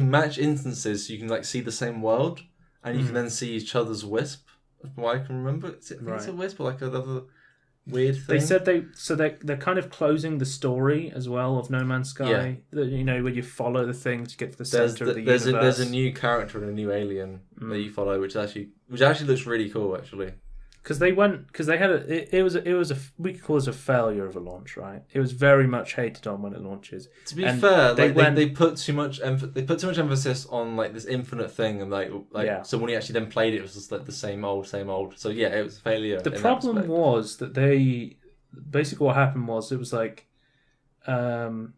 [SPEAKER 2] match instances, so you can like see the same world, and you can then see each other's wisp. From what I can remember, I think it's a wisp or like another weird thing.
[SPEAKER 1] They said they're kind of closing the story as well of No Man's Sky. Yeah. Where you follow the thing to get to the center of the universe.
[SPEAKER 2] There's a new character and a new alien that you follow, which actually looks really cool. Actually,
[SPEAKER 1] because they had it was we could call it a failure of a launch, right? It was very much hated on when it launches.
[SPEAKER 2] To be fair, they put too much emphasis on like this infinite thing, and so when he actually then played it, it was just like the same old. So yeah, it was a failure.
[SPEAKER 1] The problem was that they basically what happened was it was like, who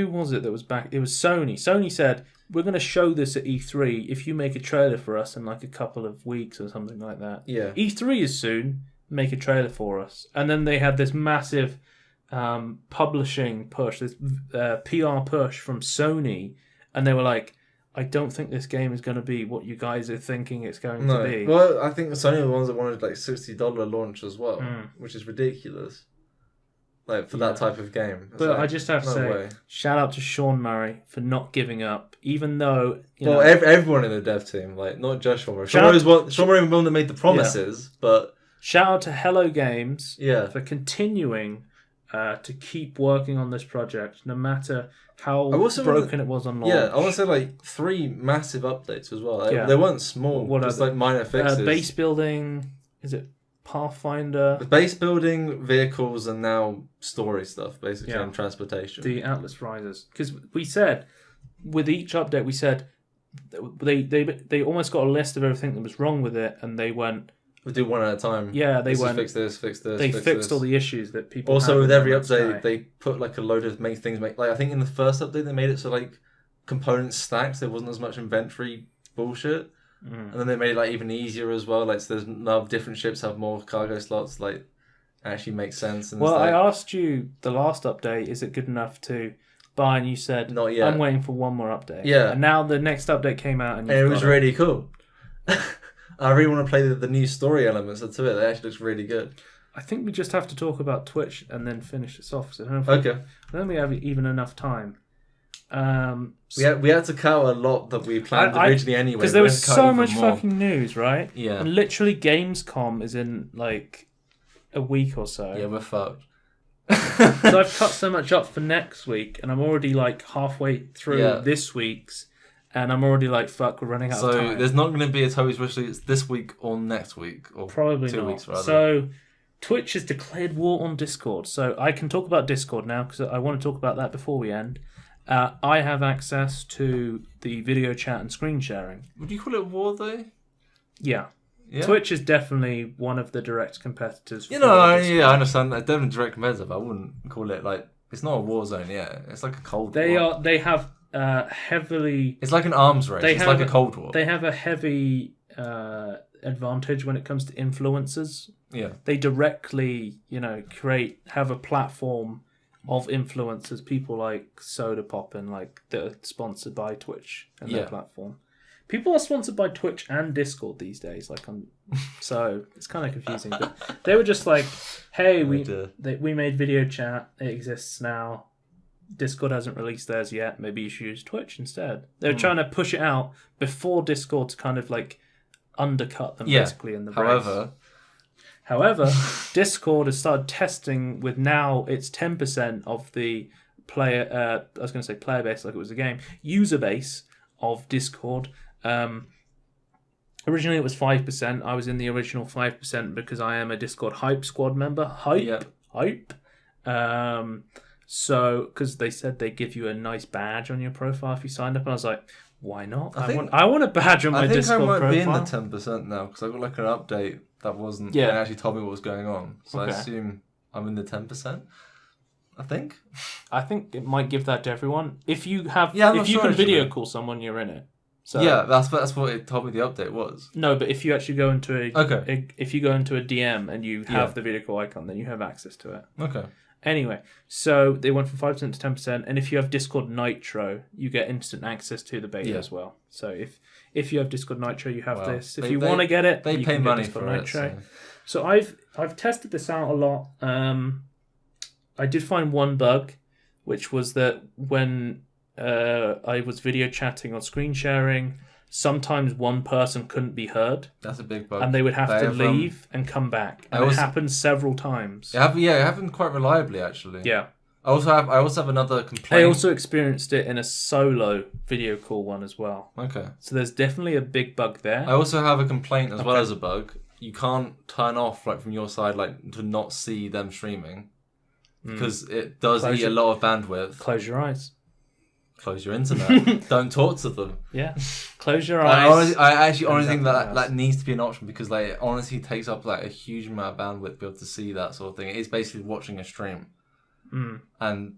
[SPEAKER 1] was it that was back? It was Sony. Sony said, we're going to show this at E3 if you make a trailer for us in like a couple of weeks or something like that.
[SPEAKER 2] Yeah.
[SPEAKER 1] E3 is soon. Make a trailer for us. And then they had this massive publishing push, this PR push from Sony. And they were like, I don't think this game is going to be what you guys are thinking it's going to be.
[SPEAKER 2] Well, I think Sony were the ones that wanted like $60 launch as well, which is ridiculous. Like, for that type of game.
[SPEAKER 1] But
[SPEAKER 2] like,
[SPEAKER 1] I just have to say, shout out to Sean Murray for not giving up, even though...
[SPEAKER 2] everyone in the dev team, like, not just Sean Murray. Sean Murray was the one that made the promises, but...
[SPEAKER 1] Shout out to Hello Games for continuing to keep working on this project, no matter how broken it was on launch.
[SPEAKER 2] Yeah, I want to say, like, 3 massive updates as well. They weren't small, just like minor fixes.
[SPEAKER 1] Base building, is it Pathfinder?
[SPEAKER 2] The base building, vehicles, and now story stuff, basically, and transportation.
[SPEAKER 1] The Atlas Risers. Because we said, with each update, we said they almost got a list of everything that was wrong with it, and they went...
[SPEAKER 2] We'll do one at a time.
[SPEAKER 1] Yeah, they went...
[SPEAKER 2] Fix this.
[SPEAKER 1] They fixed all the issues that people
[SPEAKER 2] also, with every update, they put like a load of things... Like, I think in the first update, they made it so like components stacked, so there wasn't as much inventory bullshit. And then they made it like even easier as well. Like, so there's now different ships have more cargo slots. Like, actually makes sense. And
[SPEAKER 1] I asked you the last update, is it good enough to buy? And you said,
[SPEAKER 2] not yet.
[SPEAKER 1] I'm waiting for one more update.
[SPEAKER 2] Yeah.
[SPEAKER 1] And now the next update came out, and
[SPEAKER 2] it was really cool. I really want to play the new story elements to it. It actually looks really good.
[SPEAKER 1] I think we just have to talk about Twitch and then finish this off. So I don't think we have even enough time.
[SPEAKER 2] We had to cut a lot that we planned originally anyway.
[SPEAKER 1] Because there was so much fucking news, right?
[SPEAKER 2] Yeah.
[SPEAKER 1] And literally Gamescom is in like a week or so.
[SPEAKER 2] Yeah, we're fucked.
[SPEAKER 1] So I've cut so much up for next week, and I'm already like halfway through this week's, and I'm already like, fuck, we're running out of time.
[SPEAKER 2] So there's not going to be a Toby's Wish List this week or next week, or
[SPEAKER 1] probably
[SPEAKER 2] 2
[SPEAKER 1] not.
[SPEAKER 2] weeks rather.
[SPEAKER 1] So Twitch has declared war on Discord. So I can talk about Discord now because I want to talk about that before we end. I have access to the video chat and screen sharing.
[SPEAKER 2] Would you call it war though?
[SPEAKER 1] Yeah. Twitch is definitely one of the direct competitors.
[SPEAKER 2] I understand that. Definitely direct competitive. I wouldn't call it like, it's not a war zone yet. It's like a cold war.
[SPEAKER 1] They have heavily...
[SPEAKER 2] It's like an arms race. It's like a cold war.
[SPEAKER 1] They have a heavy advantage when it comes to influencers.
[SPEAKER 2] Yeah.
[SPEAKER 1] They directly, have a platform of influencers, people like Soda Pop and like that are sponsored by Twitch and their platform. People are sponsored by Twitch and Discord these days, so it's kind of confusing. But they were just like, "Hey, we made video chat. It exists now. Discord hasn't released theirs yet. Maybe you should use Twitch instead." They were trying to push it out before Discord to kind of like undercut them basically in the race. However, Discord has started testing with now it's 10% of the player. I was going to say player base like it was a game. User base of Discord. Originally it was 5%. I was in the original 5% because I am a Discord Hype Squad member. Hype. So because they said they give you a nice badge on your profile if you signed up, and I was like, why not? I want a badge on my Discord profile.
[SPEAKER 2] I think I might be in the 10% now because I got like an update that wasn't. Yeah. And actually told me what was going on. So I assume I'm in the 10%. I think it might give that to everyone. If you have, if you can video call someone, you're in it. So that's what it told me the update was.
[SPEAKER 1] No, but if you actually go into if you go into a DM and you have the video call icon, then you have access to it.
[SPEAKER 2] Okay.
[SPEAKER 1] Anyway, so they went from 5% to 10%, and if you have Discord Nitro, you get instant access to the beta as well. So if you have Discord Nitro, you have this. If you want to get it,
[SPEAKER 2] they
[SPEAKER 1] you
[SPEAKER 2] pay
[SPEAKER 1] can
[SPEAKER 2] money
[SPEAKER 1] get Discord
[SPEAKER 2] for
[SPEAKER 1] Nitro.
[SPEAKER 2] it.
[SPEAKER 1] So I've tested this out a lot. I did find one bug, which was that when I was video chatting or screen sharing, sometimes one person couldn't be heard.
[SPEAKER 2] That's a big bug.
[SPEAKER 1] And they would have to leave and come back. And it happened several times.
[SPEAKER 2] It happened quite reliably, actually.
[SPEAKER 1] Yeah.
[SPEAKER 2] I also have another complaint.
[SPEAKER 1] I also experienced it in a solo video call one as well.
[SPEAKER 2] Okay.
[SPEAKER 1] So there's definitely a big bug there.
[SPEAKER 2] I also have a complaint as well as a bug. you can't turn off like from your side like to not see them streaming because it does eat a lot of bandwidth.
[SPEAKER 1] Close your eyes.
[SPEAKER 2] Close your internet. Don't talk to them.
[SPEAKER 1] Yeah. Close your eyes.
[SPEAKER 2] I actually honestly think that needs to be an option because like it honestly takes up like a huge amount of bandwidth to be able to see that sort of thing. It's basically watching a stream. And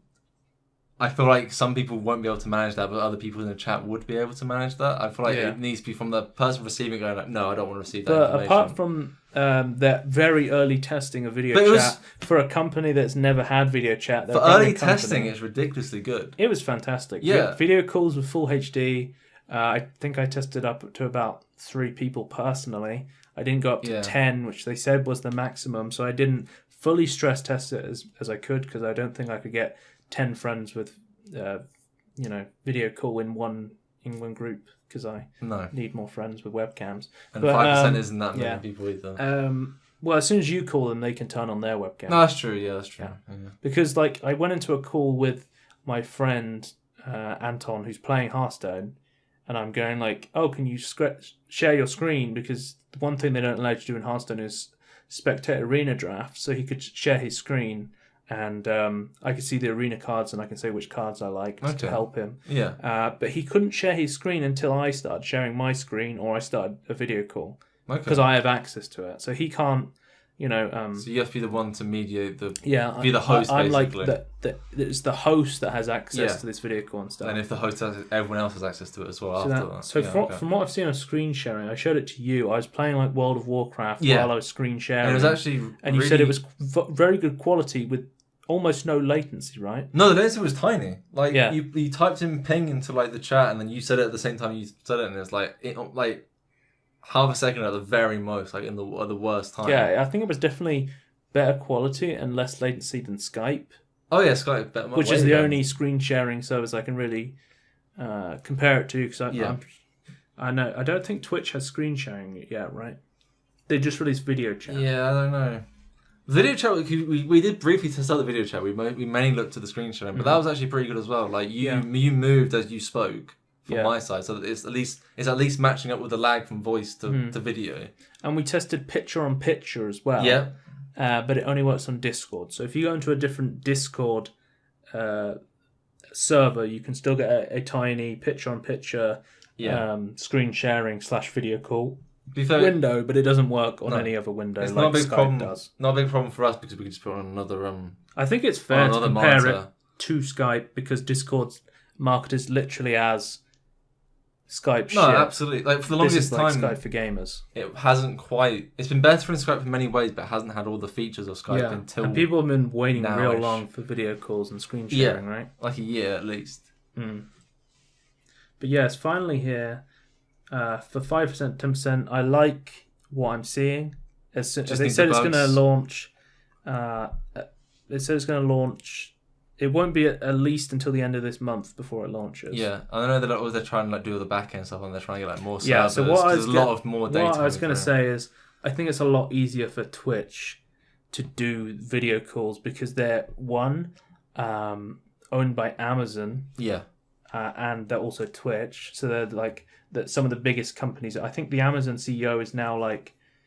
[SPEAKER 2] I feel like some people won't be able to manage that, but other people in the chat would be able to manage that. I feel like it needs to be from the person receiving going like, no, I don't want to receive that information.
[SPEAKER 1] Apart from that very early testing of video chat for a company that's never had video chat.
[SPEAKER 2] For early testing, it's ridiculously good.
[SPEAKER 1] It was fantastic.
[SPEAKER 2] Yeah.
[SPEAKER 1] Video calls with full HD. I think I tested up to about 3 people personally. I didn't go up to 10, which they said was the maximum. So I didn't fully stress test it as I could because I don't think I could get 10 friends with, video call in one group because I need more friends with webcams.
[SPEAKER 2] And 5% isn't that many people either.
[SPEAKER 1] Well, as soon as you call them, they can turn on their webcam.
[SPEAKER 2] No, that's true. Yeah, that's true. Yeah.
[SPEAKER 1] Because like I went into a call with my friend Anton, who's playing Hearthstone, and I'm going like, "Oh, can you share your screen?" Because the one thing they don't allow you to do in Hearthstone is spectate arena draft. So he could share his screen. And I could see the arena cards and I can say which cards I like to help him.
[SPEAKER 2] Yeah.
[SPEAKER 1] But he couldn't share his screen until I started sharing my screen or I started a video call. Because I have access to it. So he can't,
[SPEAKER 2] So you have to be the one to mediate
[SPEAKER 1] be
[SPEAKER 2] the host,
[SPEAKER 1] I'm
[SPEAKER 2] basically.
[SPEAKER 1] like, it's the host that has access to this video call and stuff.
[SPEAKER 2] And if the host has everyone else has access to it as well after that.
[SPEAKER 1] So from what I've seen of screen sharing, I showed it to you. I was playing like World of Warcraft while I was screen sharing.
[SPEAKER 2] And it was actually
[SPEAKER 1] and you said it was very good quality with almost no latency like
[SPEAKER 2] no, the latency was tiny. Like you typed in ping into like the chat, and then you said it at the same time you said it, and it's like half a second at the very most, like at the worst time.
[SPEAKER 1] Yeah, I think it was definitely better quality and less latency than Skype.
[SPEAKER 2] Oh yeah, Skype, better,
[SPEAKER 1] which is the only screen sharing service I can really compare it to. Because I know I don't think Twitch has screen sharing yet, right? They just released video chat.
[SPEAKER 2] Yeah, I don't know. Video chat, we did briefly test out the video chat. We mainly looked at the screen sharing, but that was actually pretty good as well. Like you moved as you spoke from my side, so that it's at least matching up with the lag from voice to video.
[SPEAKER 1] And we tested picture on picture as well.
[SPEAKER 2] Yeah,
[SPEAKER 1] but it only works on Discord. So if you go into a different Discord server, you can still get a tiny picture on picture screen sharing / video call. Window, but it doesn't work on any other window.
[SPEAKER 2] It's
[SPEAKER 1] like
[SPEAKER 2] not a big
[SPEAKER 1] Skype
[SPEAKER 2] problem.
[SPEAKER 1] Does.
[SPEAKER 2] Not a big problem for us because we can just put on another.
[SPEAKER 1] I think it's fair to compare
[SPEAKER 2] monitor.
[SPEAKER 1] it to Skype because Discord's marketed literally as Skype.
[SPEAKER 2] No, absolutely. Like for the longest time,
[SPEAKER 1] Skype for gamers.
[SPEAKER 2] It hasn't quite. It's been better in Skype in many ways, but it hasn't had all the features of Skype until.
[SPEAKER 1] And people have been waiting
[SPEAKER 2] now-ish.
[SPEAKER 1] real long for video calls and screen sharing, right?
[SPEAKER 2] Like a year at least.
[SPEAKER 1] But yeah, it's finally here. For 5%, 10%, I like what I'm seeing. They said it's going to launch. They said it's going to launch. It won't be at least until the end of this month before it launches.
[SPEAKER 2] Yeah, I know that they're trying to do all the back end stuff, and they're trying to get more servers.
[SPEAKER 1] Yeah, so what
[SPEAKER 2] there's a lot of more data.
[SPEAKER 1] What I was going to say is, I think it's a lot easier for Twitch to do video calls because they're owned by Amazon.
[SPEAKER 2] Yeah.
[SPEAKER 1] And they're also Twitch, so they're like some of the biggest companies. I think the Amazon CEO is now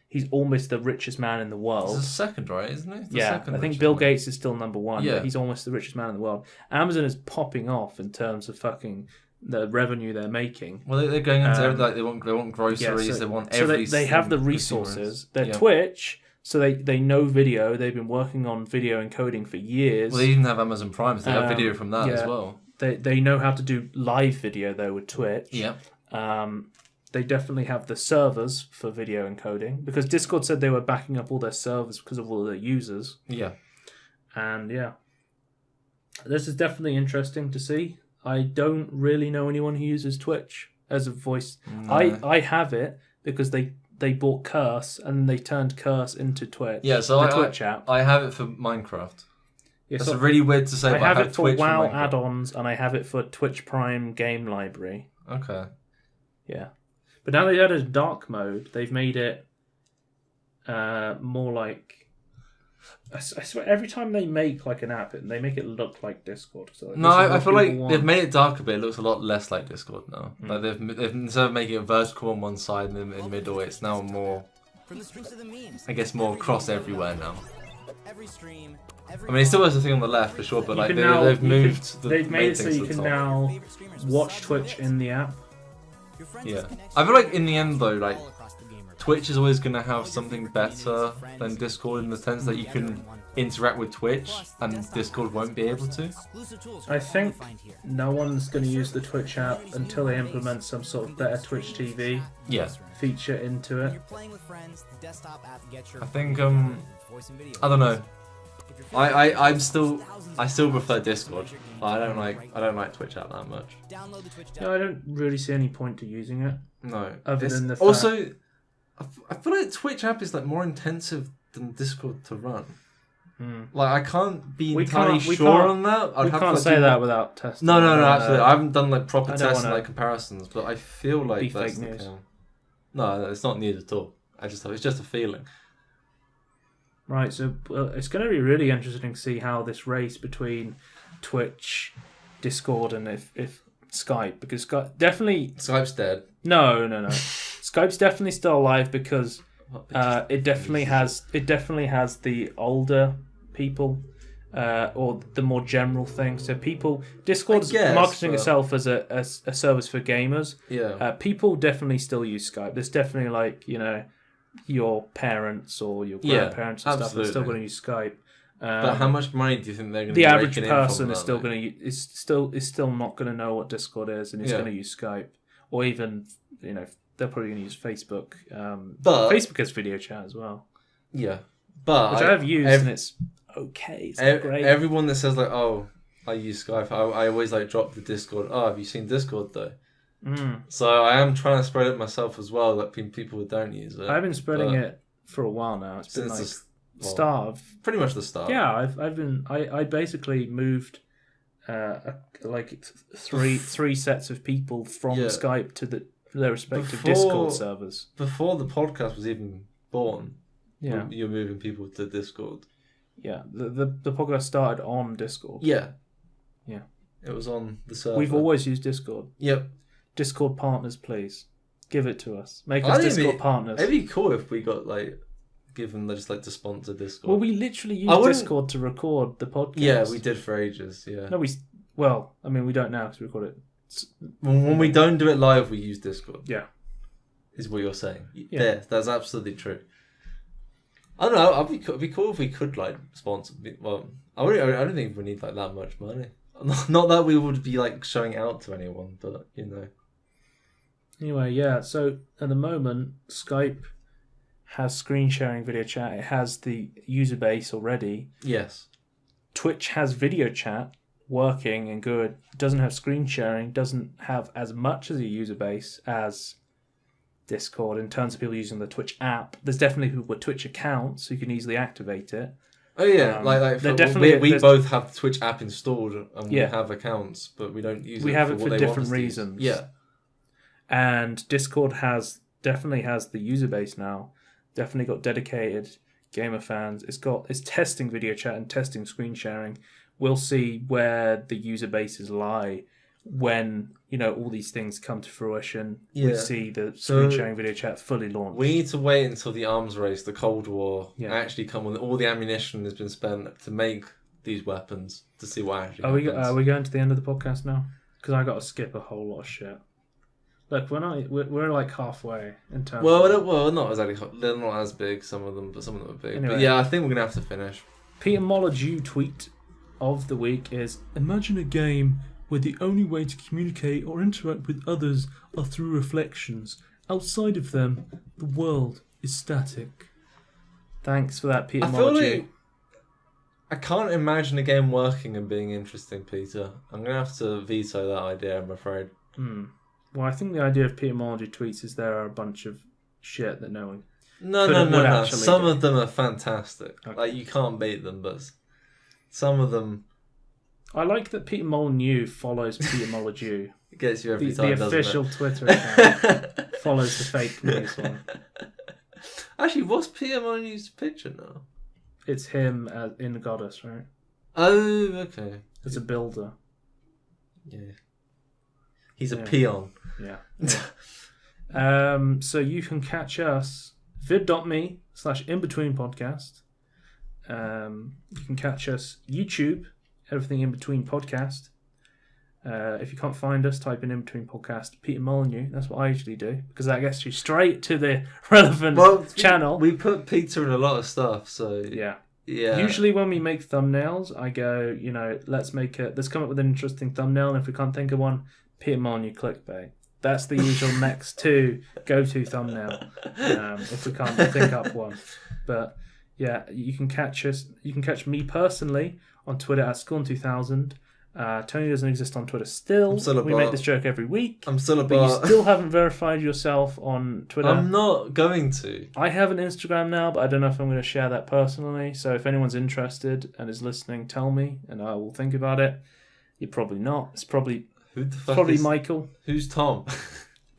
[SPEAKER 1] he's almost the richest man in the world.
[SPEAKER 2] He's the second, right? Isn't he?
[SPEAKER 1] I think Bill Gates is still number one. Yeah, but he's almost the richest man in the world. Amazon is popping off in terms of fucking the revenue they're making.
[SPEAKER 2] Well, they're going into everything. They want groceries. They want every.
[SPEAKER 1] So they have the resources. They're Twitch. So they know video. They've been working on video encoding for years.
[SPEAKER 2] Well, they even have Amazon Prime, so they have video from that as well.
[SPEAKER 1] They know how to do live video though with Twitch.
[SPEAKER 2] Yeah.
[SPEAKER 1] They definitely have the servers for video encoding because Discord said they were backing up all their servers because of all their users.
[SPEAKER 2] Yeah.
[SPEAKER 1] And this is definitely interesting to see. I don't really know anyone who uses Twitch as a voice. No. I have it because they bought Curse and they turned Curse into Twitch.
[SPEAKER 2] Yeah, so
[SPEAKER 1] Twitch app.
[SPEAKER 2] I have it for Minecraft.
[SPEAKER 1] Yeah,
[SPEAKER 2] That's really weird to say.
[SPEAKER 1] I have it for
[SPEAKER 2] Twitch
[SPEAKER 1] WoW add-ons and I have it for Twitch Prime game library.
[SPEAKER 2] Okay.
[SPEAKER 1] Yeah. But now they've added dark mode, they've made it more like... I swear, every time they make like an app, they make it look like Discord. So
[SPEAKER 2] no, I feel like they've made it darker, but it looks a lot less like Discord now. Like they've instead of making it vertical on one side and in the middle, it's now more I guess, more across everywhere now.
[SPEAKER 3] Every stream,
[SPEAKER 2] I mean, it still has a thing on the left for sure, but like they've moved the
[SPEAKER 1] They've made
[SPEAKER 2] main
[SPEAKER 1] it so
[SPEAKER 2] things
[SPEAKER 1] you
[SPEAKER 2] to the
[SPEAKER 1] can
[SPEAKER 2] top.
[SPEAKER 1] now watch Twitch in the app.
[SPEAKER 2] Yeah, I feel like in the end though, like Twitch is always gonna have something better than Discord in the sense that you can interact with Twitch and Discord won't be able to.
[SPEAKER 1] I think no one's going to use the Twitch app until they implement some sort of better Twitch TV
[SPEAKER 2] Yeah,
[SPEAKER 1] feature into it.
[SPEAKER 2] I think I don't know. I still prefer Discord. I don't like Twitch app that much.
[SPEAKER 1] No, I don't really see any point to using it.
[SPEAKER 2] No.
[SPEAKER 1] Other than the fact...
[SPEAKER 2] Also, I feel like Twitch app is like more intensive than Discord to run. Like I can't be entirely sure on that.
[SPEAKER 1] We can't say that without testing.
[SPEAKER 2] No, absolutely. I haven't done like proper
[SPEAKER 1] I don't
[SPEAKER 2] tests and
[SPEAKER 1] wanna
[SPEAKER 2] like comparisons, but I feel like
[SPEAKER 1] be
[SPEAKER 2] that's
[SPEAKER 1] fake
[SPEAKER 2] the
[SPEAKER 1] news.
[SPEAKER 2] case. No, it's not news at all. It's just a feeling.
[SPEAKER 1] Right, so it's going to be really interesting to see how this race between Twitch, Discord, and if Skype, because Skype definitely...
[SPEAKER 2] Skype's dead.
[SPEAKER 1] No. Skype's definitely still alive because it definitely has the older people or the more general thing. So Discord's marketing itself as a service for gamers.
[SPEAKER 2] Yeah.
[SPEAKER 1] People definitely still use Skype. There's definitely like, your parents or your grandparents and stuff are still going to use Skype.
[SPEAKER 2] But how much money do you think they're going to?
[SPEAKER 1] The average person is still going to is still not going to know what Discord is, and is going to use Skype, or even they're probably going to use Facebook. But Facebook has video chat as well.
[SPEAKER 2] Yeah, but
[SPEAKER 1] which I have used and it's okay. It's not great.
[SPEAKER 2] Everyone that says like, "Oh, I use Skype," I always like drop the Discord. Oh, have you seen Discord though? So I am trying to spread it myself as well. That people don't use it.
[SPEAKER 1] I've been spreading it for a while now. It's been like start of
[SPEAKER 2] pretty much the start.
[SPEAKER 1] Yeah, I basically moved like three sets of people from Skype to their respective Discord servers
[SPEAKER 2] before the podcast was even born.
[SPEAKER 1] Yeah,
[SPEAKER 2] you're moving people to Discord.
[SPEAKER 1] Yeah, the podcast started on Discord.
[SPEAKER 2] Yeah,
[SPEAKER 1] yeah,
[SPEAKER 2] it was on the server.
[SPEAKER 1] We've always used Discord.
[SPEAKER 2] Yep.
[SPEAKER 1] Discord partners, please give it to us. Make us Discord partners.
[SPEAKER 2] It'd be cool if we got given just to sponsor Discord.
[SPEAKER 1] Well, we literally used Discord to record the podcast.
[SPEAKER 2] Yeah, we did for ages. Yeah.
[SPEAKER 1] No, we don't now because we record it.
[SPEAKER 2] When we don't do it live, we use Discord.
[SPEAKER 1] Yeah,
[SPEAKER 2] is what you're saying. Yeah, that's absolutely true. I don't know. It'd be cool if we could sponsor. Well, I don't think we need that much money. Not that we would be showing out to anyone, but
[SPEAKER 1] Anyway, yeah. So at the moment, Skype has screen sharing video chat. It has the user base already.
[SPEAKER 2] Yes.
[SPEAKER 1] Twitch has video chat working and good. It doesn't have screen sharing. Doesn't have as much as a user base as Discord in terms of people using the Twitch app. There's definitely people with Twitch accounts who can easily activate it.
[SPEAKER 2] Oh yeah, we both have the Twitch app installed and we have accounts, but we don't use it.
[SPEAKER 1] We have it for different reasons.
[SPEAKER 2] Yeah.
[SPEAKER 1] And Discord definitely has the user base now. Definitely got dedicated gamer fans. It's testing video chat and testing screen sharing. We'll see where the user bases lie when all these things come to fruition. We see the screen sharing video chat fully launched.
[SPEAKER 2] We need to wait until the arms race, the Cold War, actually come when all the ammunition has been spent to make these weapons to see what actually happens.
[SPEAKER 1] Are we going to the end of the podcast now? Because I got to skip a whole lot of shit. Look, we're halfway in terms.
[SPEAKER 2] Well, not exactly. They're not as big, some of them, but some of them are big. Anyway, but yeah, I think we're gonna have to finish.
[SPEAKER 1] Peter Molydeux tweet of the week is: imagine a game where the only way to communicate or interact with others are through reflections. Outside of them, the world is static. Thanks for that, Peter Molydeux.
[SPEAKER 2] I can't imagine a game working and being interesting, Peter. I'm gonna have to veto that idea, I'm afraid.
[SPEAKER 1] Well, I think the idea of Peter Molydeux tweets is there are a bunch of shit that no one.
[SPEAKER 2] No. Some of them are fantastic. Okay. You can't beat them, but some of them.
[SPEAKER 1] I like that Peter Molyneux follows Peter Molydeux.
[SPEAKER 2] It gets you every time,
[SPEAKER 1] the official Twitter account follows the fake news one.
[SPEAKER 2] Actually, what's Peter Molyneux's picture now?
[SPEAKER 1] It's him in the Goddess, right?
[SPEAKER 2] Oh, okay.
[SPEAKER 1] As a builder.
[SPEAKER 2] Yeah. He's a peon.
[SPEAKER 1] Yeah. So you can catch us vid.me/inbetweenpodcast. You can catch us YouTube, Everything In Between Podcast. If you can't find us, type in Between Podcast, Peter Molyneux. That's what I usually do, because that gets you straight to the relevant channel.
[SPEAKER 2] We put Peter in a lot of stuff, so
[SPEAKER 1] yeah.
[SPEAKER 2] Yeah.
[SPEAKER 1] Usually when we make thumbnails, I go, let's come up with an interesting thumbnail, and if we can't think of one, Peter Molyneux clickbait. That's the usual next go-to thumbnail, if we can't think up one. But yeah, you can catch us. You can catch me personally on Twitter at Scorn2000. Tony doesn't exist on Twitter still. We make this joke every week.
[SPEAKER 2] I'm still a
[SPEAKER 1] but you still haven't verified yourself on Twitter.
[SPEAKER 2] I'm not going to.
[SPEAKER 1] I have an Instagram now, but I don't know if I'm going to share that personally. So if anyone's interested and is listening, tell me, and I will think about it. You're probably not. It's probably Michael.
[SPEAKER 2] Who's Tom?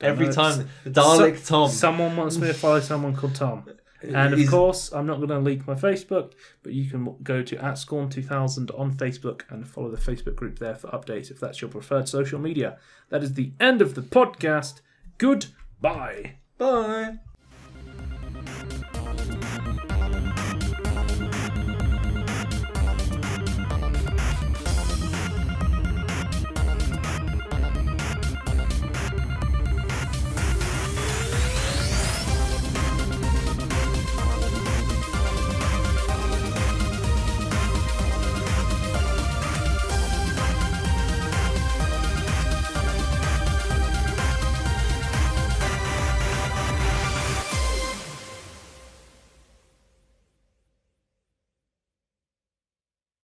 [SPEAKER 2] Every time the Dalek Tom.
[SPEAKER 1] Someone wants me to follow someone called Tom. And of course, I'm not going to leak my Facebook, but you can go to @Scorn2000 on Facebook and follow the Facebook group there for updates if that's your preferred social media. That is the end of the podcast. Goodbye.
[SPEAKER 2] Bye.